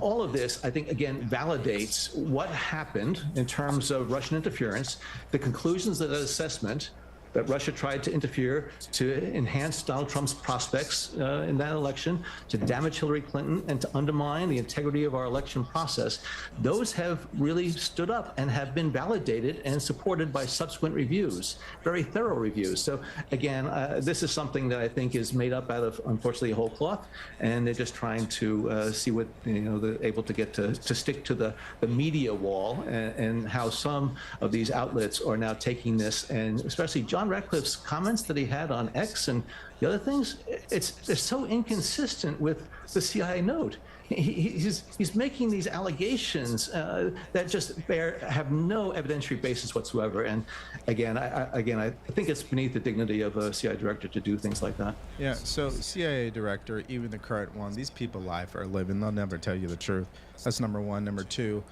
all of this, I think, again, validates what happened in terms of Russian interference, the conclusions of that assessment, that Russia tried to interfere to enhance Donald Trump's prospects in that election, to damage Hillary Clinton, and to undermine the integrity of our election process. Those have really stood up and have been validated and supported by subsequent reviews, very thorough reviews. So again, this is something that I think is made up out of, unfortunately, a whole cloth, and they're just trying to see what, they're able to get to stick to the media wall, and how some of these outlets are now taking this, and especially John Ratcliffe's comments that he had on X and the other things, they're so inconsistent with the CIA note. He's making these allegations that just have no evidentiary basis whatsoever. And again, I think it's beneath the dignity of a CIA director to do things like that. Yeah, so CIA director, even the current one, these people lie for a living. They'll never tell you the truth. That's number one. Number two,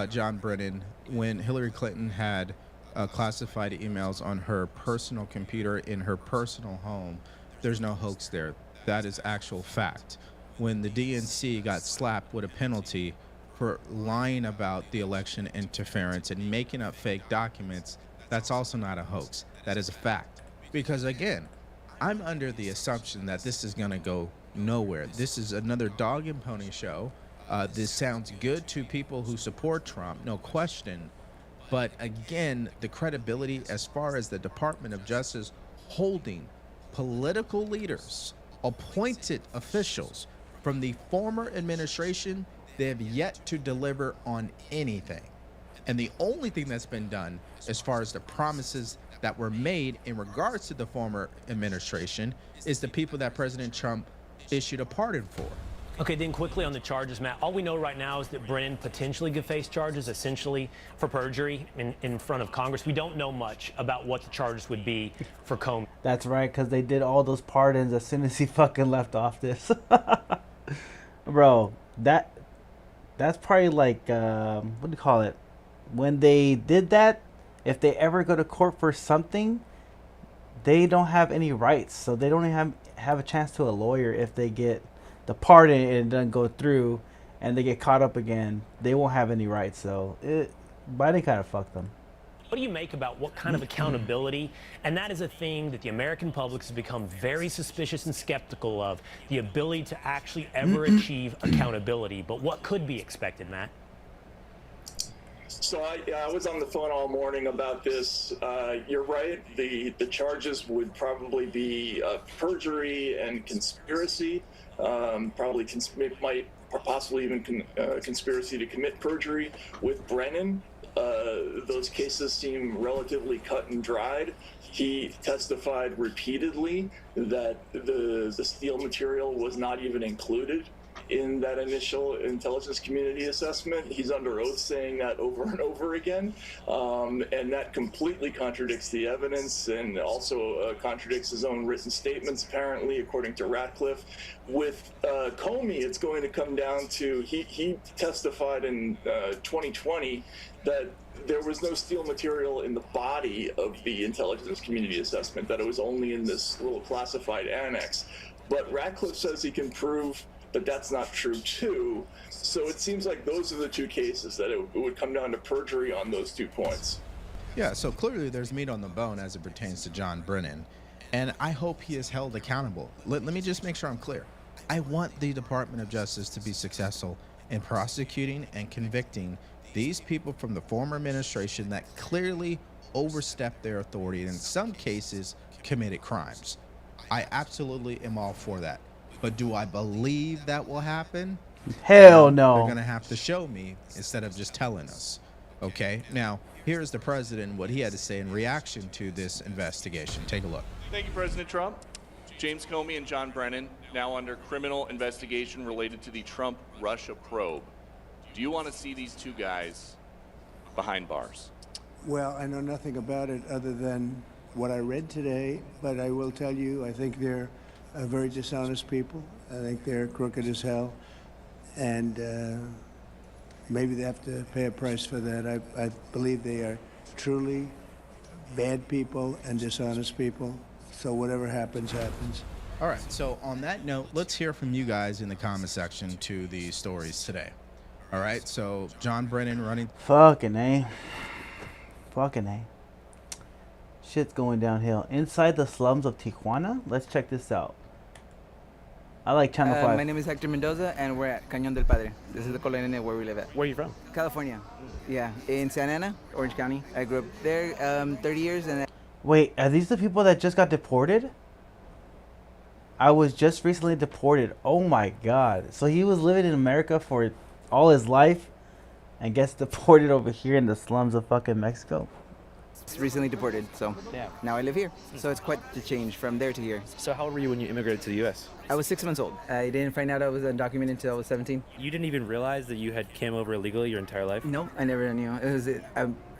John Brennan, when Hillary Clinton had classified emails on her personal computer in her personal home, there's no hoax there. That is actual fact. When the DNC got slapped with a penalty for lying about the election interference and making up fake documents, that's also not a hoax. That is a fact. Because again, I'm under the assumption that this is going to go nowhere. This is another dog and pony show. This sounds good to people who support Trump, no question. But again, the credibility as far as the Department of Justice holding political leaders, appointed officials from the former administration, they have yet to deliver on anything. And the only thing that's been done as far as the promises that were made in regards to the former administration is the people that President Trump issued a pardon for. Okay, then quickly on the charges, Matt. All we know right now is that Brennan potentially could face charges, essentially for perjury in front of Congress. We don't know much about what the charges would be for Comey. That's right, because they did all those pardons as soon as he fucking left office. Bro, that's probably like, what do you call it? When they did that, if they ever go to court for something, they don't have any rights. So they don't even have a chance to a lawyer if they get the pardon and it doesn't go through and they get caught up again. They won't have any rights. So Biden kind of fucked them. What do you make about what kind of accountability? And that is a thing that the American public has become very suspicious and skeptical of, the ability to actually ever achieve accountability. But what could be expected, Matt? So I was on the phone all morning about this. You're right. The charges would probably be perjury and conspiracy. Probably might possibly even conspiracy to commit perjury. With Brennan, those cases seem relatively cut and dried. He testified repeatedly that the Steele material was not even included in that initial intelligence community assessment. He's under oath saying that over and over again, and that completely contradicts the evidence and also contradicts his own written statements, apparently, according to Ratcliffe. With Comey, it's going to come down to, he testified in 2020 that there was no steel material in the body of the intelligence community assessment, that it was only in this little classified annex. But Ratcliffe says he can prove that that's not true too. So it seems like those are the two cases, that it would come down to perjury on those 2 points. Yeah, so clearly there's meat on the bone as it pertains to John Brennan, and I hope he is held accountable. Let me just make sure I'm clear. I want the Department of Justice to be successful in prosecuting and convicting these people from the former administration that clearly overstepped their authority and in some cases committed crimes. I absolutely am all for that. But do I believe that will happen? Hell no. They're going to have to show me instead of just telling us. Okay? Now, here's the president, what he had to say in reaction to this investigation. Take a look. Thank you, President Trump. James Comey and John Brennan now under criminal investigation related to the Trump-Russia probe. Do you want to see these two guys behind bars? Well, I know nothing about it other than what I read today, but I will tell you, I think they're very dishonest people. I think they're crooked as hell, and maybe they have to pay a price for that. I believe they are truly bad people and dishonest people, so whatever happens, happens. All right, so on that note, let's hear from you guys in the comment section to the stories today. All right, so John Brennan running. Fucking A. Fucking A. Shit's going downhill. Inside the slums of Tijuana? Let's check this out. I like Channel 5. My name is Hector Mendoza, and we're at Cañón del Padre. This is the colonia where we live at. Where are you from? California. Yeah, in Santa Ana, Orange County. I grew up there 30 years. And Wait, are these the people that just got deported? I was just recently deported. Oh my god. So he was living in America for all his life and gets deported over here in the slums of fucking Mexico? recently deported, so now I live here. So it's quite the change from there to here. So how old were you when you immigrated to the U.S.? I was 6 months old. I didn't find out I was undocumented until I was 17. You didn't even realize that you had came over illegally your entire life? No, I never knew.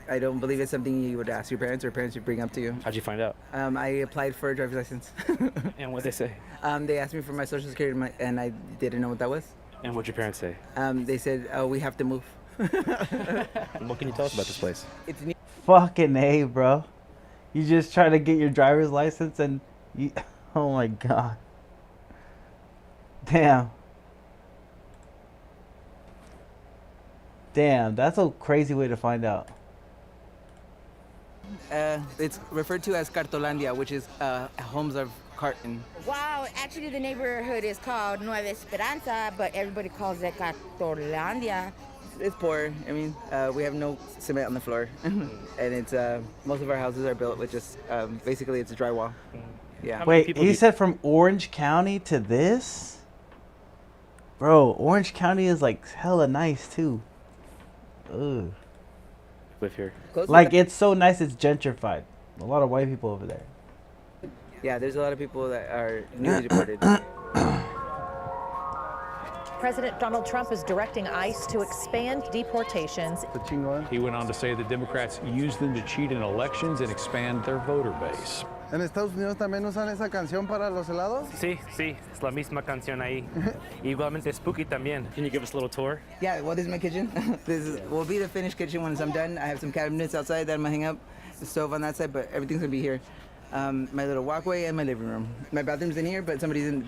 I don't believe it's something you would ask your parents or parents would bring up to you. How'd you find out? I applied for a driver's license. And what'd they say? They asked me for my social security and I didn't know what that was. And what'd your parents say? They said, oh, we have to move. What can you tell us about this place? It's Fucking A, bro. You just try to get your driver's license and you... Oh my god. Damn. Damn, that's a crazy way to find out. It's referred to as Cartolandia, which is homes of carton. Wow, actually the neighborhood is called Nueva Esperanza, but everybody calls it Cartolandia. It's poor. I mean, we have no cement on the floor, and it's most of our houses are built with just basically it's a drywall. Yeah. Wait, he said from Orange County to this? Bro, Orange County is like hella nice too. Ugh. Live here. Like it's so nice it's gentrified. A lot of white people over there. Yeah, there's a lot of people that are newly deported. President Donald Trump is directing ICE to expand deportations. He went on to say the Democrats use them to cheat in elections and expand their voter base. ¿En Estados Unidos también usan esa canción para los helados? Sí, sí, es la misma canción ahí. Igualmente Spooky también. Can you give us a little tour? Yeah, well, this is my kitchen. This will be the finished kitchen once I'm done. I have some cabinets outside that I'm gonna hang up, the stove on that side, but everything's gonna be here. My little walkway and my living room. My bathroom's in here, but somebody's in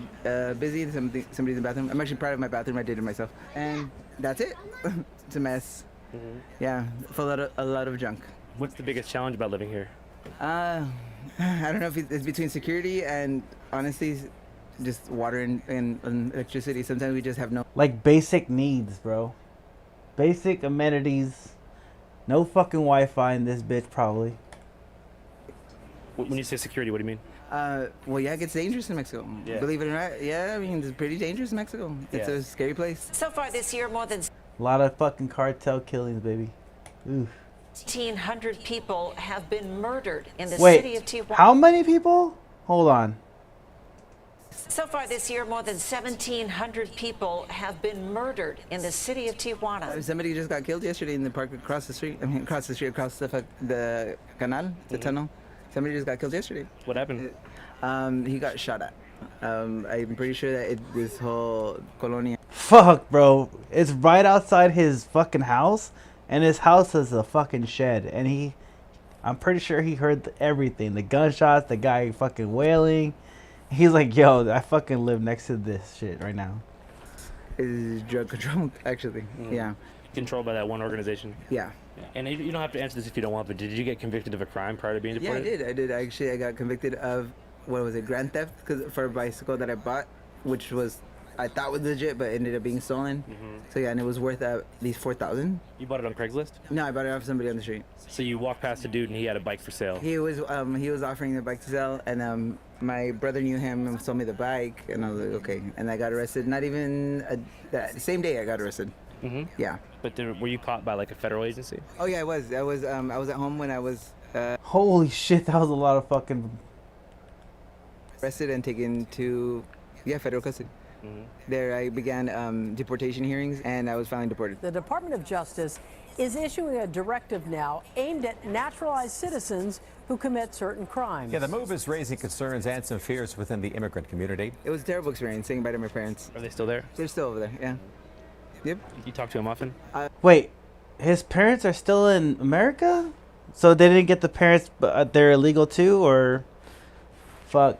busy. Somebody's in the bathroom. I'm actually proud of my bathroom. I did it myself, and that's it. It's a mess. Mm-hmm. Yeah, full of a lot of junk. What's the biggest challenge about living here? I don't know if it's between security and honestly, just water and electricity. Sometimes we just have no. Like basic needs, bro. Basic amenities. No fucking Wi-Fi in this bitch, probably. When you say security, what do you mean? Well, yeah, it gets dangerous in Mexico. Yeah. Believe it or not, yeah, I mean, it's pretty dangerous in Mexico. It's a scary place. So far this year, more than A lot of fucking cartel killings, baby. Oof. 1,600 people have been murdered in the Wait, city of Tijuana. how many people? Hold on. So far this year, more than 1,700 people have been murdered in the city of Tijuana. Somebody just got killed yesterday in the park across the street. Across the canal, the tunnel. Somebody just got killed yesterday. What happened? He got shot at. I'm pretty sure that this whole colonia. Fuck, bro. It's right outside his fucking house, and his house is a fucking shed. And I'm pretty sure he heard everything. The gunshots, the guy fucking wailing. He's like, yo, I fucking live next to this shit right now. Is drug control, actually. Yeah. Controlled by that one organization? Yeah. And you don't have to answer this if you don't want, but did you get convicted of a crime prior to being deported? Yeah, I did. Actually, I got convicted of, what was it, grand theft for a bicycle that I bought, which was, I thought was legit, but ended up being stolen. So yeah, and it was worth at least $4,000. You bought it on Craigslist? No, I bought it off somebody on the street. So you walked past a dude and he had a bike for sale? He was offering the bike to sell, and my brother knew him and sold me the bike, and I was like, okay. And I got arrested. Not even the same day I got arrested. Yeah. But were you caught by like a federal agency? Oh yeah, I was. I was at home when I was. Holy shit, that was a lot of fucking. Arrested and taken to, federal custody. There I began deportation hearings, and I was finally deported. The Department of Justice is issuing a directive now aimed at naturalized citizens who commit certain crimes. Yeah, the move is raising concerns and some fears within the immigrant community. It was a terrible experience saying bye to my parents. Are they still there? They're still over there, yeah. Yep. You talk to them often? Wait, his parents are still in America? So they didn't get the parents, but they're illegal too, or fuck?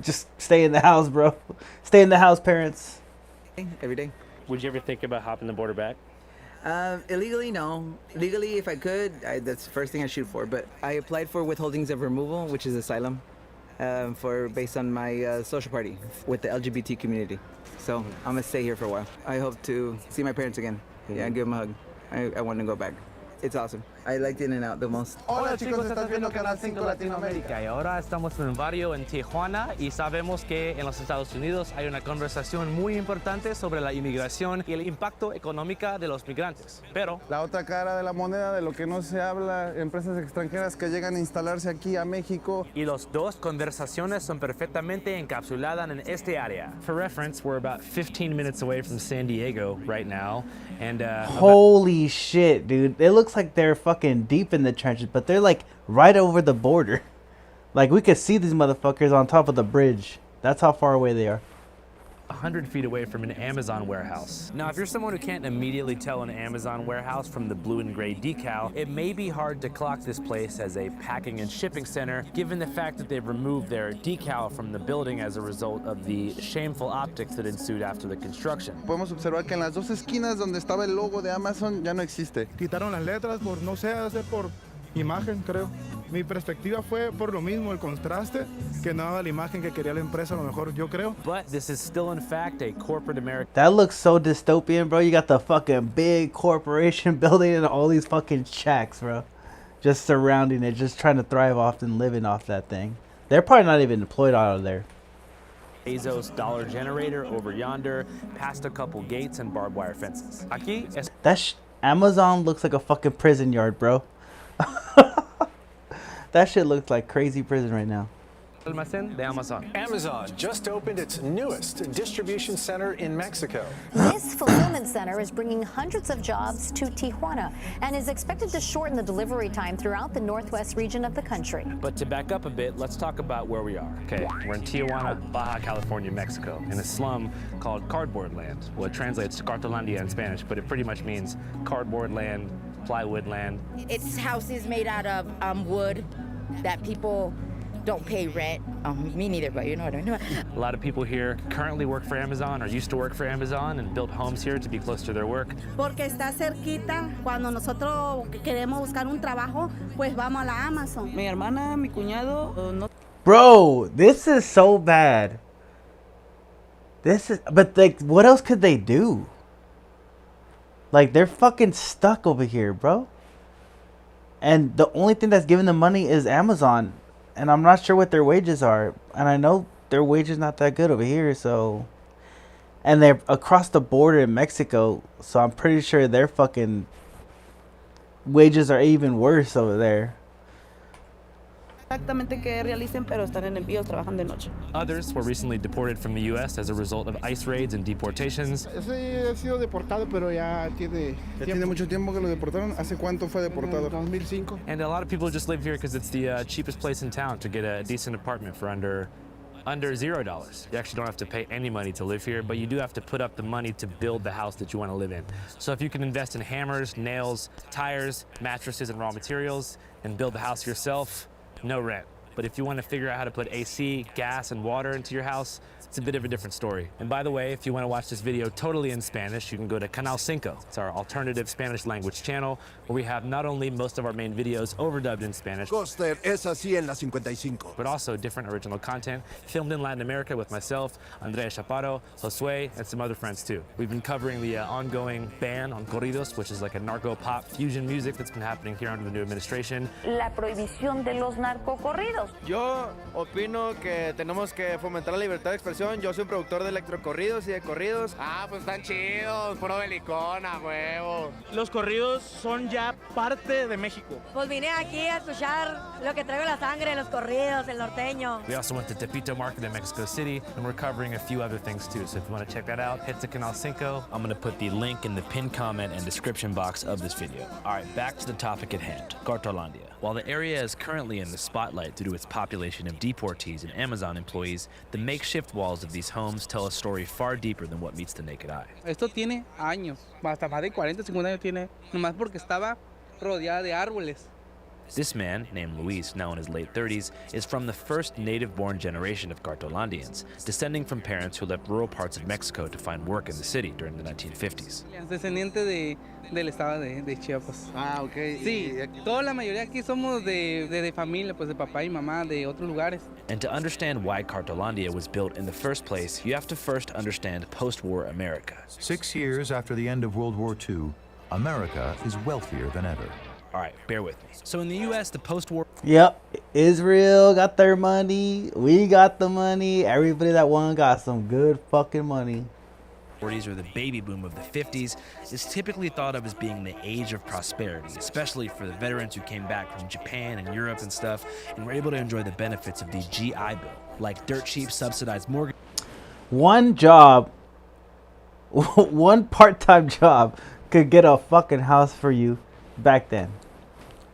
Just stay in the house, bro. Stay in the house, parents. Every day. Would you ever think about hopping the border back? Illegally, no. Legally, if I could, that's the first thing I shoot for. But I applied for withholdings of removal, which is asylum, based on my social party with the LGBT community. So I'm gonna stay here for a while. I hope to see my parents again. Yeah, give them a hug. I want to go back. It's awesome. I liked In-N-Out the most. Hola chicos, estás viendo Canal 5 Latinoamérica y ahora estamos en un barrio en Tijuana y sabemos que en los Estados Unidos hay una conversación muy importante sobre la inmigración y el impacto económico de los migrantes. Pero la otra cara de la moneda de lo que no se habla, empresas extranjeras que llegan a instalarse aquí a México. Y las dos conversaciones son perfectamente encapsuladas en este área. For reference, we're about 15 minutes away from San Diego right now. And holy shit, dude. It looks like they're fucking deep in the trenches, but they're like right over the border. Like we could see these motherfuckers on top of the bridge. That's how far away they are. 100 feet away from an Amazon warehouse. Now, if you're someone who can't immediately tell an Amazon warehouse from the blue and gray decal, it may be hard to clock this place as a packing and shipping center, given the fact that they've removed their decal from the building as a result of the shameful optics that ensued after the construction. Podemos observar que en las dos esquinas donde estaba el logo de Amazon ya no existe. Quitaron las letras por, no sé, hacer por imagen, creo. Mi perspectiva fue por lo mismo, el contraste, que no daba la imagen que quería la empresa, a lo mejor, yo creo. But this is still, in fact, a corporate American. That looks so dystopian, bro. You got the fucking big corporation building and all these fucking shacks, bro. Just surrounding it, just trying to thrive off and living off that thing. They're probably not even deployed out of there. Bezos dollar generator over yonder, past a couple gates and barbed wire fences. Aquí es Amazon looks like a fucking prison yard, bro. That shit looks like crazy prison right now. Almacén de Amazon. Amazon just opened its newest distribution center in Mexico. This fulfillment center is bringing hundreds of jobs to Tijuana and is expected to shorten the delivery time throughout the northwest region of the country. But to back up a bit, let's talk about where we are. Okay, we're in Tijuana, Baja California, Mexico, in a slum called Cardboard Land. Well, it translates to Cartolandia in Spanish, but it pretty much means cardboard land, plywood land. It's houses made out of wood that people don't pay rent. Me neither, but you know what I mean. A lot of people here currently work for Amazon or used to work for Amazon and built homes here to be close to their work. Porque está cerquita. Cuando nosotros queremos buscar un trabajo, pues vamos a la Amazon. Mi hermana, mi cuñado, no. Bro, this is so bad. But like, what else could they do? Like, they're fucking stuck over here, bro. And the only thing that's giving them money is Amazon. And I'm not sure what their wages are. And I know their wages not that good over here, so. And they're across the border in Mexico, so I'm pretty sure their fucking wages are even worse over there. Exactamente qué realicen, pero están en envíos trabajando de noche. Others were recently deported from the U.S. as a result of ICE raids and deportations. Ese ha sido deportado, pero ya tiene mucho tiempo que lo deportaron. ¿Hace cuánto fue deportado? 2005. And a lot of people just live here because it's the cheapest place in town to get a decent apartment for under $0. You actually don't have to pay any money to live here, but you do have to put up the money to build the house that you want to live in. So if you can invest in hammers, nails, tires, mattresses, and raw materials, and build the house yourself, no rent. But if you want to figure out how to put AC, gas, and water into your house, it's a bit of a different story. And by the way, if you want to watch this video totally in Spanish, you can go to Canal 5. It's our alternative Spanish language channel, where we have not only most of our main videos overdubbed in Spanish, Coster es así en la 55. but also different original content filmed in Latin America with myself, Andrea Chaparro, Josue, and some other friends too. We've been covering the ongoing ban on corridos, which is like a narco-pop fusion music that's been happening here under the new administration. La prohibición de los narcocorridos. Yo opino que tenemos que fomentar la libertad de expresión. Yo soy un productor de electrocorridos y de corridos. Ah, pues están chidos, puro belicona, huevo. Los corridos son ya parte de México. Pues vine aquí a escuchar lo que traigo la sangre, los corridos, el norteño. We also went to Tepito Market in Mexico City, and we're covering a few other things too. So if you want to check that out, head to Canal 5. I'm going to put the link in the pinned comment and description box of this video. All right, back to the topic at hand, Cartolandia. While the area is currently in the spotlight due to its population of deportees and Amazon employees, the makeshift walls of these homes tell a story far deeper than what meets the naked eye. Esto tiene años, hasta más de 40, 50 años tiene, nomás porque estaba rodeada de árboles. This man, named Luis, now in his late 30s, is from the first native-born generation of Cartolandians, descending from parents who left rural parts of Mexico to find work in the city during the 1950s. Descendiente del estado de Chiapas. Ah, ok. Sí, toda la mayoría aquí somos de familia, pues de papá y mamá, de otros lugares. And to understand why Cartolandia was built in the first place, you have to first understand post-war America. 6 years after the end of World War II, America is wealthier than ever. All right, bear with me. So in the U.S., the post-war... Yep, Israel got their money. We got the money. Everybody that won got some good fucking money. 40s, or the baby boom of the 50s, is typically thought of as being the age of prosperity, especially for the veterans who came back from Japan and Europe and stuff, and were able to enjoy the benefits of the GI Bill, like dirt cheap subsidized mortgage. One job, one part-time job could get a fucking house for you back then.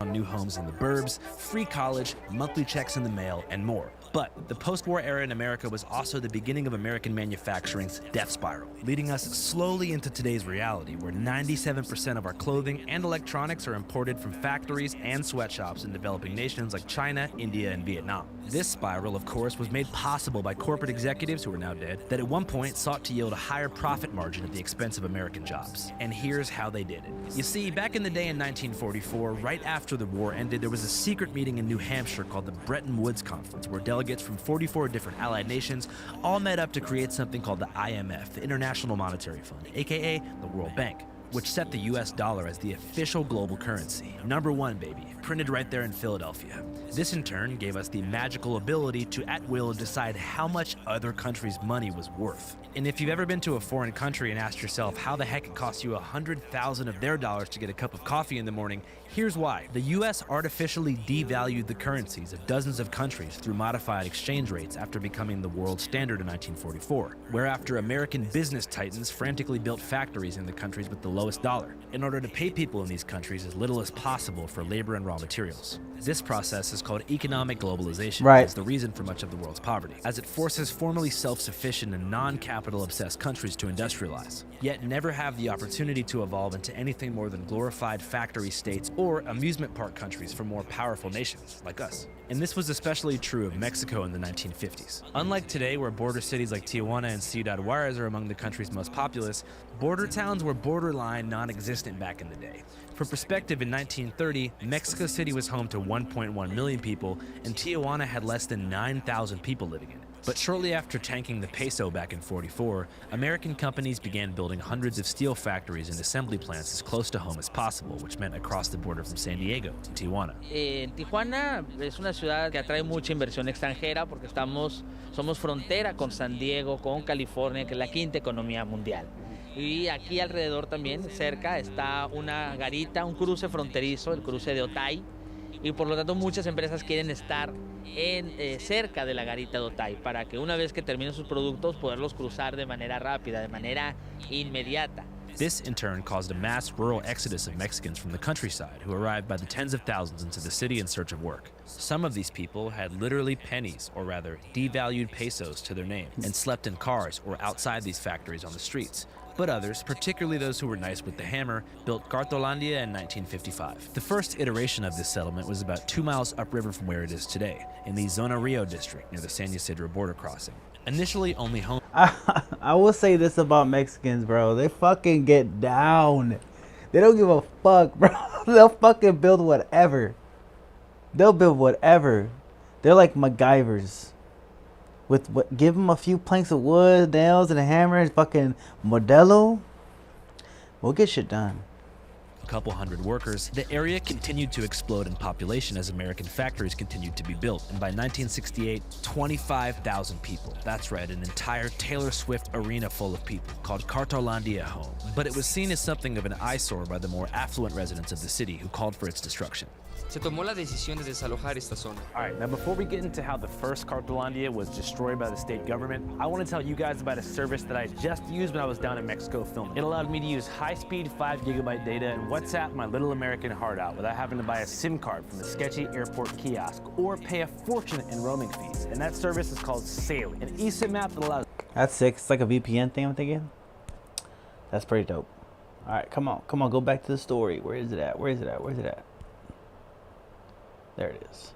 On new homes in the burbs, free college, monthly checks in the mail, and more. But the post-war era in America was also the beginning of American manufacturing's death spiral, leading us slowly into today's reality, where 97% of our clothing and electronics are imported from factories and sweatshops in developing nations like China, India, and Vietnam. This spiral, of course, was made possible by corporate executives who are now dead that at one point sought to yield a higher profit margin at the expense of American jobs. And here's how they did it. You see, back in the day in 1944, right after the war ended, there was a secret meeting in New Hampshire called the Bretton Woods Conference, where delegates from 44 different allied nations all met up to create something called the IMF, the International Monetary Fund, aka the World Bank, which set the US dollar as the official global currency. #1, baby, printed right there in Philadelphia. This in turn gave us the magical ability to at will decide how much other countries' money was worth. And if you've ever been to a foreign country and asked yourself how the heck it costs you 100,000 of their dollars to get a cup of coffee in the morning, here's why. The US artificially devalued the currencies of dozens of countries through modified exchange rates after becoming the world standard in 1944, whereafter American business titans frantically built factories in the countries with the lowest dollar in order to pay people in these countries as little as possible for labor and raw materials. This process is called economic globalization, Right. and is the reason for much of the world's poverty, as it forces formerly self-sufficient and non-capital obsessed countries to industrialize, yet never have the opportunity to evolve into anything more than glorified factory states or amusement park countries for more powerful nations like us. And this was especially true of Mexico in the 1950s. Unlike today, where border cities like Tijuana and Ciudad Juarez are among the country's most populous, border towns were borderline non-existent back in the day. For perspective, in 1930, Mexico City was home to 1.1 million people, and Tijuana had less than 9,000 people living in it. But shortly after tanking the peso back in '44, American companies began building hundreds of steel factories and assembly plants as close to home as possible, which meant across the border from San Diego to Tijuana. Tijuana es una ciudad que atrae mucha inversión extranjera porque somos frontera con San Diego, con California, que es la quinta economía mundial. Y aquí alrededor también, cerca, está una garita, un cruce fronterizo, el cruce de Otay. y por lo tanto muchas empresas quieren estar cerca de la garita de Otay para que una vez que terminen sus productos poderlos cruzar de manera rápida, de manera inmediata. This, in turn, caused a mass rural exodus of Mexicans from the countryside who arrived by the tens of thousands into the city in search of work. Some of these people had literally pennies, or rather, devalued pesos to their name, and slept in cars or outside these factories on the streets. But others, particularly those who were nice with the hammer, built Cartolandia in 1955. The first iteration of this settlement was about 2 miles upriver from where it is today, in the Zona Rio district near the San Ysidro border crossing. Initially only home. I will say this about Mexicans, bro. They fucking get down. They don't give a fuck, bro. They'll fucking build whatever. They'll build whatever. They're like MacGyvers. With what? Give them a few planks of wood, nails, and a hammer, and fucking Modelo. We'll get shit done. A couple hundred workers, the area continued to explode in population as American factories continued to be built, and by 1968, 25,000 people. That's right, an entire Taylor Swift arena full of people, called Cartolandia home. But it was seen as something of an eyesore by the more affluent residents of the city who called for its destruction. Se tomó la decisión de desalojar esta zona. All right, now before we get into how the first Cartolandia was destroyed by the state government, I want to tell you guys about a service that I just used when I was down in Mexico filming. It allowed me to use high-speed 5 GB data and WhatsApp my little American heart out without having to buy a SIM card from a sketchy airport kiosk or pay a fortune in roaming fees. And that service is called Sail, an eSIM app that allows... That's sick. It's like a VPN thing, I'm thinking. That's pretty dope. All right, come on, go back to the story. Where is it at? Where is it at? There it is.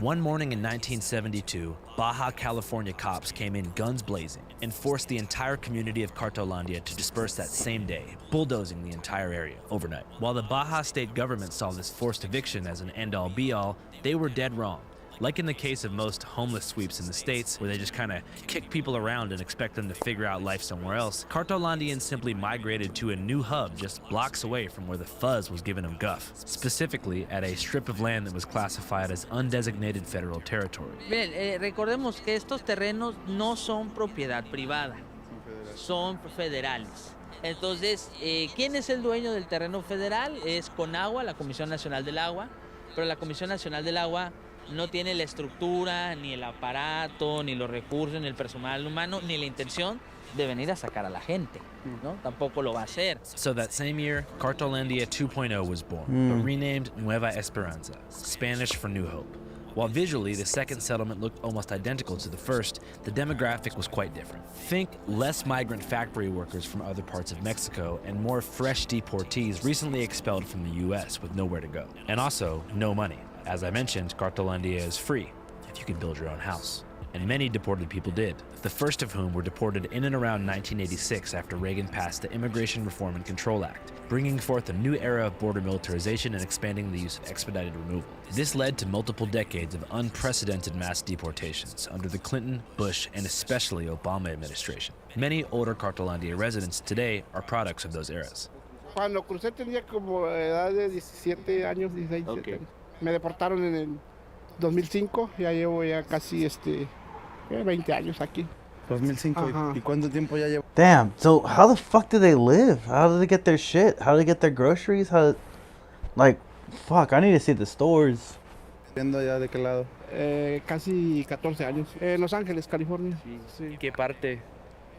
One morning in 1972, Baja California cops came in guns blazing and forced the entire community of Cartolandia to disperse that same day, bulldozing the entire area overnight. While the Baja state government saw this forced eviction as an end-all be-all, they were dead wrong. Like in the case of most homeless sweeps in the States, where they just kind of kick people around and expect them to figure out life somewhere else, Cartolandians simply migrated to a new hub just blocks away from where the fuzz was giving them guff, specifically at a strip of land that was classified as undesignated federal territory. Miren, recordemos que estos terrenos no son propiedad privada, son federales. Entonces, ¿quién es el dueño del terreno federal? Es Conagua, la Comisión Nacional del Agua, pero la Comisión Nacional del Agua no tiene la estructura, ni el aparato, ni los recursos, ni el personal humano, ni la intención de venir a sacar a la gente, ¿no? Tampoco lo va a hacer. So that same year, Cartolandia 2.0 was born, but renamed Nueva Esperanza, Spanish for New Hope. While visually the second settlement looked almost identical to the first, the demographic was quite different. Think less migrant factory workers from other parts of Mexico and more fresh deportees recently expelled from the US with nowhere to go. And also, no money. As I mentioned, Cartolandia is free if you can build your own house. And many deported people did, the first of whom were deported in and around 1986 after Reagan passed the Immigration Reform and Control Act, bringing forth a new era of border militarization and expanding the use of expedited removal. This led to multiple decades of unprecedented mass deportations under the Clinton, Bush, and especially Obama administration. Many older Cartolandia residents today are products of those eras. Cuando crucé tenía como edad de 17 años, 16 años. Me deportaron en el 2005, ya llevo ya casi 20 años aquí. 2005, ¿y cuánto tiempo ya llevo? Damn, so how the fuck do they live? How do they get their shit? How do they get their groceries? How, like, fuck, I need to see the stores. ¿Viendo ya de qué lado? Casi 14 años. En Los Ángeles, California. Sí. ¿Qué parte?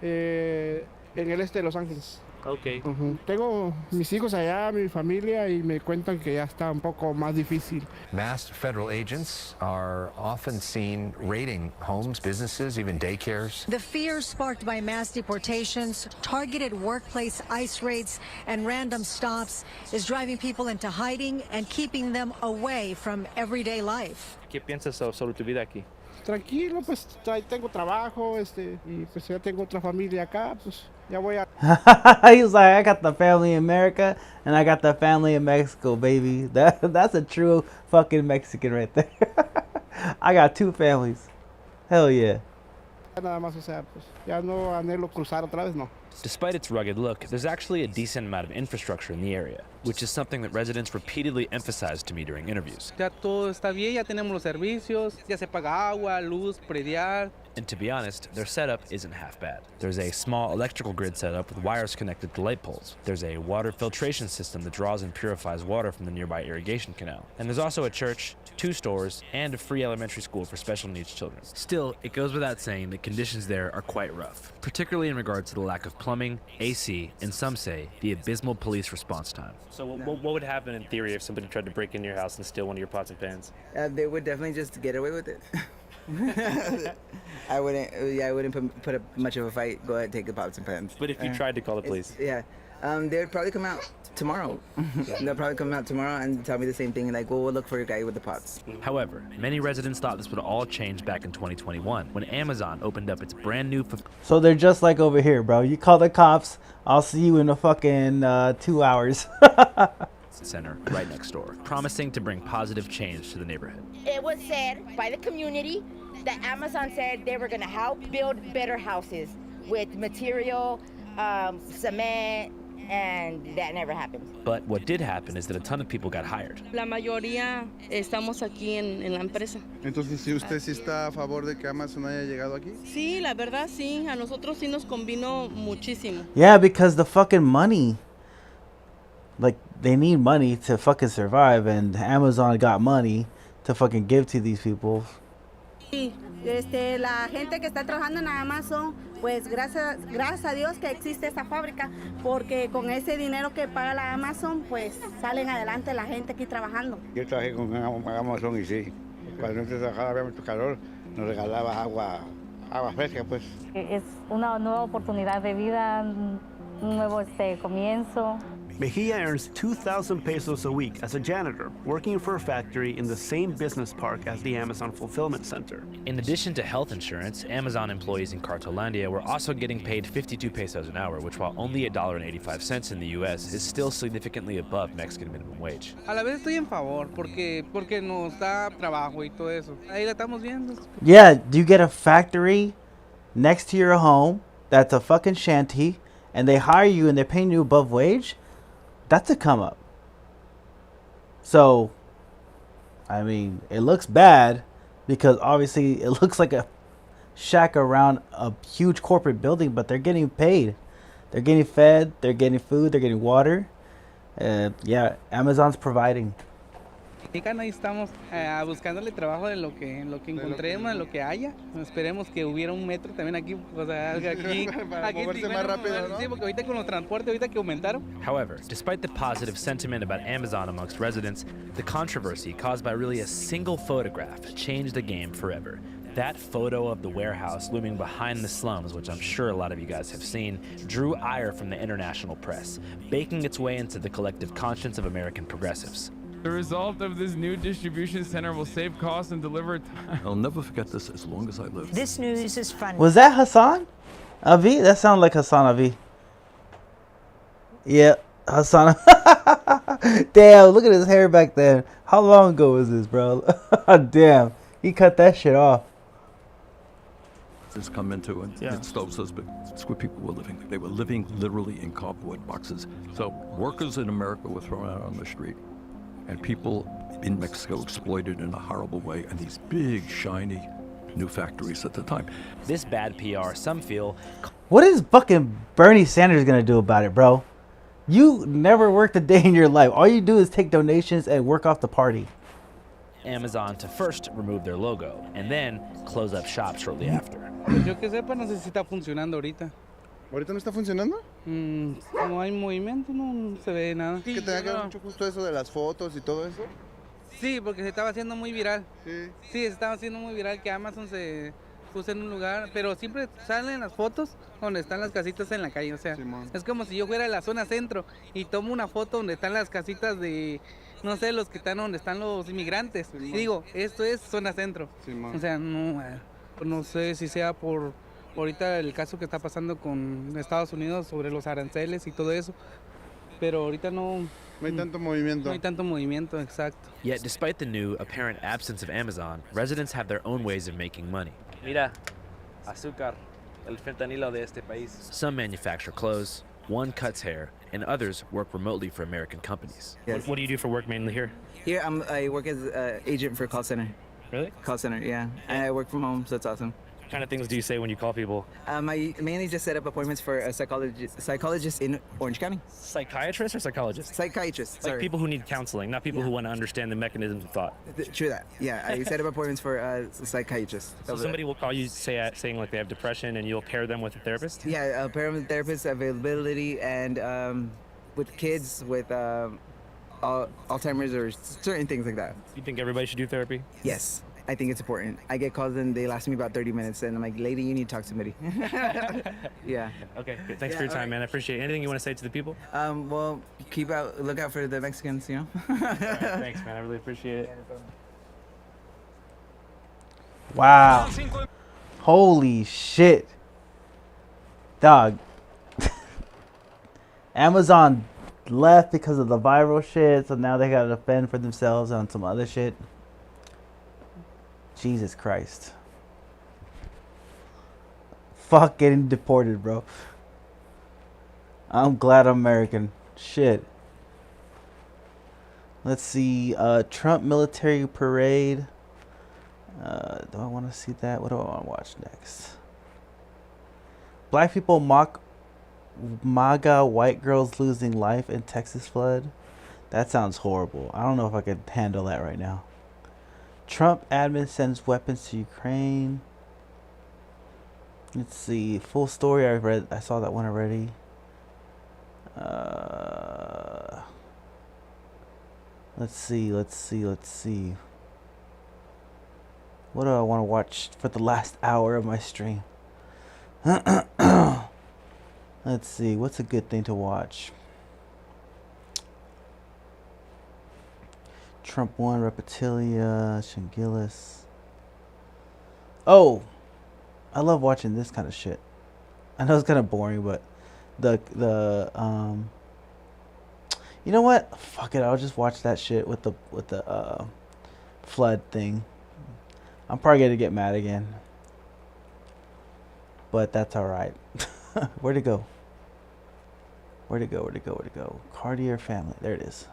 En el este de Los Ángeles. Okay. Tengo mis hijos allá, mi familia, y me cuentan que ya está un poco más difícil. Masked federal agents are often seen raiding homes, businesses, even daycares. The fear sparked by mass deportations, targeted workplace ICE raids, and random stops is driving people into hiding and keeping them away from everyday life. ¿Qué piensas sobre tu vida aquí? Tranquilo, pues tengo trabajo, y pues ya tengo otra familia acá, pues ya voy a... He was like, I got the family in America and I got the family in Mexico, baby. That's a true fucking Mexican right there. I got two families. Hell yeah. Nada más, o sea, pues ya no anhelo cruzar otra vez, no. Despite its rugged look, there's actually a decent amount of infrastructure in the area, which is something that residents repeatedly emphasized to me during interviews. Ya todo está bien, ya tenemos los servicios, ya se paga agua, luz, predial, And to be honest, their setup isn't half bad. There's a small electrical grid setup with wires connected to light poles. There's a water filtration system that draws and purifies water from the nearby irrigation canal. And there's also a church, 2 stores, and a free elementary school for special needs children. Still, it goes without saying that conditions there are quite rough, particularly in regards to the lack of plumbing, AC, and some say the abysmal police response time. So what would happen in theory if somebody tried to break into your house and steal one of your pots and pans? They would definitely just get away with it. I wouldn't put up much of a fight. Go ahead, take the pots and pans. But if you tried to call the police? Yeah. They would probably come out tomorrow. They'll probably come out tomorrow and tell me the same thing, like, well, we'll look for your guy with the pots. However, many residents thought this would all change back in 2021 when Amazon opened up its brand new... So they're just like over here, bro. You call the cops, I'll see you in a fucking 2 hours. center right next door, promising to bring positive change to the neighborhood. It was said by the community that Amazon said they were going to help build better houses with material, cement, and that never happened. But what did happen is that a ton of people got hired. La mayoría estamos aquí en la empresa. Entonces, ¿sí usted sí está a favor de que Amazon haya llegado aquí? Sí, la verdad sí, a nosotros sí nos convino muchísimo. Yeah, because the fucking money. Like, they need money to fucking survive, and Amazon got money to fucking give to these people. Sí, la gente que está trabajando en Amazon, pues gracias a Dios que existe esta fábrica, porque con ese dinero que paga la Amazon, pues salen adelante la gente aquí trabajando. Yo trabajé con Amazon y sí, cuando antes trabajaba había mucho calor, nos regalaba agua fresca, pues. Es una nueva oportunidad de vida, un nuevo comienzo. Mejia earns 2,000 pesos a week as a janitor, working for a factory in the same business park as the Amazon Fulfillment Center. In addition to health insurance, Amazon employees in Cartolandia were also getting paid 52 pesos an hour, which while only $1.85 in the US, is still significantly above Mexican minimum wage. A la vez estoy en favor, porque nos da trabajo y todo eso. Ahí la estamos viendo. Yeah, you get a factory next to your home that's a fucking shanty, and they hire you and they're paying you above wage. That's a come up. So, I mean, it looks bad because obviously it looks like a shack around a huge corporate building, but they're getting paid. They're getting fed, they're getting food, they're getting water. Yeah, Amazon's providing. Ahí estamos buscándole trabajo de lo que encontremos, de lo que haya. Esperemos que hubiera un metro también aquí, o sea, aquí para moverse más rápido, ¿no? Sí, porque ahorita con los transportes, ahorita que aumentaron. However, despite the positive sentiment about Amazon amongst residents, the controversy caused by really a single photograph changed the game forever. That photo of the warehouse looming behind the slums, which I'm sure a lot of you guys have seen, drew ire from the international press, baking its way into the collective conscience of American progressives. The result of this new distribution center will save costs and deliver time. I'll never forget this as long as I live. This news is funny. Was that Hassan Avi? That sounded like Hassan Avi. Yeah, Hassan. Damn, look at his hair back then. How long ago was this, bro? Damn, he cut that shit off. This come into it. Yeah. It's those big. It's where people were living. They were living literally in cardboard boxes. So workers in America were thrown out on the street. And people in Mexico exploited in a horrible way, and these big, shiny new factories at the time. This bad PR, some feel... What is fucking Bernie Sanders gonna do about it, bro? You never worked a day in your life. All you do is take donations and work off the party. Amazon to first remove their logo, and then close up shop shortly after. Yo que sepa, no sé si está funcionando ahorita. ¿Ahorita no está funcionando? No hay movimiento, no se ve nada. ¿Que tenga que ver mucho justo eso de las fotos y todo eso? Sí, porque se estaba haciendo muy viral. Sí. Sí, se estaba haciendo muy viral que Amazon se puso en un lugar, pero siempre salen las fotos donde están las casitas en la calle, o sea, es como si yo fuera a la zona centro y tomo una foto donde están las casitas de, no sé, los que están donde están los inmigrantes. Y digo, esto es zona centro. O sea, no sé si sea por ahorita el caso que está pasando con Estados Unidos sobre los aranceles y todo eso, pero ahorita no hay tanto movimiento. No hay tanto movimiento, exacto. Yet, despite the new apparent absence of Amazon, residents have their own ways of making money. Mira, azúcar, el fentanilo de este país. Some manufacture clothes, one cuts hair, and others work remotely for American companies. Yes. What do you do for work mainly here? Here, I work as an agent for a call center. Really? Call center, yeah. And I work from home, so it's awesome. kind of things do you say when you call people? I mainly just set up appointments for a psychologist in Orange County. Psychiatrist or psychologist? Psychiatrist. Like Sorry. people who need counseling, not people who want to understand the mechanisms of thought. True that. Yeah, I set up appointments for a psychiatrist. So somebody will call you saying like they have depression, and you'll pair them with a therapist? Yeah, I'll pair them with therapist availability, and with kids with Alzheimer's or certain things like that. You think everybody should do therapy? Yes. I think it's important. I get calls and they last me about 30 minutes, and I'm like, lady, you need to talk to somebody. Yeah. Okay, good. Thanks for your time, man. I appreciate it. Anything you want to say to the people? Well, look out for the Mexicans, you know? All right, thanks, man. I really appreciate it. Wow. Holy shit. Dog. Amazon left because of the viral shit, so now they gotta defend for themselves on some other shit. Jesus Christ. Fuck getting deported, bro. I'm glad I'm American. Shit. Let's see. Trump military parade. Do I want to see that? What do I want to watch next? Black people mock MAGA white girls losing life in Texas flood. That sounds horrible. I don't know if I could handle that right now. Trump admin sends weapons to Ukraine. Let's see. Full story. I saw that one already. Let's see. What do I want to watch for the last hour of my stream? Let's see. What's a good thing to watch? Trump 1, Reptilia, Shingilis. Oh, I love watching this kind of shit. I know it's kind of boring, but you know what? Fuck it, I'll just watch that shit with the flood thing. I'm probably gonna get mad again, but that's all right. Where'd it go? Cartier family. There it is.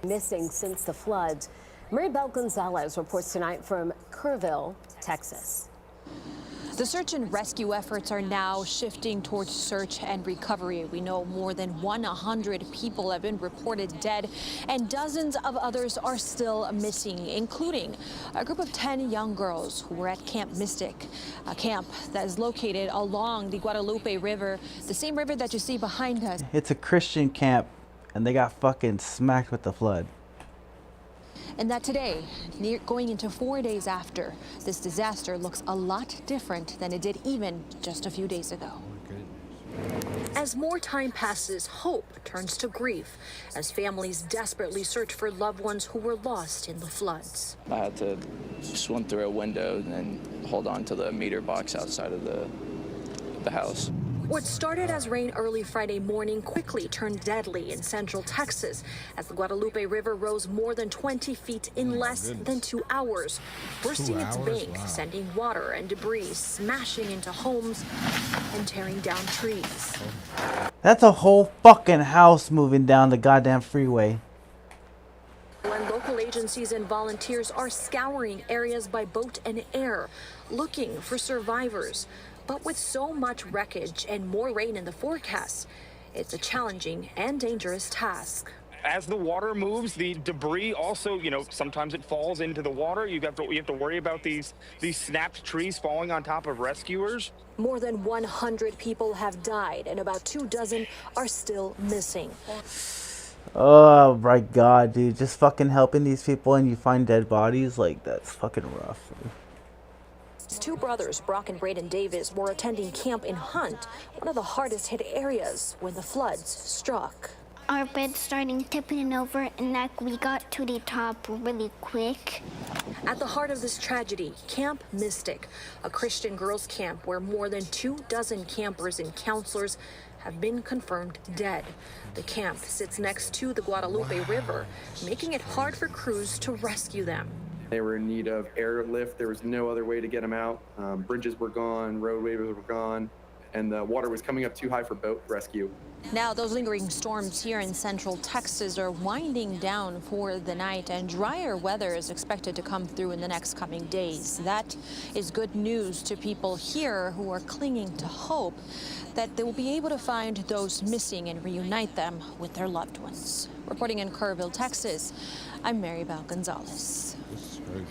Missing since the floods. Maribel Gonzalez reports tonight from Kerrville, Texas. The search and rescue efforts are now shifting towards search and recovery. We know more than 100 people have been reported dead, and dozens of others are still missing, including a group of 10 young girls who were at Camp Mystic, a camp that is located along the Guadalupe River, the same river that you see behind us. It's a Christian camp, and they got fucking smacked with the flood. And that today, going into 4 days after, this disaster looks a lot different than it did even just a few days ago. As more time passes, hope turns to grief as families desperately search for loved ones who were lost in the floods. I had to swim through a window and then hold on to the meter box outside of the house. What started as rain early Friday morning quickly turned deadly in central Texas as the Guadalupe River rose more than 20 feet in less than 2 hours, bursting its bank, sending water and debris smashing into homes and tearing down trees. That's a whole fucking house moving down the goddamn freeway. When local agencies and volunteers are scouring areas by boat and air, looking for survivors. But with so much wreckage and more rain in the forecast, it's a challenging and dangerous task. As the water moves, the debris also, sometimes it falls into the water. You have to worry about these snapped trees falling on top of rescuers. More than 100 people have died and about 24 are still missing. Oh my god, dude. Just fucking helping these people and you find dead bodies, like, that's fucking rough. Two brothers, Brock and Braden Davis, were attending camp in Hunt, one of the hardest hit areas when the floods struck. Our bed starting tipping over, and we got to the top really quick. At the heart of this tragedy, Camp Mystic, a Christian girls' camp where more than 24 campers and counselors have been confirmed dead. The camp sits next to the Guadalupe River, making it hard for crews to rescue them. They were in need of airlift. There was no other way to get them out. Bridges were gone, roadways were gone. and the water was coming up too high for boat rescue. Now, those lingering storms here in central Texas are winding down for the night, and drier weather is expected to come through in the next coming days. That is good news to people here who are clinging to hope that they will be able to find those missing and reunite them with their loved ones. Reporting in Kerrville, Texas, I'm Maribel Gonzalez.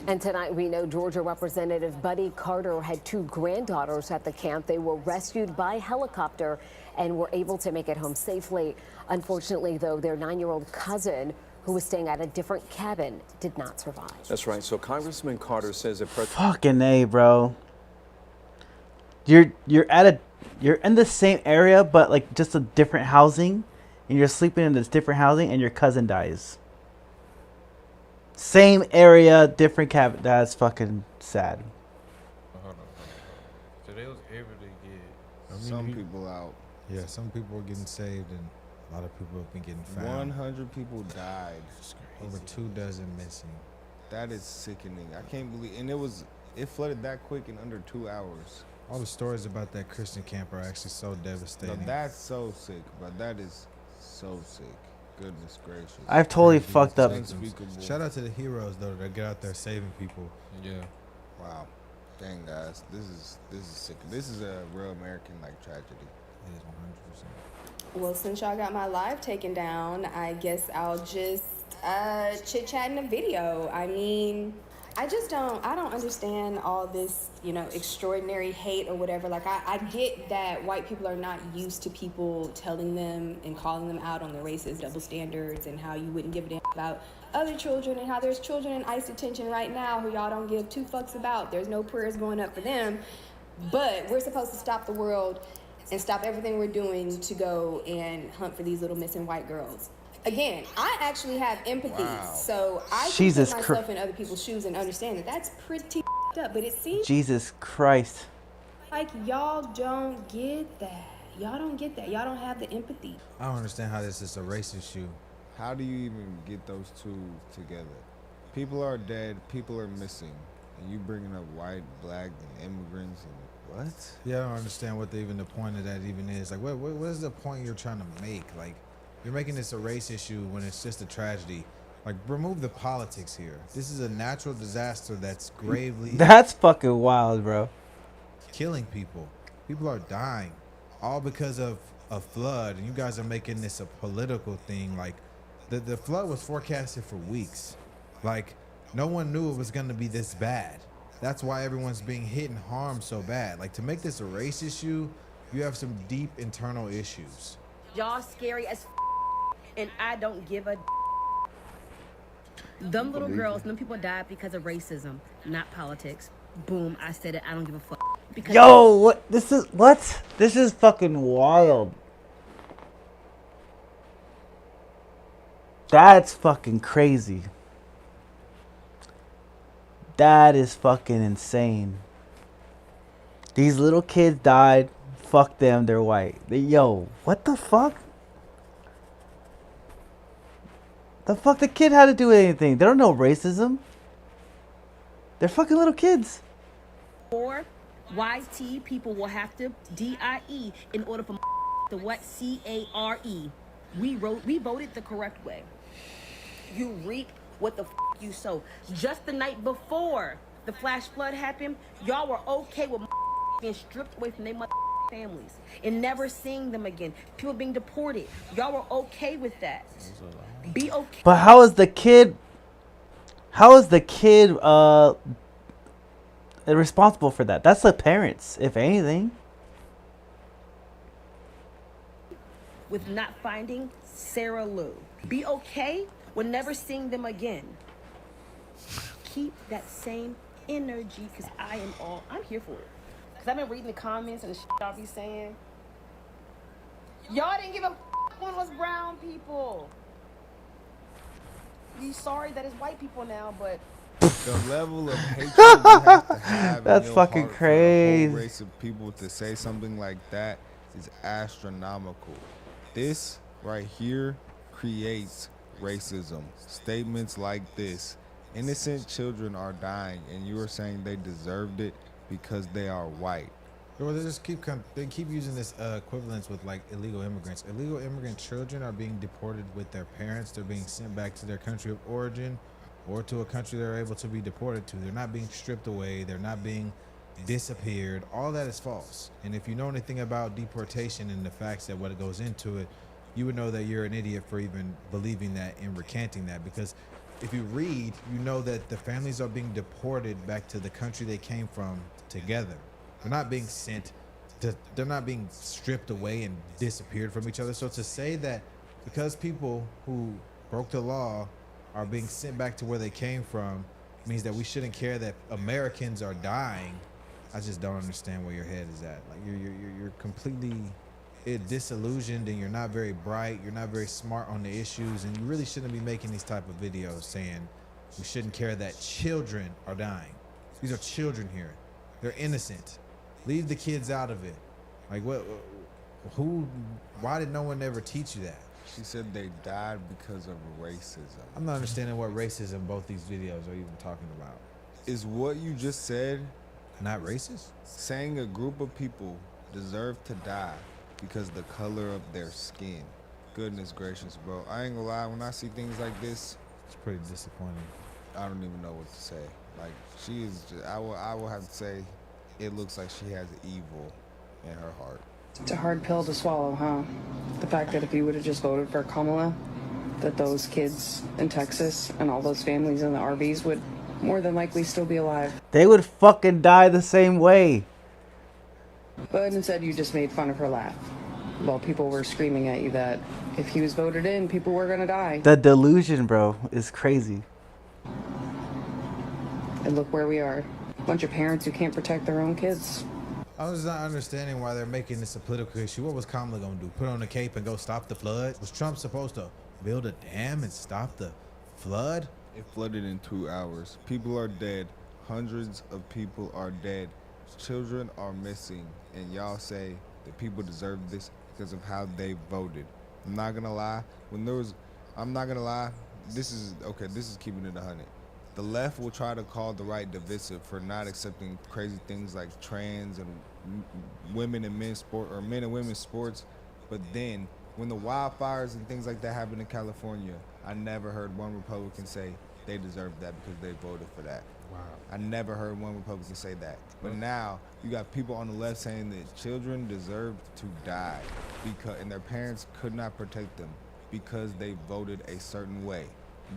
And tonight we know Georgia Representative Buddy Carter had 2 granddaughters at the camp. They were rescued by helicopter and were able to make it home safely. Unfortunately, though, their 9-year-old cousin, who was staying at a different cabin, did not survive. That's right. So Congressman Carter says that Fucking A, bro. You're in the same area, but like just a different housing, and you're sleeping in this different housing, and your cousin dies. Same area, different cabin. That's fucking sad. So they was able to get some people out. Yeah, some people were getting saved, and a lot of people have been getting found. 100 people died. Over 24 missing. That is sickening. I can't believe, and it flooded that quick in under 2 hours. All the stories about that Christian camp are actually so devastating. No, that's so sick, but that is so sick. Goodness gracious. I've totally fucked up. Unspeakable. Shout out to the heroes though that get out there saving people. Yeah. Wow. Dang guys, this is sick. This is a real American like tragedy. It is 100%. Well, since y'all got my live taken down, I guess I'll just chit chat in a video. I mean, I don't understand all this, extraordinary hate or whatever. Like, I get that white people are not used to people telling them and calling them out on their racist double standards and how you wouldn't give a damn about other children and how there's children in ICE detention right now who y'all don't give 2 fucks about. There's no prayers going up for them. But we're supposed to stop the world and stop everything we're doing to go and hunt for these little missing white girls. Again, I actually have empathy, so I can put myself in other people's shoes and understand that that's pretty up. But it seems Jesus Christ. like y'all don't get that. Y'all don't get that. Y'all don't have the empathy. I don't understand how this is a race issue. How do you even get those two together? People are dead, people are missing, and you bringing up white, black, and immigrants and what? Yeah, I don't understand what even the point of that even is. Like, what is the point you're trying to make? Like, you're making this a race issue when it's just a tragedy. Like, remove the politics here. This is a natural disaster that's gravely... That's fucking wild, bro. Killing people. People are dying. All because of a flood. And you guys are making this a political thing. Like, the flood was forecasted for weeks. Like, no one knew it was going to be this bad. That's why everyone's being hit and harmed so bad. Like, to make this a race issue, you have some deep internal issues. Y'all scary as and I don't give a Them little girls, them people died because of racism, not politics. Boom, I said it, I don't give a fuck. Because Yo, what? This is fucking wild. That's fucking crazy. That is fucking insane. These little kids died. Fuck them, they're white. Yo, what the fuck? The fuck the kid had to do with anything? They don't know racism. They're fucking little kids. Or YT people will have to DIE in order for the what CARE. We voted the correct way. You reap what the you sow. Just the night before the flash flood happened, y'all were okay with being stripped away from their families and never seeing them again. People being deported. Y'all were okay with that. Be okay. But how is the kid responsible for that? That's the parents, if anything. With not finding Sarah Lou. Be okay with never seeing them again. Keep that same energy, because I'm here for it. Because I've been reading the comments and the shit y'all be saying. Y'all didn't give a on us brown people. We sorry that it's white people now, but the level of hatred you have to have that's in your fucking heart crazy. For a whole race of people to say something like that is astronomical. This right here creates racism. Statements like this. Innocent children are dying, and you are saying they deserved it because they are white. Well, they keep using this equivalence with like illegal immigrants. Illegal immigrant children are being deported with their parents. They're being sent back to their country of origin or to a country they're able to be deported to. They're not being stripped away. They're not being disappeared. All that is false. And if you know anything about deportation and the facts that what goes into it, you would know that you're an idiot for even believing that and recanting that, because if you read, you know that the families are being deported back to the country they came from together. They're not being sent to, they're not being stripped away and disappeared from each other. So to say that because people who broke the law are being sent back to where they came from means that we shouldn't care that Americans are dying, I just don't understand where your head is at. Like you're completely disillusioned, and you're not very bright. You're not very smart on the issues, and you really shouldn't be making these type of videos saying we shouldn't care that children are dying. These are children here. They're innocent. Leave the kids out of it. Like what? Why did no one ever teach you that? She said they died because of racism. I'm not understanding what racism both these videos are even talking about. Is what you just said not racist? Saying a group of people deserve to die because the color of their skin. Goodness gracious, bro. I ain't gonna lie, when I see things like this, it's pretty disappointing. I don't even know what to say. Like, she is just, I will have to say, it looks like she has evil in her heart. It's a hard pill to swallow, huh? The fact that if you would have just voted for Kamala, that those kids in Texas and all those families in the RVs would more than likely still be alive. They would fucking die the same way. But instead you just made fun of her laugh while people were screaming at you that if he was voted in, people were gonna die. The delusion, bro, is crazy. And look where we are. A bunch of parents who can't protect their own kids. I was not understanding why they're making this a political issue. What was Kamala gonna do? Put on a cape and go stop the flood? Was Trump supposed to build a dam and stop the flood? It flooded in 2 hours. People are dead. Hundreds of people are dead. Children are missing. And y'all say that people deserve this because of how they voted. I'm not gonna lie. This is keeping it 100. The left will try to call the right divisive for not accepting crazy things like trans and women and men's sport, or men and women's sports. But then when the wildfires and things like that happened in California, I never heard one Republican say they deserved that because they voted for that. Wow. I never heard one Republican say that. But now you got people on the left saying that children deserve to die and their parents could not protect them because they voted a certain way.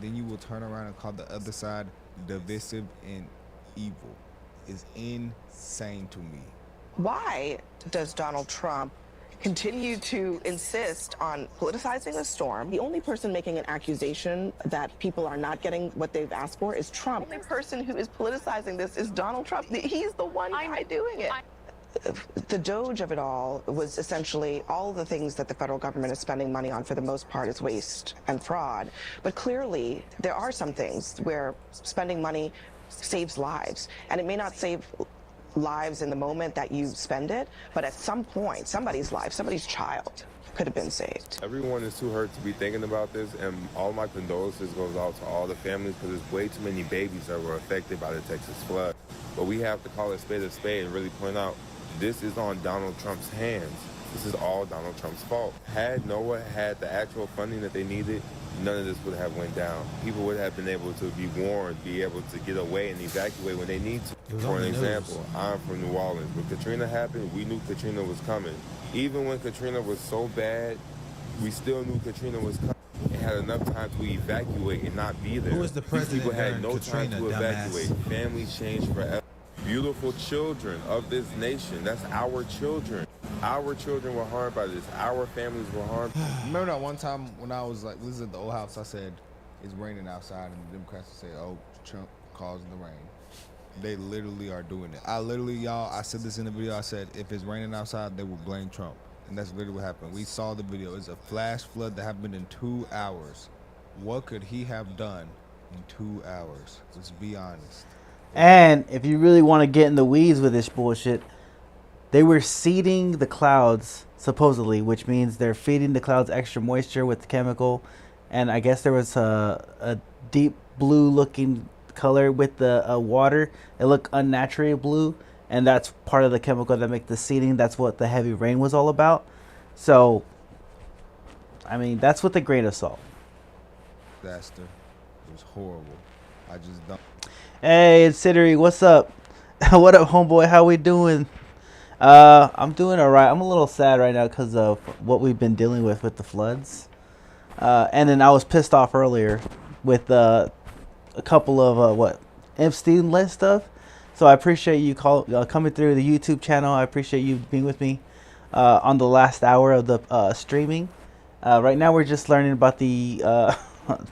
Then you will turn around and call the other side divisive and evil. Is insane to me. Why does Donald Trump continue to insist on politicizing the storm? The only person making an accusation that people are not getting what they've asked for is Trump. The only person who is politicizing this is Donald Trump. He's the one guy doing it. The doge of it all was essentially all the things that the federal government is spending money on for the most part is waste and fraud. But clearly, there are some things where spending money saves lives. And it may not save lives in the moment that you spend it, but at some point, somebody's life, somebody's child could have been saved. Everyone is too hurt to be thinking about this, and all my condolences goes out to all the families because there's way too many babies that were affected by the Texas flood. But we have to call a spade and really point out this is on Donald Trump's hands. This is all Donald Trump's fault. Had NOAA had the actual funding that they needed, none of this would have went down. People would have been able to be warned, be able to get away and evacuate when they need to. For an example, I'm from New Orleans. When Katrina happened, we knew Katrina was coming. Even when Katrina was so bad, we still knew Katrina was coming. It had enough time to evacuate and not be there. Who was the president? People had no Katrina, time to evacuate. dumbass. Families changed forever. Beautiful children of this nation. That's our children. Our children were harmed by this. Our families were harmed. Remember that one time when I was like, this is at the old house, I said, it's raining outside, and the Democrats would say, oh, Trump caused the rain. They literally are doing it. I said this in the video, I said, if it's raining outside, they will blame Trump. And that's literally what happened. We saw the video. It's a flash flood that happened in 2 hours. What could he have done in 2 hours? Let's be honest. And if you really want to get in the weeds with this bullshit, they were seeding the clouds, supposedly, which means they're feeding the clouds extra moisture with the chemical. And I guess there was a deep blue looking color with the water. It looked unnaturally blue. and that's part of the chemical that make the seeding. That's what the heavy rain was all about. So, I mean, that's with a grain of salt. Disaster. It was horrible. I just don't. Hey, it's Siddery, what's up? What up, homeboy? How we doing? I'm doing all right. I'm a little sad right now because of what we've been dealing with the floods. And then I was pissed off earlier with a couple of Epstein list stuff. So I appreciate you coming through the YouTube channel. I appreciate you being with me on the last hour of the streaming. Right now we're just learning about the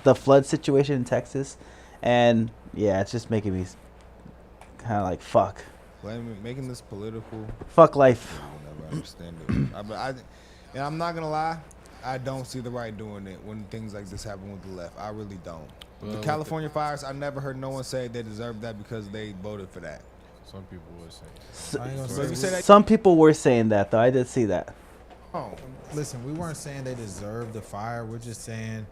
the flood situation in Texas, and yeah, it's just making me kind of like fuck. Making this political. Fuck life. I never understand it. And I'm not gonna lie, I don't see the right doing it when things like this happen with the left. I really don't. The California fires, I never heard no one say they deserve that because they voted for that. Some people would say. Some people were saying that though. I did see that. Oh, listen, we weren't saying they deserved the fire. We're just saying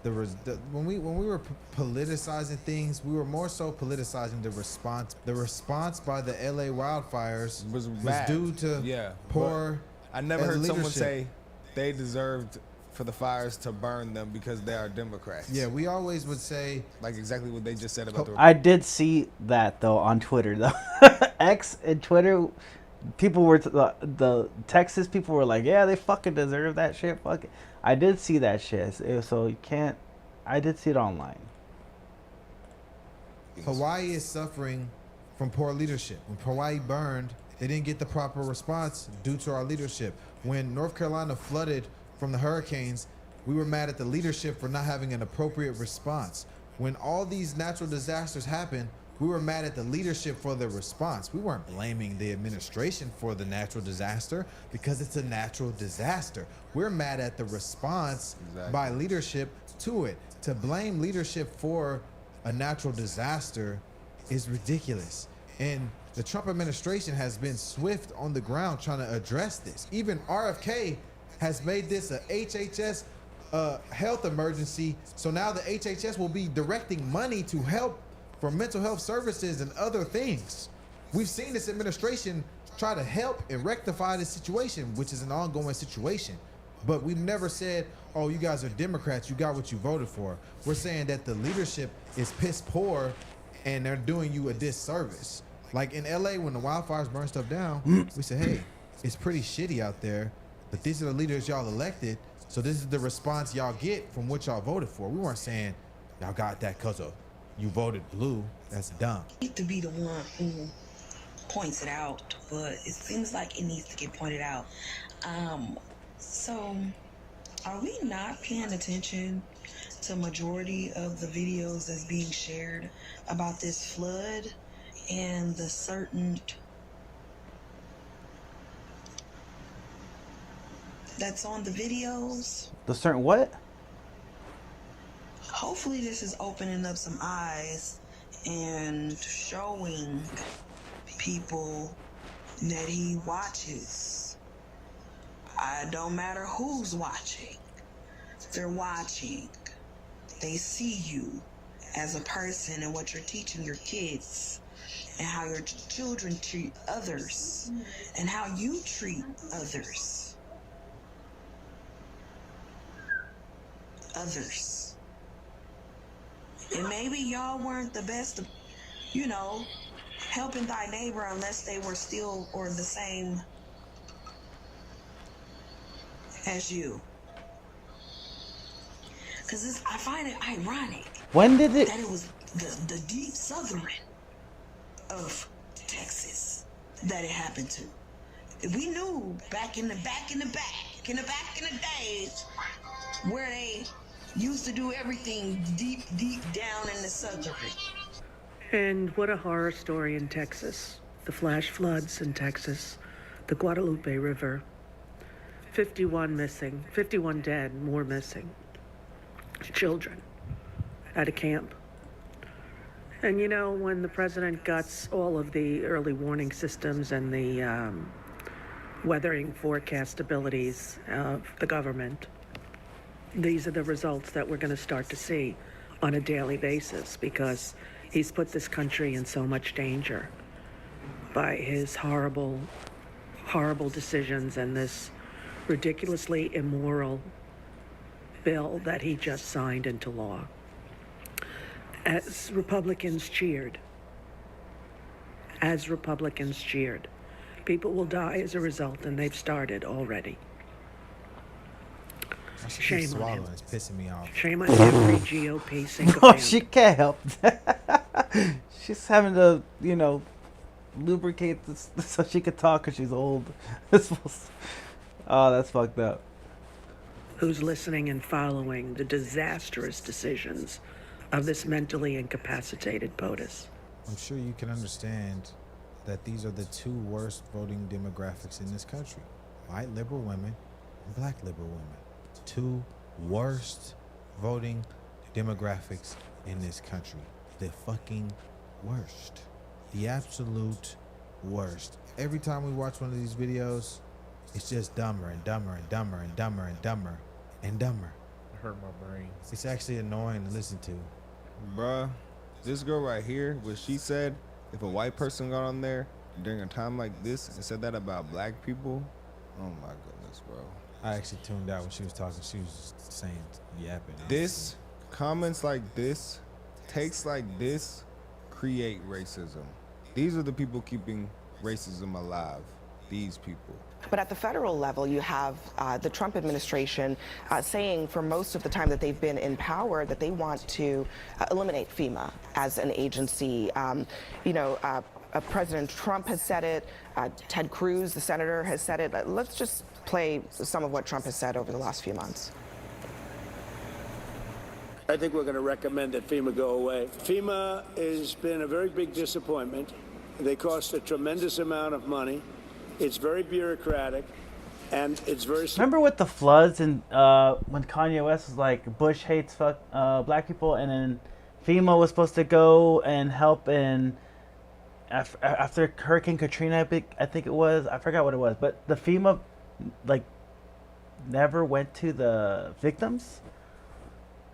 when we were politicizing things, we were more so politicizing the response. The response by the LA wildfires was due to poor. I never heard leadership. someone say they deserved for the fires to burn them because they are Democrats. Yeah, we always would say like exactly what they just said about the. I did see that though on Twitter though. X and Twitter, people were the Texas people were like, yeah, they fucking deserve that shit. Fuck it. I did see that shit. So you can't. I did see it online. Hawaii is suffering from poor leadership. When Hawaii burned, they didn't get the proper response due to our leadership. When North Carolina flooded from the hurricanes, we were mad at the leadership for not having an appropriate response. When all these natural disasters happened, we were mad at the leadership for the response. We weren't blaming the administration for the natural disaster because it's a natural disaster. We're mad at the response by leadership to it. To blame leadership for a natural disaster is ridiculous. And the Trump administration has been swift on the ground trying to address this. Even RFK has made this a HHS health emergency. So now the HHS will be directing money to help for mental health services and other things. We've seen this administration try to help and rectify this situation, which is an ongoing situation. But we've never said, oh, you guys are Democrats, you got what you voted for. We're saying that the leadership is piss poor and they're doing you a disservice. Like in LA, when the wildfires burn stuff down, we said, hey, it's pretty shitty out there, but these are the leaders y'all elected, so this is the response y'all get from what y'all voted for. We weren't saying y'all got that because of you voted blue. That's dumb. To be the one who points it out, but it seems like it needs to get pointed out. So are we not paying attention to majority of the videos that's being shared about this flood and the certain that's on the videos? The certain what? Hopefully this is opening up some eyes and showing people that he watches. I don't matter who's watching. They're watching. They see you as a person and what you're teaching your kids and how your children treat others and how you treat others. And maybe y'all weren't the best, helping thy neighbor unless they were still or the same as you. Because I find it ironic. When did it? That it was the deep southern of Texas that it happened to. We knew back in the days where they used to do everything deep down in the southern. And what a horror story in Texas. The flash floods in Texas, the Guadalupe River. 51 missing, 51 dead, more missing. Children at a camp. And when the president guts all of the early warning systems and the weathering forecast abilities of the government, these are the results that we're going to start to see on a daily basis because he's put this country in so much danger. by his horrible, horrible decisions and this ridiculously immoral bill that he just signed into law. As Republicans cheered, people will die as a result, and they've started already. Shame on him. It's pissing me off. Shame on every GOP sycophant. No, she can't help that. She's having to, you know, lubricate this so she could talk because she's old. Oh, that's fucked up. Who's listening and following the disastrous decisions of this mentally incapacitated POTUS. I'm sure you can understand that these are the two worst voting demographics in this country. White liberal women and black liberal women. Two worst voting demographics in this country. The fucking worst. The absolute worst. Every time we watch one of these videos, it's just dumber and dumber and dumber and dumber and dumber and dumber. It hurt my brain. It's actually annoying to listen to. Bruh, this girl right here, what she said, if a white person got on there during a time like this and said that about black people, oh my goodness, bro. I actually tuned out when she was talking. She was just saying yapping. This, comments like this, takes like this, create racism. These are the people keeping racism alive. These people. But at the federal level, you have the Trump administration saying for most of the time that they've been in power that they want to eliminate FEMA as an agency. President Trump has said it. Ted Cruz, the senator, has said it. Let's just play some of what Trump has said over the last few months. I think we're going to recommend that FEMA go away. FEMA has been a very big disappointment. They cost a tremendous amount of money. It's very bureaucratic, and it's very... Remember with the floods and when Kanye West was like, Bush hates black people, and then FEMA was supposed to go and help in after Hurricane Katrina, I think it was. I forgot what it was, but the FEMA like never went to the victims.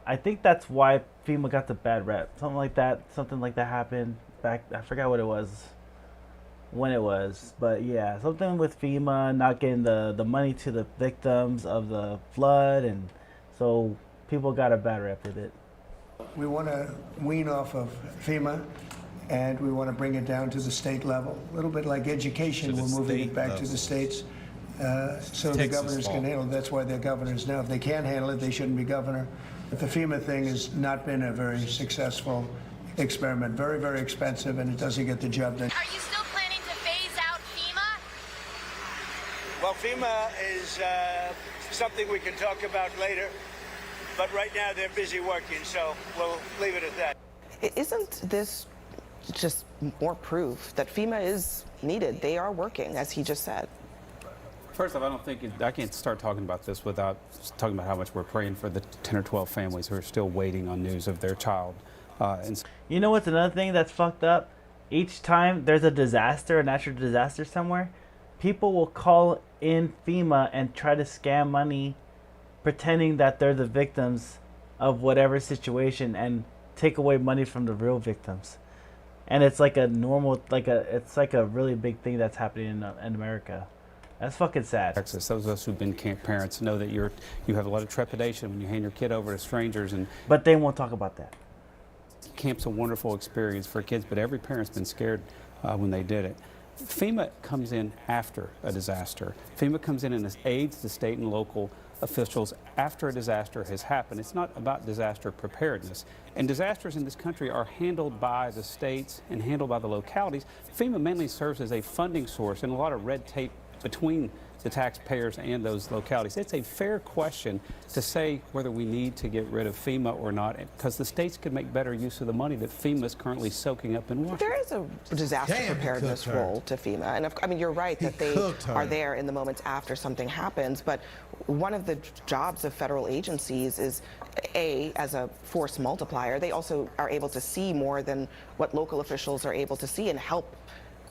I think that's why FEMA got the bad rep. Something like that happened back. I forgot what it was. When it was, but yeah, something with FEMA not getting the money to the victims of the flood, and so people got a bad rep with it. We want to wean off of FEMA, and we want to bring it down to the state level. A little bit like education, we're moving it back to the states, so the governors can handle it. That's why they're governors now. If they can't handle it, they shouldn't be governor. But the FEMA thing has not been a very successful experiment. Very, very expensive, and it doesn't get the job done. Are you still planning to phase out FEMA? Well, FEMA is something we can talk about later, but right now they're busy working, so we'll leave it at that. Isn't this just more proof that FEMA is needed? They are working, as he just said. First off, I don't think I can't start talking about this without talking about how much we're praying for the 10 or 12 families who are still waiting on news of their child. You know what's another thing that's fucked up? Each time there's a disaster, a natural disaster somewhere, people will call in FEMA and try to scam money, pretending that they're the victims of whatever situation and take away money from the real victims. And it's like a normal, it's like a really big thing that's happening in America. That's fucking sad. Texas, those of us who've been camp parents know that you have a lot of trepidation when you hand your kid over to strangers, but they won't talk about that. Camp's a wonderful experience for kids, but every parent's been scared when they did it. FEMA comes in after a disaster. FEMA comes in and aids the state and local officials after a disaster has happened. It's not about disaster preparedness. And disasters in this country are handled by the states and handled by the localities. FEMA mainly serves as a funding source and a lot of red tape between the taxpayers and those localities. It's a fair question to say whether we need to get rid of FEMA or not, because the states could make better use of the money that FEMA is currently soaking up in Washington. There is a disaster preparedness role to FEMA, and I mean, you're right that they are there in the moments after something happens, but one of the jobs of federal agencies is, as a force multiplier, they also are able to see more than what local officials are able to see and help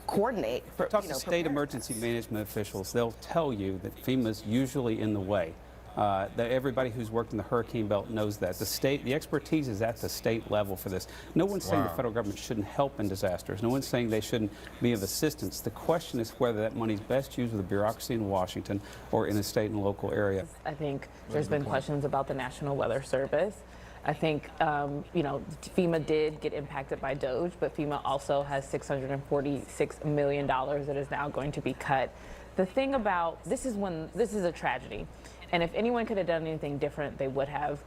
coordinate. Talk to state emergency management officials. They'll tell you that FEMA's usually in the way Everybody who's worked in the hurricane belt knows that. The expertise is at the state level for this. No one's saying the federal government shouldn't help in disasters. No one's saying they shouldn't be of assistance. The question is whether that money is best used with the bureaucracy in Washington or in the state and local area. I think there's been questions about the National Weather Service. I think, FEMA did get impacted by DOGE, but FEMA also has $646 million that is now going to be cut. The thing about this is a tragedy. And if anyone could have done anything different, they would have.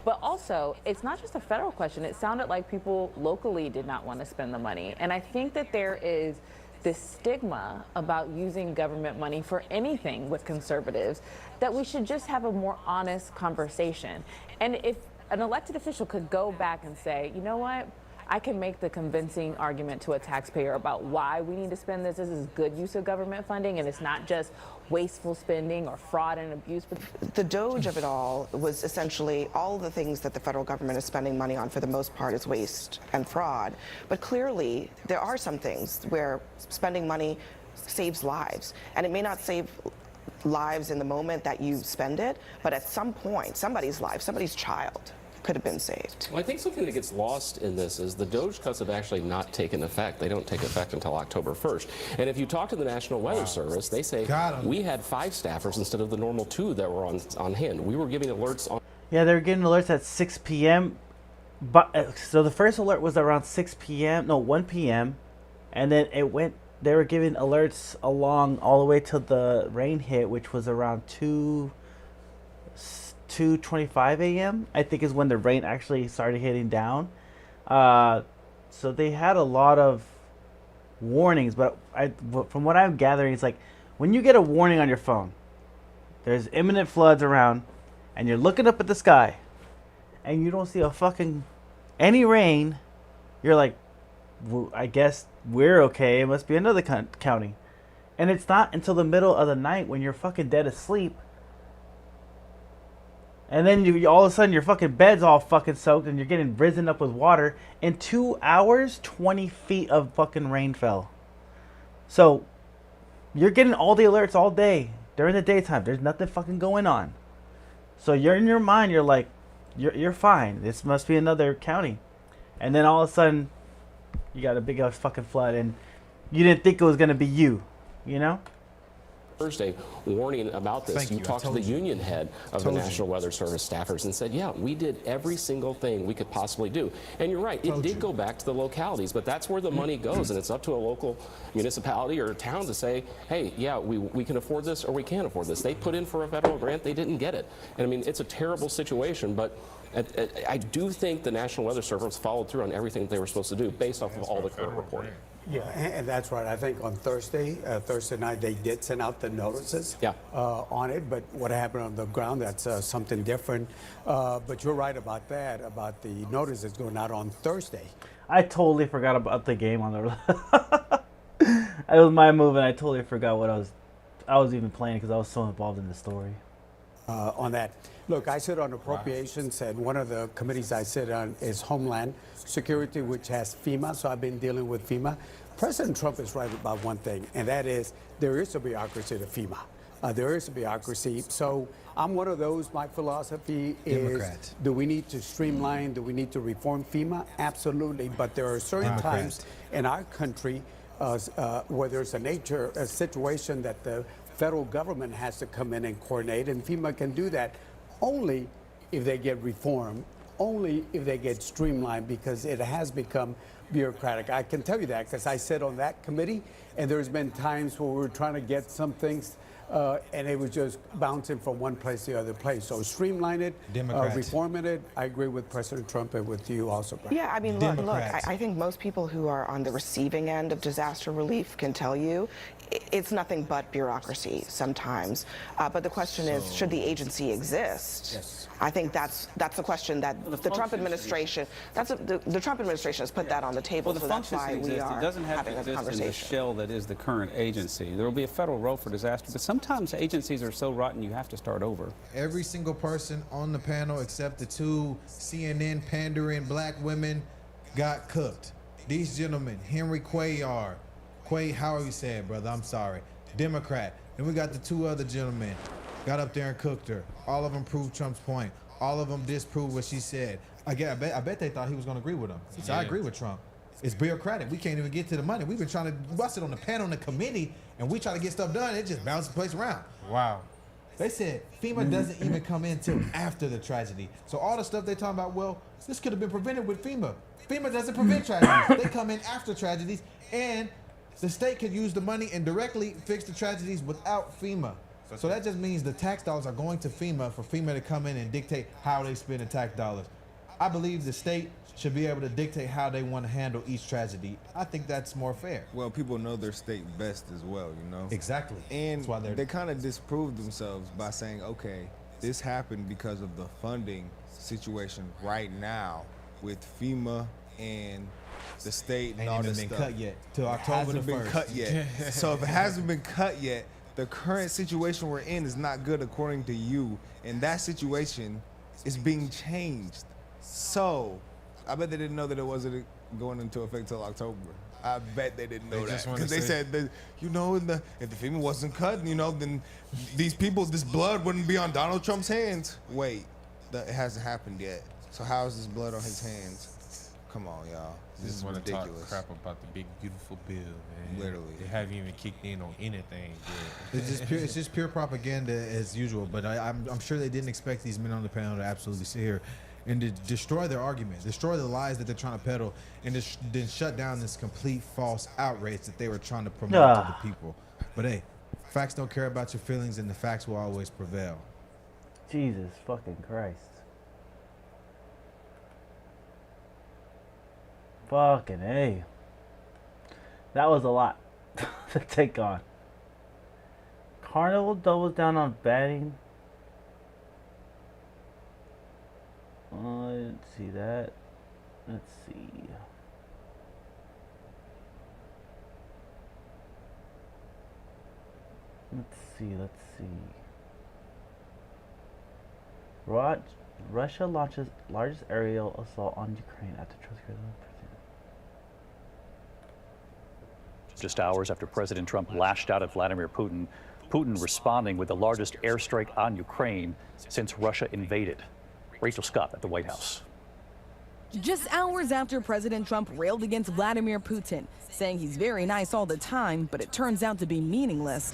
But also, it's not just a federal question. It sounded like people locally did not want to spend the money. And I think that there is this stigma about using government money for anything with conservatives, that we should just have a more honest conversation. And if an elected official could go back and say, you know what, I can make the convincing argument to a taxpayer about why we need to spend this. This is good use of government funding, and it's not just wasteful spending or fraud and abuse. But the DOGE of it all was essentially all the things that the federal government is spending money on for the most part is waste and fraud. But clearly, there are some things where spending money saves lives, and it may not save lives in the moment that you spend it, but at some point, somebody's life, somebody's child could have been saved. Well, I think something that gets lost in this is the DOGE cuts have actually not taken effect. They don't take effect until October 1st. And if you talk to the National Weather Service, they say we had 5 staffers instead of the normal 2 that were on hand. We were giving alerts on. Yeah, they were getting alerts at 6 p.m. But so the first alert was around 6 p.m. No, 1 p.m. And then it went. They were giving alerts along all the way till the rain hit, which was around 2:25 a.m. I think is when the rain actually started hitting down. So they had a lot of warnings, but from what I'm gathering, it's like when you get a warning on your phone, there's imminent floods around, and you're looking up at the sky, and you don't see any rain, you're like, well, I guess we're okay. It must be another county. And it's not until the middle of the night when you're fucking dead asleep. And then you all of a sudden your fucking bed's all fucking soaked and you're getting risen up with water. In 2 hours, 20 feet of fucking rain fell. So you're getting all the alerts all day during the daytime. There's nothing fucking going on. So you're in your mind, you're like, you're fine. This must be another county. And then all of a sudden you got a big ass fucking flood and you didn't think it was gonna be you know? Thursday warning about this. You talked to the union head of the National Weather Service staffers and said, yeah, we did every single thing we could possibly do. And you're right, it did go back to the localities, but that's where the money goes, and it's up to a local municipality or a town to say, hey, yeah, we can afford this or we can't afford this. They put in for a federal grant, they didn't get it. And I mean, it's a terrible situation, but I do think the National Weather Service followed through on everything they were supposed to do based off of all the current reporting. Yeah, and that's right. I think on Thursday night, they did send out the notices on it, but what happened on the ground, that's something different. But you're right about that, about the notices going out on Thursday. I totally forgot about the game on the It was my move, and I totally forgot what I was even playing because I was so involved in the story. On that. Look, I sit on appropriations, and one of the committees I sit on is Homeland Security, which has FEMA, so I've been dealing with FEMA. President Trump is right about one thing, and that is there is a bureaucracy to FEMA. There is a bureaucracy. So I'm one of those. My philosophy is, do we need to streamline? Do we need to reform FEMA? Absolutely. But there are certain times in our country where there's a situation that the federal government has to come in and coordinate, and FEMA can do that only if they get reformed, only if they get streamlined, because it has become bureaucratic. I can tell you that because I sit on that committee, and there's been times where we're trying to get some things and it was just bouncing from one place to the other place. So streamline it, reforming it. I agree with President Trump and with you also, Brian. Yeah, I mean, look, I think most people who are on the receiving end of disaster relief can tell you it's nothing but bureaucracy sometimes. But the question is, should the agency exist? Yes. I think that's the question that the Trump administration, the Trump administration has put that on the table, so that's why we are having a conversation. In the shell that is the current agency. There will be a federal role for disaster, but sometimes agencies are so rotten you have to start over. Every single person on the panel except the 2 CNN pandering black women got cooked. These gentlemen, Henry Cuellar, how are you saying, brother? I'm sorry. Democrat. Then we got the 2 other gentlemen, got up there and cooked her. All of them proved Trump's point. All of them disproved what she said. I bet they thought he was going to agree with them. He said, I agree with Trump. It's bureaucratic. We can't even get to the money. We've been trying to bust it on the panel on the committee, and we try to get stuff done. It just bounces the place around. Wow. They said FEMA doesn't even come in till after the tragedy. So all the stuff they're talking about, well, this could have been prevented with FEMA. FEMA doesn't prevent tragedies. They come in after tragedies, and the state could use the money and directly fix the tragedies without FEMA. So that just means the tax dollars are going to FEMA for FEMA to come in and dictate how they spend the tax dollars. I believe the state should be able to dictate how they want to handle each tragedy. I think that's more fair. Well, people know their state best as well, you know? Exactly. And that's why they kind of disproved themselves by saying, okay, this happened because of the funding situation right now with FEMA and the state and all this stuff. Ain't even been cut yet till October the 1st. It hasn't been cut yet. So if it hasn't been cut yet, the current situation we're in is not good according to you, and that situation is being changed. So I bet they didn't know that it wasn't going into effect till October. I bet they didn't know that because they said that, you know, if the FEMA wasn't cut, you know, then these people, this blood wouldn't be on Donald Trump's hands. Wait, it hasn't happened yet. So how is this blood on his hands? Come on, y'all. This is ridiculous. Talk crap about the big beautiful bill, man. Literally, they haven't even kicked in on anything yet. It's just pure propaganda as usual. But I'm sure they didn't expect these men on the panel to absolutely sit here and to destroy their argument, destroy the lies that they're trying to peddle, and then shut down this complete false outrage that they were trying to promote to the people. But hey, facts don't care about your feelings, and the facts will always prevail. Jesus fucking Christ. Fucking A. That was a lot to take on. Carnival doubles down on betting. I didn't see that. Let's see. Let's see. Russia launches largest aerial assault on Ukraine after Trump. Just hours after President Trump lashed out at Vladimir Putin, Putin responding with the largest airstrike on Ukraine since Russia invaded. Rachel Scott at the White House. Just hours after President Trump railed against Vladimir Putin, saying he's very nice all the time, but it turns out to be meaningless.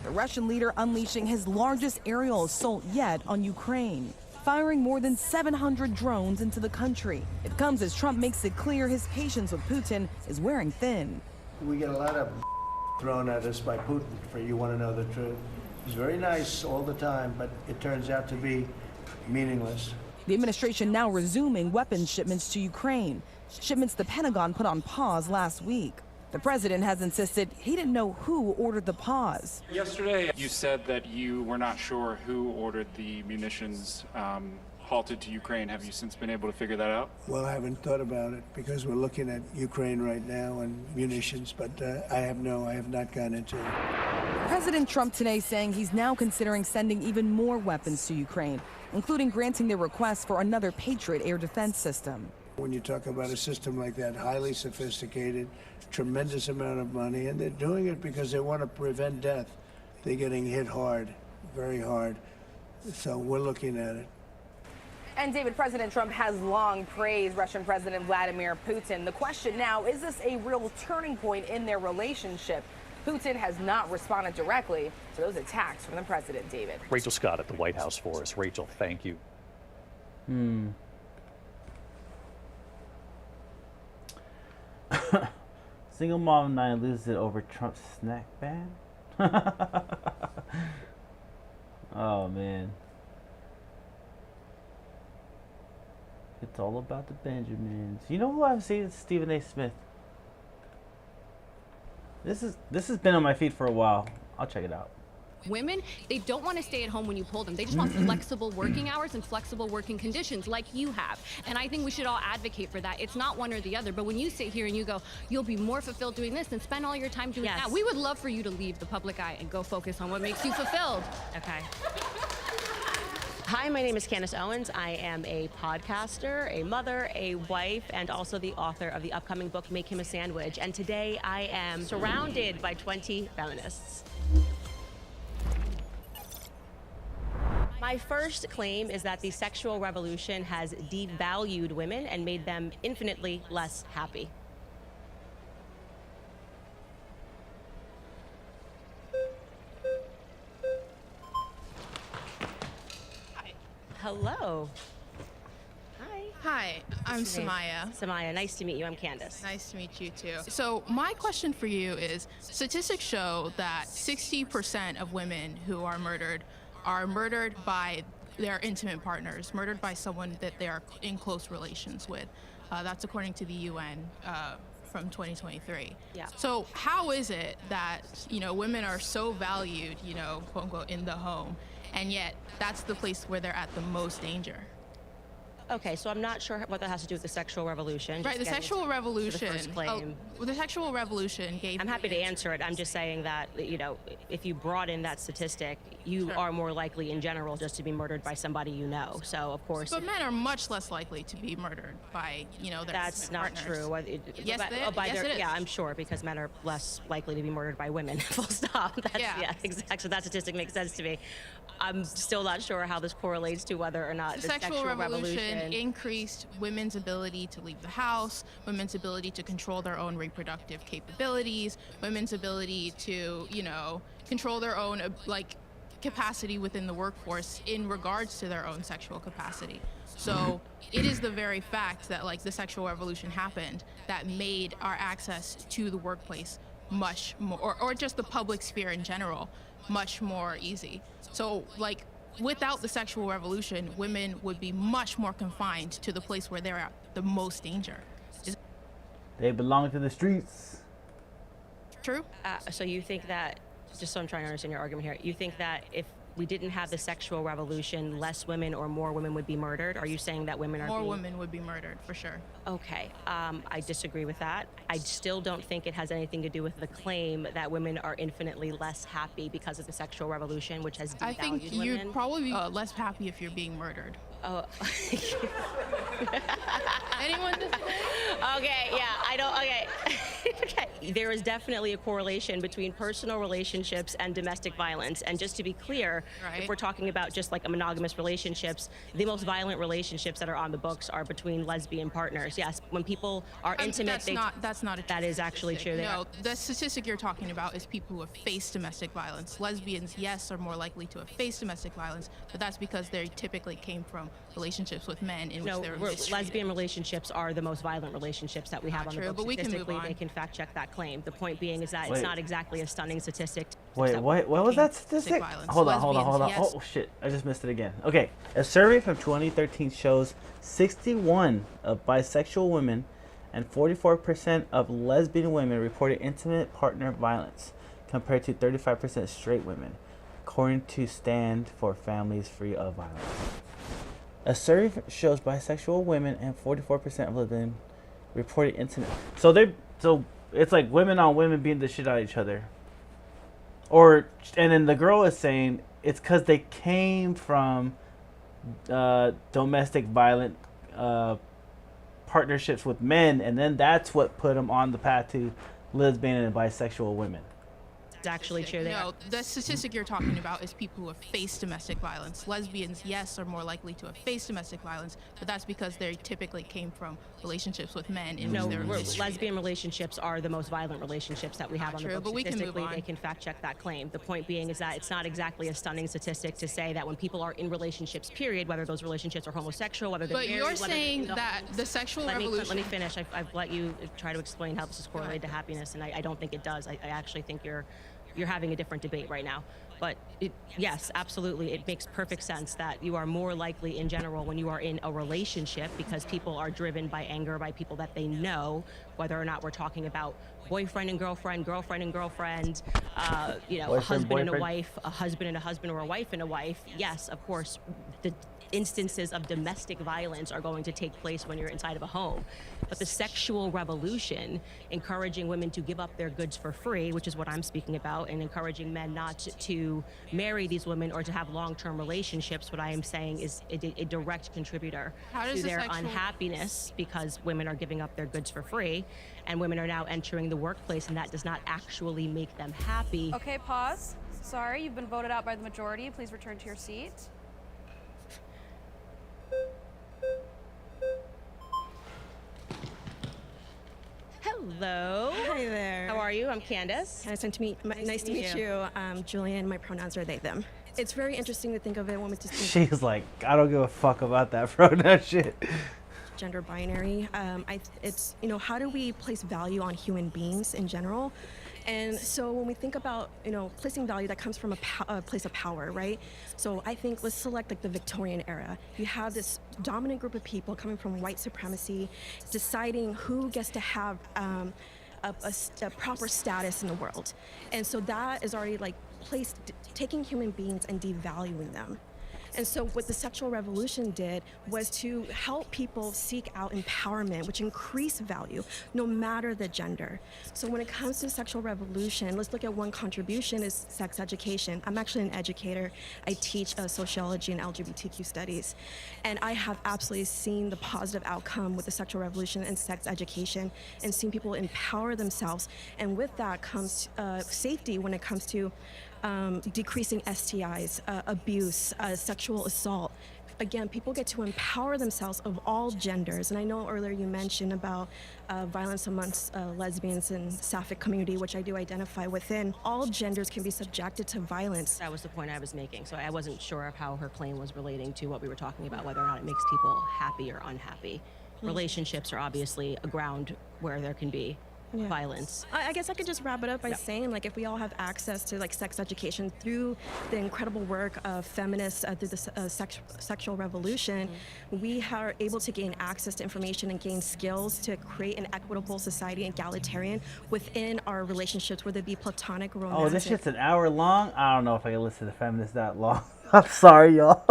The Russian leader unleashing his largest aerial assault yet on Ukraine, firing more than 700 drones into the country. It comes as Trump makes it clear his patience with Putin is wearing thin. We get a lot of thrown at us by Putin, for you want to know the truth. He's very nice all the time, but it turns out to be meaningless. The administration now resuming weapons shipments to Ukraine, shipments the Pentagon put on pause last week. The president has insisted he didn't know who ordered the pause. Yesterday, you said that you were not sure who ordered the munitions halted to Ukraine. Have you since been able to figure that out? Well, I haven't thought about it because we're looking at Ukraine right now and munitions, but I have not gone into it. President Trump today saying he's now considering sending even more weapons to Ukraine, including granting their request for another Patriot air defense system. When you talk about a system like that, highly sophisticated, tremendous amount of money, and they're doing it because they want to prevent death. They're getting hit hard, very hard. So we're looking at it. And David, President Trump has long praised Russian President Vladimir Putin. The question now, is this a real turning point in their relationship? Putin has not responded directly to those attacks from the president, David. Rachel Scott at the White House for us. Rachel, thank you. Single mom of 9 loses it over Trump's snack ban. Oh man. It's all about the Benjamins. You know who I've seen? Stephen A. Smith. This has been on my feed for a while. I'll check it out. Women, they don't want to stay at home when you pull them. They just want flexible working hours and flexible working conditions like you have. And I think we should all advocate for that. It's not one or the other. But when you sit here and you go, you'll be more fulfilled doing this and spend all your time doing that. We would love for you to leave the public eye and go focus on what makes you fulfilled. Okay. Hi, my name is Candace Owens. I am a podcaster, a mother, a wife, and also the author of the upcoming book, Make Him a Sandwich. And today I am surrounded by 20 feminists. My first claim is that the sexual revolution has devalued women and made them infinitely less happy. Hello. Hi, I'm Samaya. Samaya, nice to meet you. I'm Candace. Nice to meet you too. So my question for you is, statistics show that 60% of women who are murdered by their intimate partners, murdered by someone that they are in close relations with. That's according to the UN from 2023. Yeah. So how is it that, women are so valued, quote unquote, in the home, and yet that's the place where they're at the most danger? Okay, so I'm not sure what that has to do with the sexual revolution. Right, the sexual revolution. The first claim. The sexual revolution gave. I'm happy to answer it. I'm just saying that, if you broaden that statistic, you are more likely in general just to be murdered by somebody you know. So, of course. But men are much less likely to be murdered by, their That's not partners. true. Yes, it is. Yeah, I'm sure, because men are less likely to be murdered by women. Full stop. Yeah, exactly. So that statistic makes sense to me. I'm still not sure how this correlates to whether or not the sexual revolution increased women's ability to leave the house, women's ability to control their own reproductive capabilities, women's ability to, control their own capacity within the workforce in regards to their own sexual capacity. So it is the very fact that the sexual revolution happened that made our access to the workplace much more, or just the public sphere in general, much more easy. So without the sexual revolution, women would be much more confined to the place where they're at the most danger. They belong to the streets. True. So you think that, just so I'm trying to understand your argument here, you think that if we didn't have the sexual revolution, less women or more women would be murdered? Are you saying that women are more women would be murdered, for sure. Okay, I disagree with that. I still don't think it has anything to do with the claim that women are infinitely less happy because of the sexual revolution, which has devalued I think women. you'd probably be less happy if you're being murdered. Oh. Anyone disagree? Okay, yeah, I don't, okay. Okay. There is definitely a correlation between personal relationships and domestic violence. And just to be clear, if we're talking about just a monogamous relationships, the most violent relationships that are on the books are between lesbian partners. Yes, when people are intimate, that's not a that is actually true. No, the statistic you're talking about is people who have faced domestic violence. Lesbians, yes, are more likely to have faced domestic violence, but that's because they typically came from relationships with men in which they were mistreated. Lesbian relationships are the most violent relationships that we have on the books. But we can move on. They can fact check that claim. The point being is that it's not exactly a stunning statistic. Wait, what was that statistic? Hold on. Yes. Oh shit, I just missed it again. Okay, a survey from 2013 shows 61 of bisexual women and 44% of lesbian women reported intimate partner violence, compared to 35% straight women, according to Stand for Families Free of Violence. A survey shows bisexual women and 44% of lesbian reported intimate. So it's like women on women beating the shit out of each other. And then the girl is saying it's because they came from domestic violent partnerships with men, and then that's what put them on the path to lesbian and bisexual women. It's actually true. No, the statistic you're talking about is people who have faced domestic violence. Lesbians, yes, are more likely to have faced domestic violence, but that's because they typically came from relationships with men in which they were mistreated. Lesbian relationships are the most violent relationships that we have on the books. But we can move on. They can fact check that claim. The point being is that it's not exactly a stunning statistic to say that when people are in relationships, period, whether those relationships are homosexual, whether they're married, you're saying that the sexual revolution. Let me finish. I've let you try to explain how this is correlated to happiness, and I don't think it does. I actually think you're having a different debate right now. But yes, absolutely, it makes perfect sense that you are more likely in general when you are in a relationship, because people are driven by anger by people that they know, whether or not we're talking about boyfriend and girlfriend, girlfriend and girlfriend, a husband and a wife, a husband and a husband, or a wife and a wife. Yes, of course, the instances of domestic violence are going to take place when you're inside of a home. But the sexual revolution, encouraging women to give up their goods for free, which is what I'm speaking about, and encouraging men not to marry these women or to have long-term relationships, what I am saying is a direct contributor to their unhappiness, because women are giving up their goods for free, and women are now entering the workplace, and that does not actually make them happy. Okay, pause. Sorry, you've been voted out by the majority. Please return to your seat. from Candace. Nice to meet you. Julian, my pronouns are they, them. It's very interesting to think of it when we just think She's like, I don't give a fuck about that pronoun shit. gender binary. It's, how do we place value on human beings in general? And so when we think about, placing value, that comes from a place of power, right? So I think let's select like the Victorian era. You have this dominant group of people coming from white supremacy, deciding who gets to have a proper status in the world. And so that is already like taking human beings and devaluing them. And so what the sexual revolution did was to help people seek out empowerment, which increased value, no matter the gender. So when it comes to sexual revolution, let's look at one contribution is sex education. I'm actually an educator. I teach sociology and LGBTQ studies. And I have absolutely seen the positive outcome with the sexual revolution and sex education and seen people empower themselves. And with that comes safety when it comes to decreasing STIs, abuse, sexual assault. Again, people get to empower themselves of all genders. And I know earlier you mentioned about violence amongst lesbians and sapphic community, which I do identify within. All genders can be subjected to violence. That was the point I was making. So I wasn't sure of how her claim was relating to what we were talking about, whether or not it makes people happy or unhappy. Relationships are obviously a ground where there can be violence. I guess I could just wrap it up by saying, like, if we all have access to like sex education through the incredible work of feminists through the sexual revolution, we are able to gain access to information and gain skills to create an equitable society, egalitarian within our relationships, whether it be platonic, romantic. Oh, this shit's an hour long? I don't know if I can listen to feminists that long. I'm sorry, y'all.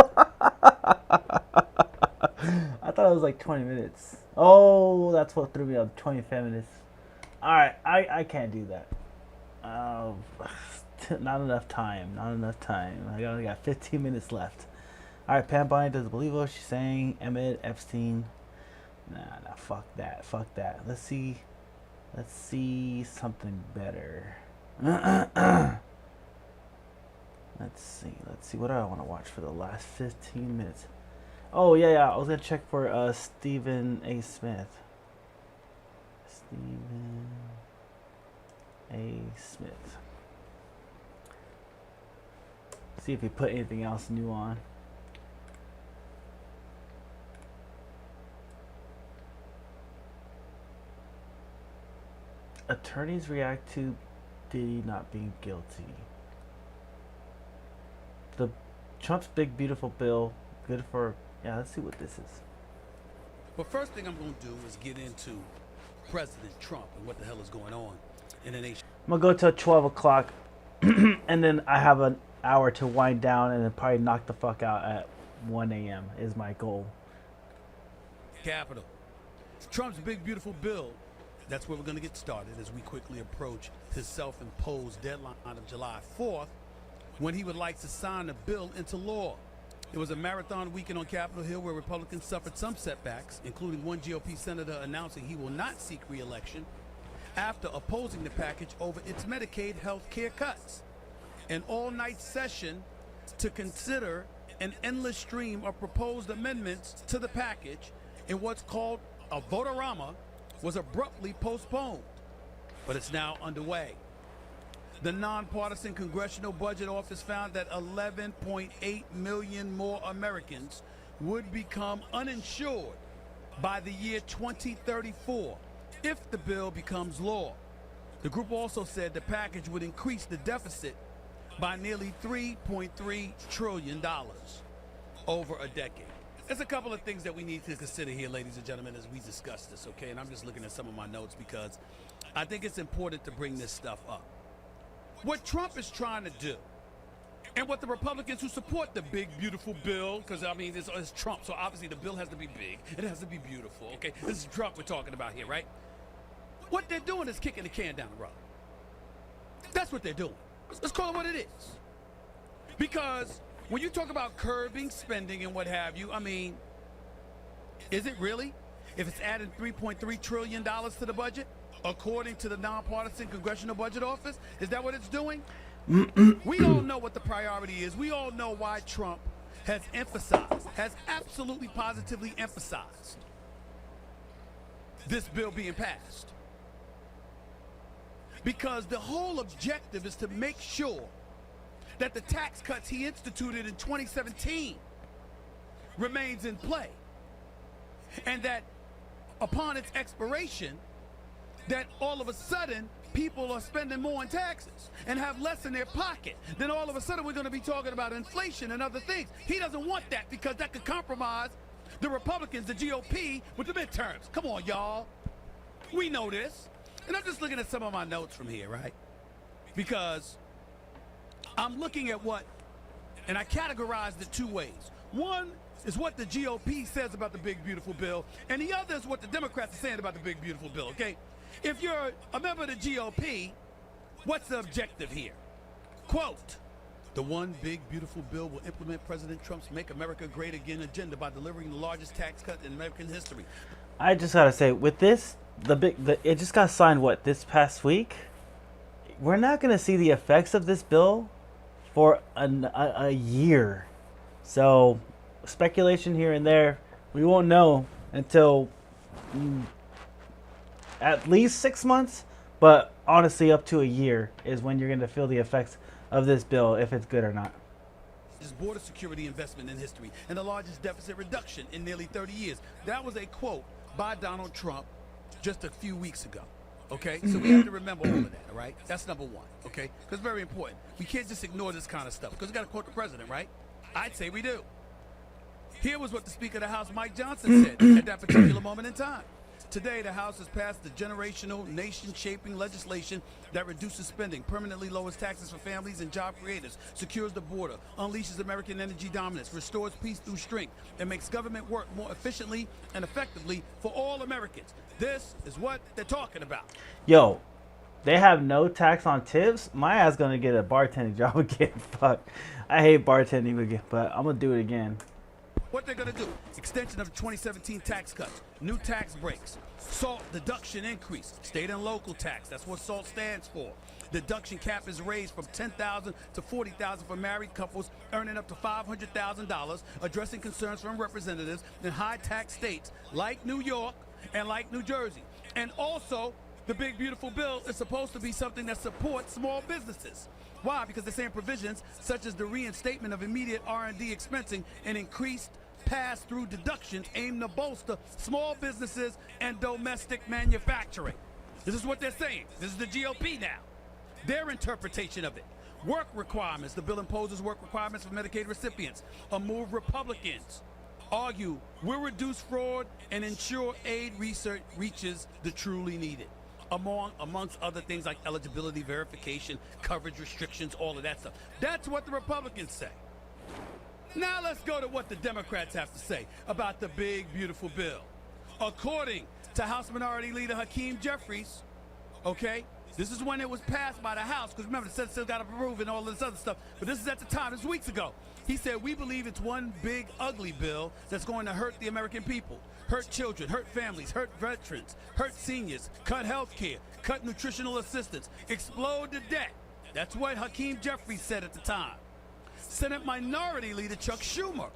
I thought it was like 20 minutes. Oh, that's what threw me up, 20 feminists. Alright, I can't do that. Not enough time. I only got 15 minutes left. Alright, Pam Bondi doesn't believe what she's saying. Emmett Epstein. Nah, fuck that. Let's see something better. Let's see. What do I want to watch for the last 15 minutes? Oh, yeah. I was going to check for Stephen A. Smith. Stephen A. Smith. See if he put anything else new on. Attorneys react to Diddy not being guilty. The Trump's big beautiful bill, good for, let's see what this is. But first thing I'm going to do is get into President Trump and what the hell is going on in the nation. I'm gonna go till 12 o'clock and then I have an hour to wind down and then probably knock the fuck out at 1 a.m. is my goal. Capitol. Trump's big beautiful bill. That's where we're going to get started as we quickly approach his self-imposed deadline of July 4th when he would like to sign the bill into law. It was a marathon weekend on Capitol Hill where Republicans suffered some setbacks, including one GOP senator announcing he will not seek re-election after opposing the package over its Medicaid health care cuts. An all-night session to consider an endless stream of proposed amendments to the package in what's called a vote-a-rama was abruptly postponed, but it's now underway. The nonpartisan Congressional Budget Office found that 11.8 million more Americans would become uninsured by the year 2034 if the bill becomes law. The group also said the package would increase the deficit by nearly $3.3 trillion over a decade. There's a couple of things that we need to consider here, ladies and gentlemen, as we discuss this, okay? And I'm just looking at some of my notes because I think it's important to bring this stuff up. What Trump is trying to do, and what the Republicans who support the big, beautiful bill, because, I mean, it's Trump, so obviously the bill has to be big. It has to be beautiful, okay? This is Trump we're talking about here, right? What they're doing is kicking the can down the road. That's what they're doing. Let's call it what it is. Because when you talk about curbing spending and what have you, I mean, is it really? If it's adding $3.3 trillion to the budget, according to the nonpartisan Congressional Budget Office, is that what it's doing? We all know what the priority is. We all know why Trump has absolutely positively emphasized this bill being passed. because the whole objective is to make sure that the tax cuts he instituted in 2017 remains in play, and that upon its expiration, that all of a sudden people are spending more in taxes and have less in their pocket. Then all of a sudden we're going to be talking about inflation and other things. He doesn't want that because that could compromise the Republicans, the GOP, with the midterms. Come on, y'all. We know this. And I'm just looking at some of my notes from here, right? Because I'm looking at what, and I categorized it two ways. One is what the GOP says about the big, beautiful bill, and the other is what the Democrats are saying about the big, beautiful bill, okay? If you're a member of the GOP, what's the objective here? Quote, the one big, beautiful bill will implement President Trump's Make America Great Again agenda by delivering the largest tax cut in American history. I just gotta say, with this, it just got signed, this past week? We're not gonna see the effects of this bill for a year. So, speculation here and there. We won't know until at least 6 months, but honestly up to a year is when you're going to feel the effects of this bill, if it's good or not. This border security investment in history and the largest deficit reduction in nearly 30 years. That was a quote by Donald Trump just a few weeks ago. Okay, so we have to remember all of that, all right? That's number one, okay? Because it's very important. We can't just ignore this kind of stuff because we got to quote the president, right? I'd say we do. Here was what the Speaker of the House, Mike Johnson, said at that particular moment in time. Today, the House has passed the generational, nation-shaping legislation that reduces spending, permanently lowers taxes for families and job creators, secures the border, unleashes American energy dominance, restores peace through strength, and makes government work more efficiently and effectively for all Americans. This is what they're talking about. Yo, they have no tax on tips? My ass gonna get a bartending job again. Fuck. I hate bartending again, but I'm gonna do it again. What they're going to do, extension of the 2017 tax cuts, new tax breaks, SALT deduction increase, state and local tax, that's what SALT stands for. Deduction cap is raised from $10,000 to $40,000 for married couples earning up to $500,000, addressing concerns from representatives in high tax states like New York and like New Jersey. And also, the big, beautiful bill is supposed to be something that supports small businesses. Why? Because they're saying provisions such as the reinstatement of immediate R&D expensing and increased pass-through deductions aim to bolster small businesses and domestic manufacturing. This is what they're saying. This is the GOP now. Their interpretation of it. Work requirements. The bill imposes work requirements for Medicaid recipients. A move Republicans argue will reduce fraud and ensure aid research reaches the truly needed. Amongst other things like eligibility verification, coverage restrictions, all of that stuff. That's what the Republicans say. Now let's go to what the Democrats have to say about the big, beautiful bill. According to House Minority Leader Hakeem Jeffries, okay, this is when it was passed by the House, because remember, the Senate still got to approve and all this other stuff, but this is at the time, this is weeks ago. He said, we believe it's one big, ugly bill that's going to hurt the American people. Hurt children, hurt families, hurt veterans, hurt seniors, cut health care, cut nutritional assistance, explode the debt. That's what Hakeem Jeffries said at the time. Senate Minority Leader Chuck Schumer,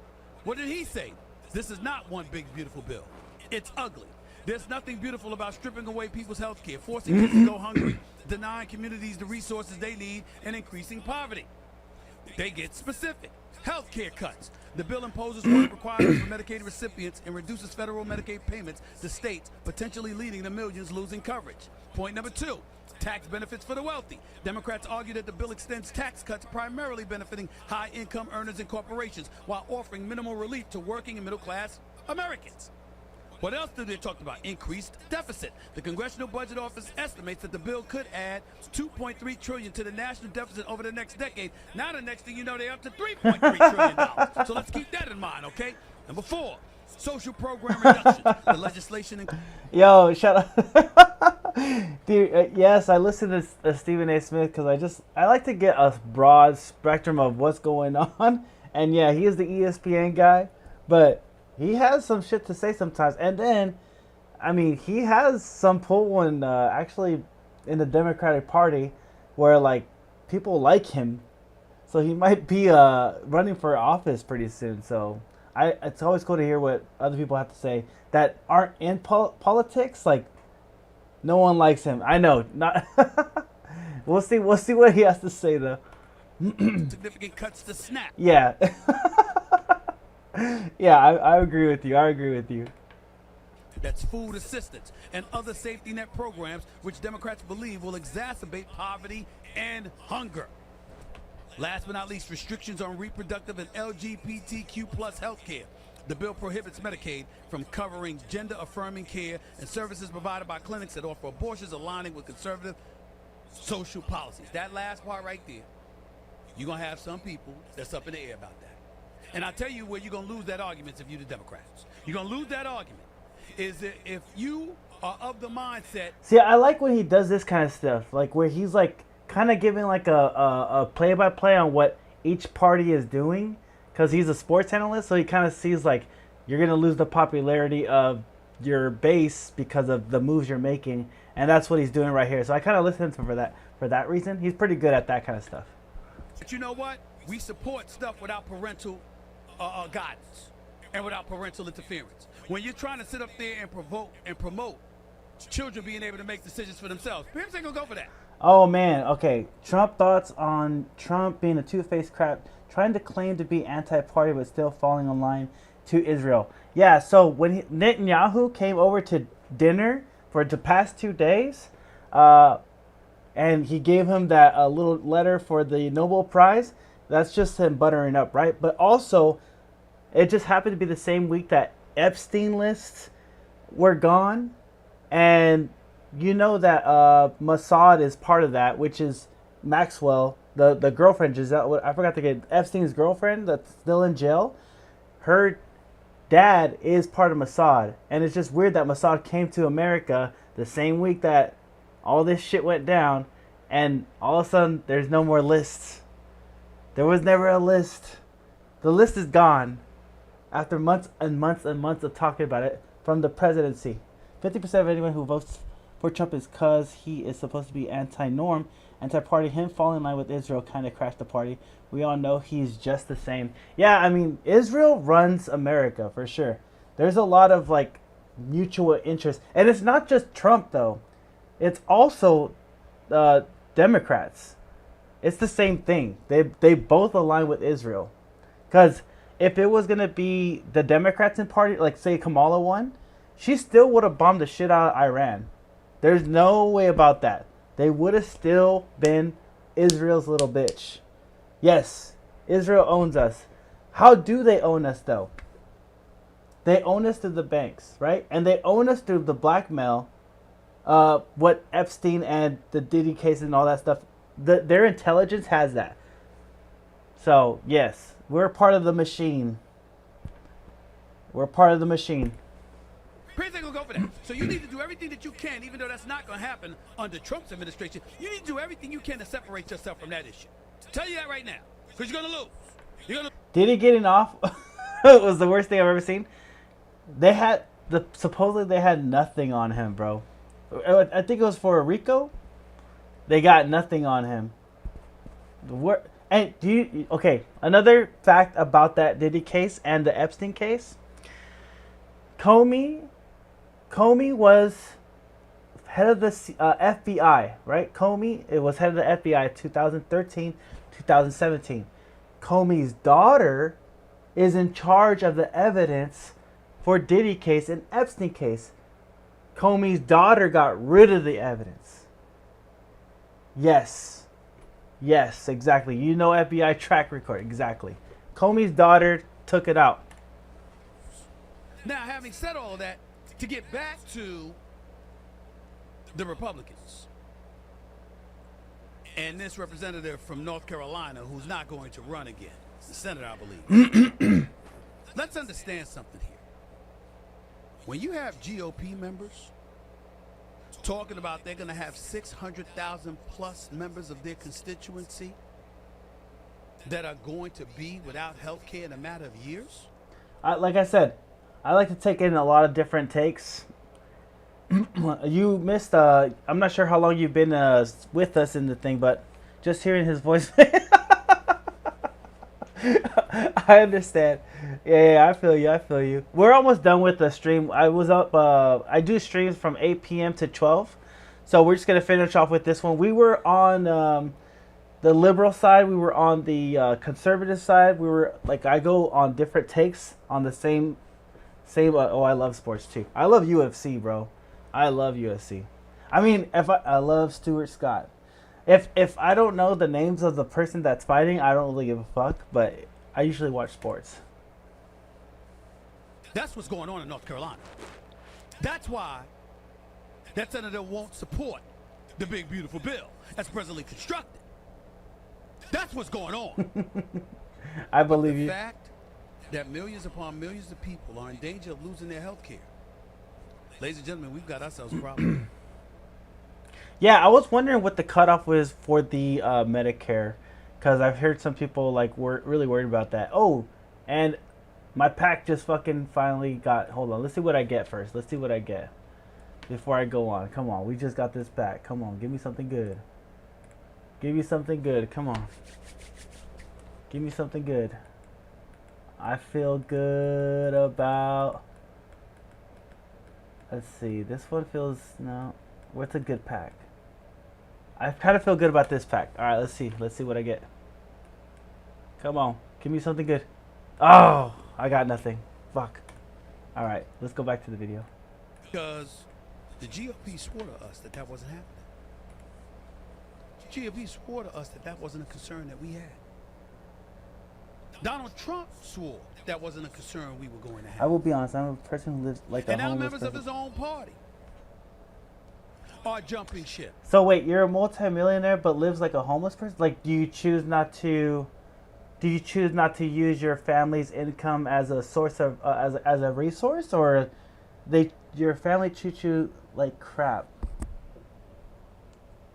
what did he say? This is not one big, beautiful bill. It's ugly. There's nothing beautiful about stripping away people's health care, forcing kids to go hungry, denying communities the resources they need, and increasing poverty. They get specific. Health care cuts. The bill imposes work requirements for Medicaid recipients and reduces federal Medicaid payments to states, potentially leading to millions losing coverage. Point number two, tax benefits for the wealthy. Democrats argue that the bill extends tax cuts primarily benefiting high-income earners and corporations while offering minimal relief to working and middle-class Americans. What else did they talk about? Increased deficit. The Congressional Budget Office estimates that the bill could add $2.3 trillion to the national deficit over the next decade. Now the next thing you know, they're up to $3.3 trillion. So let's keep that in mind, okay? Number four, social program reduction. The legislation. Yo, shut up. Dude, yes, I listen to Stephen A. Smith because I like to get a broad spectrum of what's going on. And yeah, he is the ESPN guy, but he has some shit to say sometimes. And then, I mean, he has some pull in, actually in the Democratic Party where, like, people like him. So he might be running for office pretty soon. So it's always cool to hear what other people have to say that aren't in politics. Like, no one likes him. I know. Not We'll see what he has to say though. Significant cuts to SNAP. Yeah. Yeah, I agree with you. I agree with you. That's food assistance and other safety net programs which Democrats believe will exacerbate poverty and hunger. Last but not least, restrictions on reproductive and LGBTQ plus health care. The bill prohibits Medicaid from covering gender-affirming care and services provided by clinics that offer abortions aligning with conservative social policies. That last part right there, you're going to have some people that's up in the air about that. And I'll tell you where you're going to lose that argument if you're the Democrats. You're going to lose that argument is that if you are of the mindset. See, I like when he does this kind of stuff, like where he's like kind of giving like a play-by-play on what each party is doing, because he's a sports analyst, so he kind of sees like you're going to lose the popularity of your base because of the moves you're making, and that's what he's doing right here. So I kind of listen to him for that reason. He's pretty good at that kind of stuff. But you know what? We support stuff without parental guidance and without parental interference. When you're trying to sit up there and promote children being able to make decisions for themselves, parents ain't gonna go for that. Oh man, okay. Trump thoughts on Trump being a two-faced crap, trying to claim to be anti-party but still falling in line to Israel. Yeah, so when Netanyahu came over to dinner for the past 2 days, and he gave him that little letter for the Nobel Prize, that's just him buttering up, right? But also, it just happened to be the same week that Epstein lists were gone, and you know that Mossad is part of that, which is Maxwell, the girlfriend, Giselle. I forgot to get Epstein's girlfriend that's still in jail. Her dad is part of Mossad, and it's just weird that Mossad came to America the same week that all this shit went down, and all of a sudden there's no more lists. There was never a list. The list is gone after months and months and months of talking about it from the presidency. 50% of anyone who votes for Trump is because he is supposed to be anti-norm, anti-party. Him falling in line with Israel kind of crashed the party. We all know he's just the same. Yeah, I mean, Israel runs America for sure. There's a lot of like mutual interest. And it's not just Trump though. It's also Democrats. It's the same thing. They both align with Israel. Because if it was going to be the Democrats in party, like say Kamala won, she still would have bombed the shit out of Iran. There's no way about that. They would have still been Israel's little bitch. Yes, Israel owns us. How do they own us though? They own us through the banks, right? And they own us through the blackmail. What Epstein and the Diddy case and all that stuff. Their intelligence has that. So, yes, we're part of the machine. We're part of the machine. Parents ain't gonna go for that. So you need to do everything that you can, even though that's not gonna happen under Trump's administration. You need to do everything you can to separate yourself from that issue. Tell you that right now, because you're gonna lose. Diddy getting off was the worst thing I've ever seen. They had supposedly they had nothing on him, bro. I think it was for Rico. They got nothing on him. And okay, another fact about that Diddy case and the Epstein case. Comey was head of the FBI, right? Comey was head of the FBI 2013, 2017. Comey's daughter is in charge of the evidence for Diddy case and Epstein case. Comey's daughter got rid of the evidence. Yes, exactly. You know FBI track record, exactly. Comey's daughter took it out. Now, having said all that, to get back to the Republicans and this representative from North Carolina who's not going to run again, the senator, I believe. Let's understand something here. When you have GOP members talking about they're going to have 600,000 plus members of their constituency that are going to be without health care in a matter of years? Like I said, I like to take in a lot of different takes. You missed, I'm not sure how long you've been with us in the thing, but just hearing his voice. I understand. Yeah, I feel you. We're almost done with the stream. I was up, I do streams from 8 p.m. to 12. So we're just gonna finish off with this one. We were on the liberal side. We were on the conservative side. We were like, I go on different takes on the same. Oh, I love sports too. I love UFC, bro. I love UFC. I mean, I love Stuart Scott. If I don't know the names of the person that's fighting, I don't really give a fuck. But I usually watch sports. That's what's going on in North Carolina. That's why that senator won't support the big, beautiful bill that's presently constructed. That's what's going on. I believe you. The fact that millions upon millions of people are in danger of losing their health care. Ladies and gentlemen, we've got ourselves a problem. Yeah, I was wondering what the cutoff was for the Medicare, because I've heard some people like were really worried about that. Oh, and my pack just fucking finally got. Hold on, let's see what I get first. Let's see what I get before I go on. Come on, we just got this pack. Come on, give me something good. Give me something good. Come on, give me something good. I feel good about. Let's see. This one feels no. What's a good pack? I kind of feel good about this pack. All right, let's see. Let's see what I get. Come on, give me something good. Oh, I got nothing. Fuck. All right, let's go back to the video. Because the GOP swore to us that wasn't happening. GOP swore to us that wasn't a concern that we had. Donald Trump swore that wasn't a concern we were going to have. I will be honest. I'm a person who lives like a and now homeless members person. of his own party are jumping ship. So wait, you're a multimillionaire but lives like a homeless person? Like, do you choose not to use your family's income as a source of as a resource, or your family treat you like crap?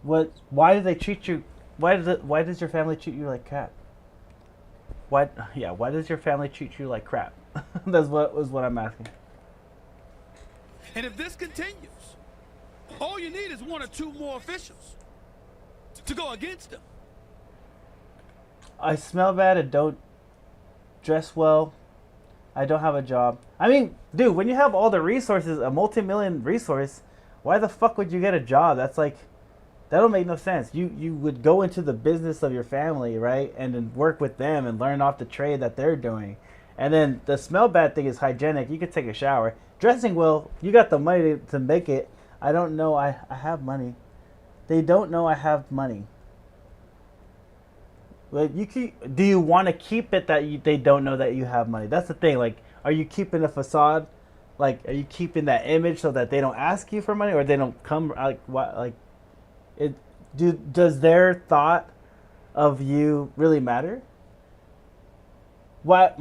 Why do they treat you? Why does your family treat you like crap? Why does your family treat you like crap? That's what I'm asking. And if this continues, all you need is one or two more officials to go against them. I smell bad and don't dress well. I don't have a job. I mean, dude, when you have all the resources, a multi-million resource, why the fuck would you get a job? That's like, that don't make no sense. You would go into the business of your family, right? And then work with them and learn off the trade that they're doing. And then the smell bad thing is hygienic. You could take a shower. Dressing well, you got the money to make it. I don't know. I have money. They don't know I have money. Like, do you want to keep it that they don't know that you have money? That's the thing. Like, are you keeping a facade? Like, are you keeping that image so that they don't ask you for money, or they don't come? Like, what? Like, does their thought of you really matter? Why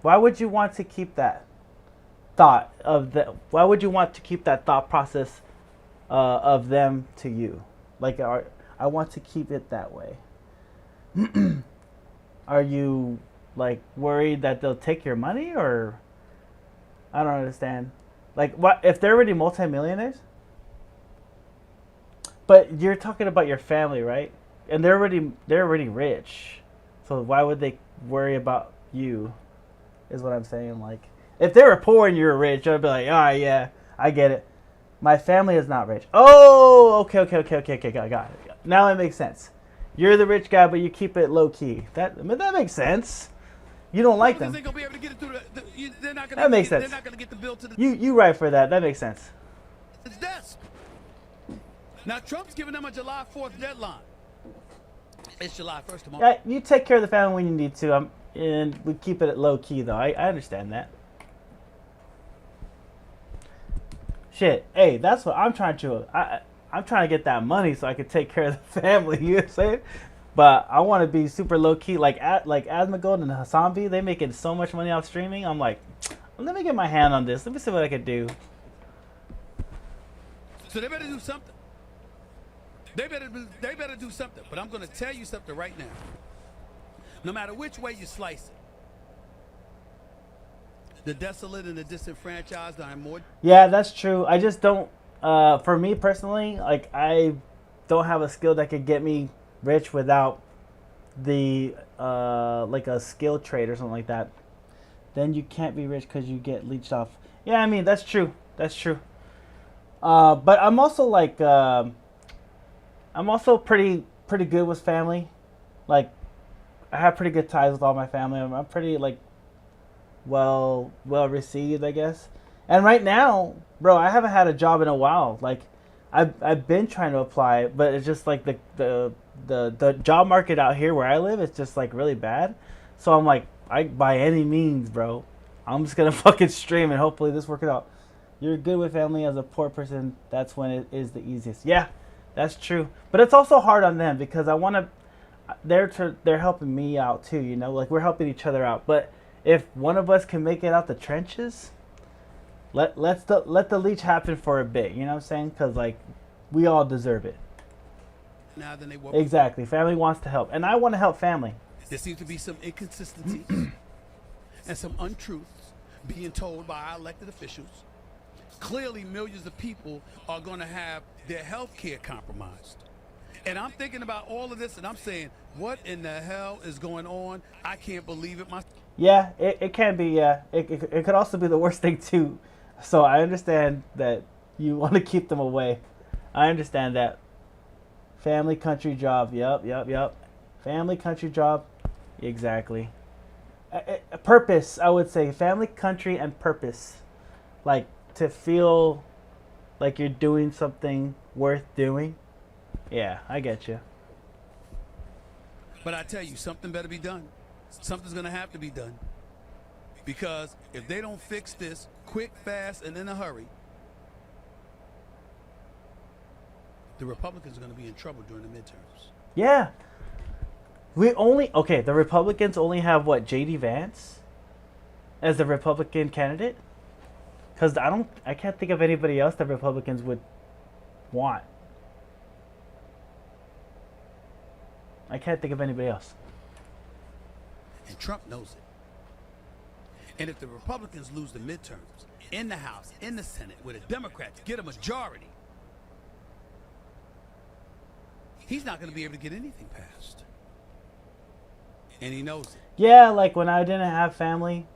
would you want to keep that thought of the? Why would you want to keep that thought process of them to you? Like, I want to keep it that way. Are you like worried that they'll take your money, or I don't understand. Like, what if they're already multimillionaires? But you're talking about your family, right? And they're already rich. So why would they worry about you? Is what I'm saying. Like, if they were poor and you were rich, I'd be like, ah, yeah, I get it. My family is not rich. Oh, okay, I got it. Now it makes sense. You're the rich guy, but you keep it low key. That makes sense. You don't like them. That makes sense. They're not going to get the bill to the You right for that. That makes sense. desk. Now Trump's giving them a July 4th deadline. It's July 1st tomorrow. Yeah, you take care of the family when you need to. And we keep it low key though. I understand that. Shit. Hey, that's what I'm trying to. I'm trying to get that money so I can take care of the family. You know what I'm saying? But I want to be super low key, like Asmongold and Hasanvi. They making so much money off streaming. I'm like, let me get my hand on this. Let me see what I can do. So they better do something. They better do something. But I'm going to tell you something right now. No matter which way you slice it, the desolate and the disenfranchised are more. Yeah, that's true. I just don't. For me personally, like, I don't have a skill that could get me rich without the like a skill trade or something like that. Then you can't be rich because you get leached off. Yeah, I mean, that's true. That's true. But I'm also like I'm also pretty good with family. Like, I have pretty good ties with all my family. I'm pretty like well received, I guess. And right now, bro, I haven't had a job in a while. Like, I've been trying to apply, but it's just like the job market out here where I live is just like really bad. So I'm like, by any means, bro, I'm just gonna fucking stream and hopefully this works out. You're good with family as a poor person. That's when it is the easiest. Yeah, that's true. But it's also hard on them because I want to. They're helping me out too. You know, like we're helping each other out. But if one of us can make it out the trenches, let the leech happen for a bit. You know what I'm saying? Because like we all deserve it. Now than they were. Exactly. Family wants to help, and I want to help family. There seems to be some inconsistencies and some untruths being told by our elected officials. Clearly, millions of people are going to have their health care compromised. And I'm thinking about all of this, and I'm saying, what in the hell is going on? I can't believe it myself. Yeah, it can be. Yeah, it could also be the worst thing too. So I understand that you want to keep them away. I understand that. Family, country, job. Yep. Family, country, job. Exactly. Purpose, I would say. Family, country, and purpose. Like, to feel like you're doing something worth doing. Yeah, I get you. But I tell you, something better be done. Something's going to have to be done. Because if they don't fix this quick, fast, and in a hurry, the Republicans are going to be in trouble during the midterms. Yeah. The Republicans only have what, J.D. Vance as the Republican candidate? Because I can't think of anybody else that Republicans would want. I can't think of anybody else. And Trump knows it. And if the Republicans lose the midterms in the House, in the Senate, where the Democrats get a majority, he's not going to be able to get anything passed. And he knows it. Yeah, like when I didn't have family,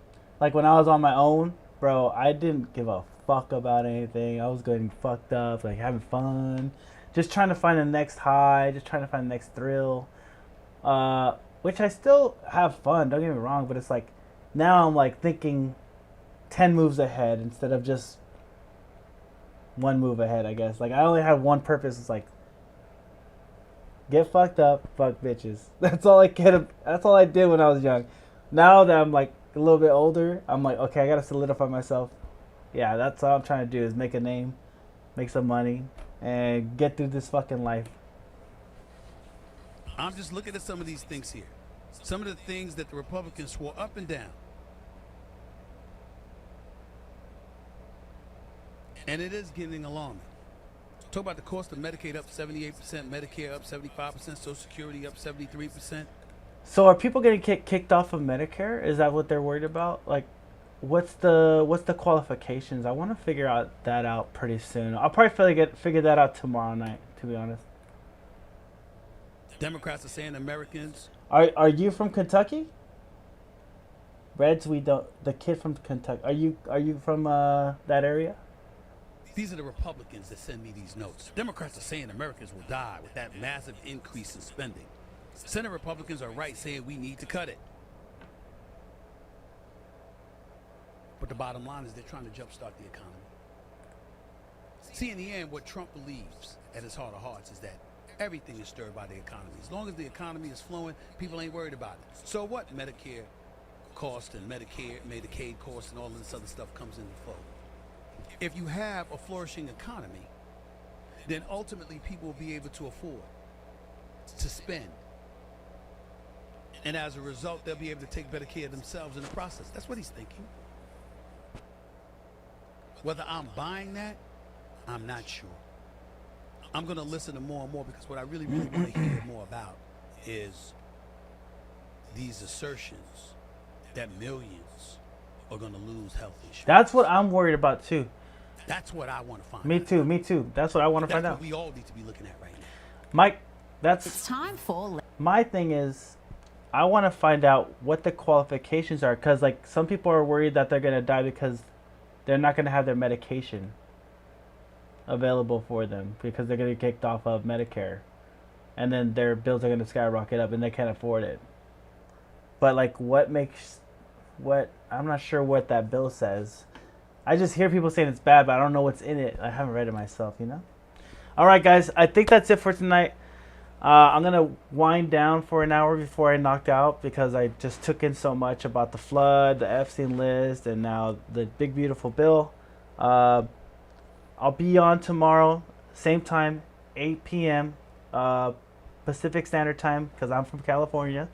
like when I was on my own, bro, I didn't give a fuck about anything. I was getting fucked up, like having fun, just trying to find the next high, just trying to find the next thrill. Which I still have fun, don't get me wrong, but it's like now I'm like thinking 10 moves ahead instead of just one move ahead, I guess. Like I only have one purpose. It's like get fucked up, fuck bitches. That's all I did when I was young. Now that I'm like a little bit older, I'm like, okay, I gotta solidify myself. Yeah, that's all I'm trying to do is make a name, make some money, and get through this fucking life. I'm just looking at some of these things here. Some of the things that the Republicans swore up and down. And it is getting alarming. Talk about the cost of Medicaid up 78%, Medicare up 75%, Social Security up 73%. So are people getting kicked off of Medicare? Is that what they're worried about? Like, what's the qualifications? I want to figure that out pretty soon. I'll probably figure that out tomorrow night, to be honest. Democrats are saying Americans. Are you from Kentucky? Reds, we don't. The kid from Kentucky. Are you from that area? These are the Republicans that send me these notes. Democrats are saying Americans will die with that massive increase in spending. Senate Republicans are right saying we need to cut it. But the bottom line is they're trying to jumpstart the economy. See, in the end, what Trump believes at his heart of hearts is that everything is stirred by the economy. As long as the economy is flowing, people ain't worried about it. So what? Medicare cost and Medicaid cost and all of this other stuff comes into flow. If you have a flourishing economy, then ultimately people will be able to afford to spend. And as a result, they'll be able to take better care of themselves in the process. That's what he's thinking. Whether I'm buying that, I'm not sure. I'm going to listen to more and more because what I really, really want to hear more about is these assertions that millions are going to lose health insurance. That's what I'm worried about too. That's what I want to find out. Me too. That's what I want to find out. That's what we all need to be looking at right now. Mike, it's time for... My thing is, I want to find out what the qualifications are because like some people are worried that they're going to die because they're not going to have their medication available for them because they're going to get kicked off of Medicare. and then their bills are going to skyrocket up and they can't afford it. But like, I'm not sure what that bill says. I just hear people saying it's bad, but I don't know what's in it. I haven't read it myself, you know? All right, guys, I think that's it for tonight. I'm going to wind down for an hour before I knock out because I just took in so much about the flood, the Epstein list, and now the big, beautiful bill. I'll be on tomorrow, same time, 8 p.m. Pacific Standard Time because I'm from California.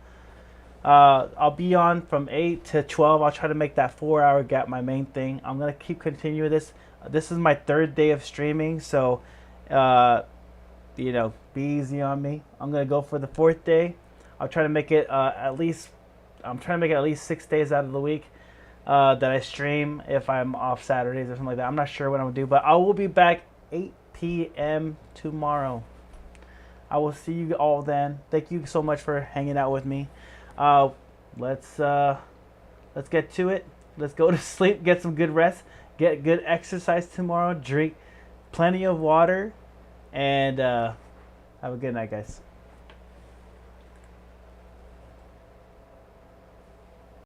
I'll be on from 8 to 12. I'll try to make that 4-hour gap my main thing. I'm going to keep continuing this. This is my 3rd day of streaming, so, you know, be easy on me. I'm going to go for the 4th day. I'll try to make it at least 6 days out of the week that I stream if I'm off Saturdays or something like that. I'm not sure what I'm going to do, but I will be back 8 p.m. tomorrow. I will see you all then. Thank you so much for hanging out with me. Let's get to it. Let's go to sleep, get some good rest, get good exercise tomorrow, drink plenty of water, and have a good night, guys.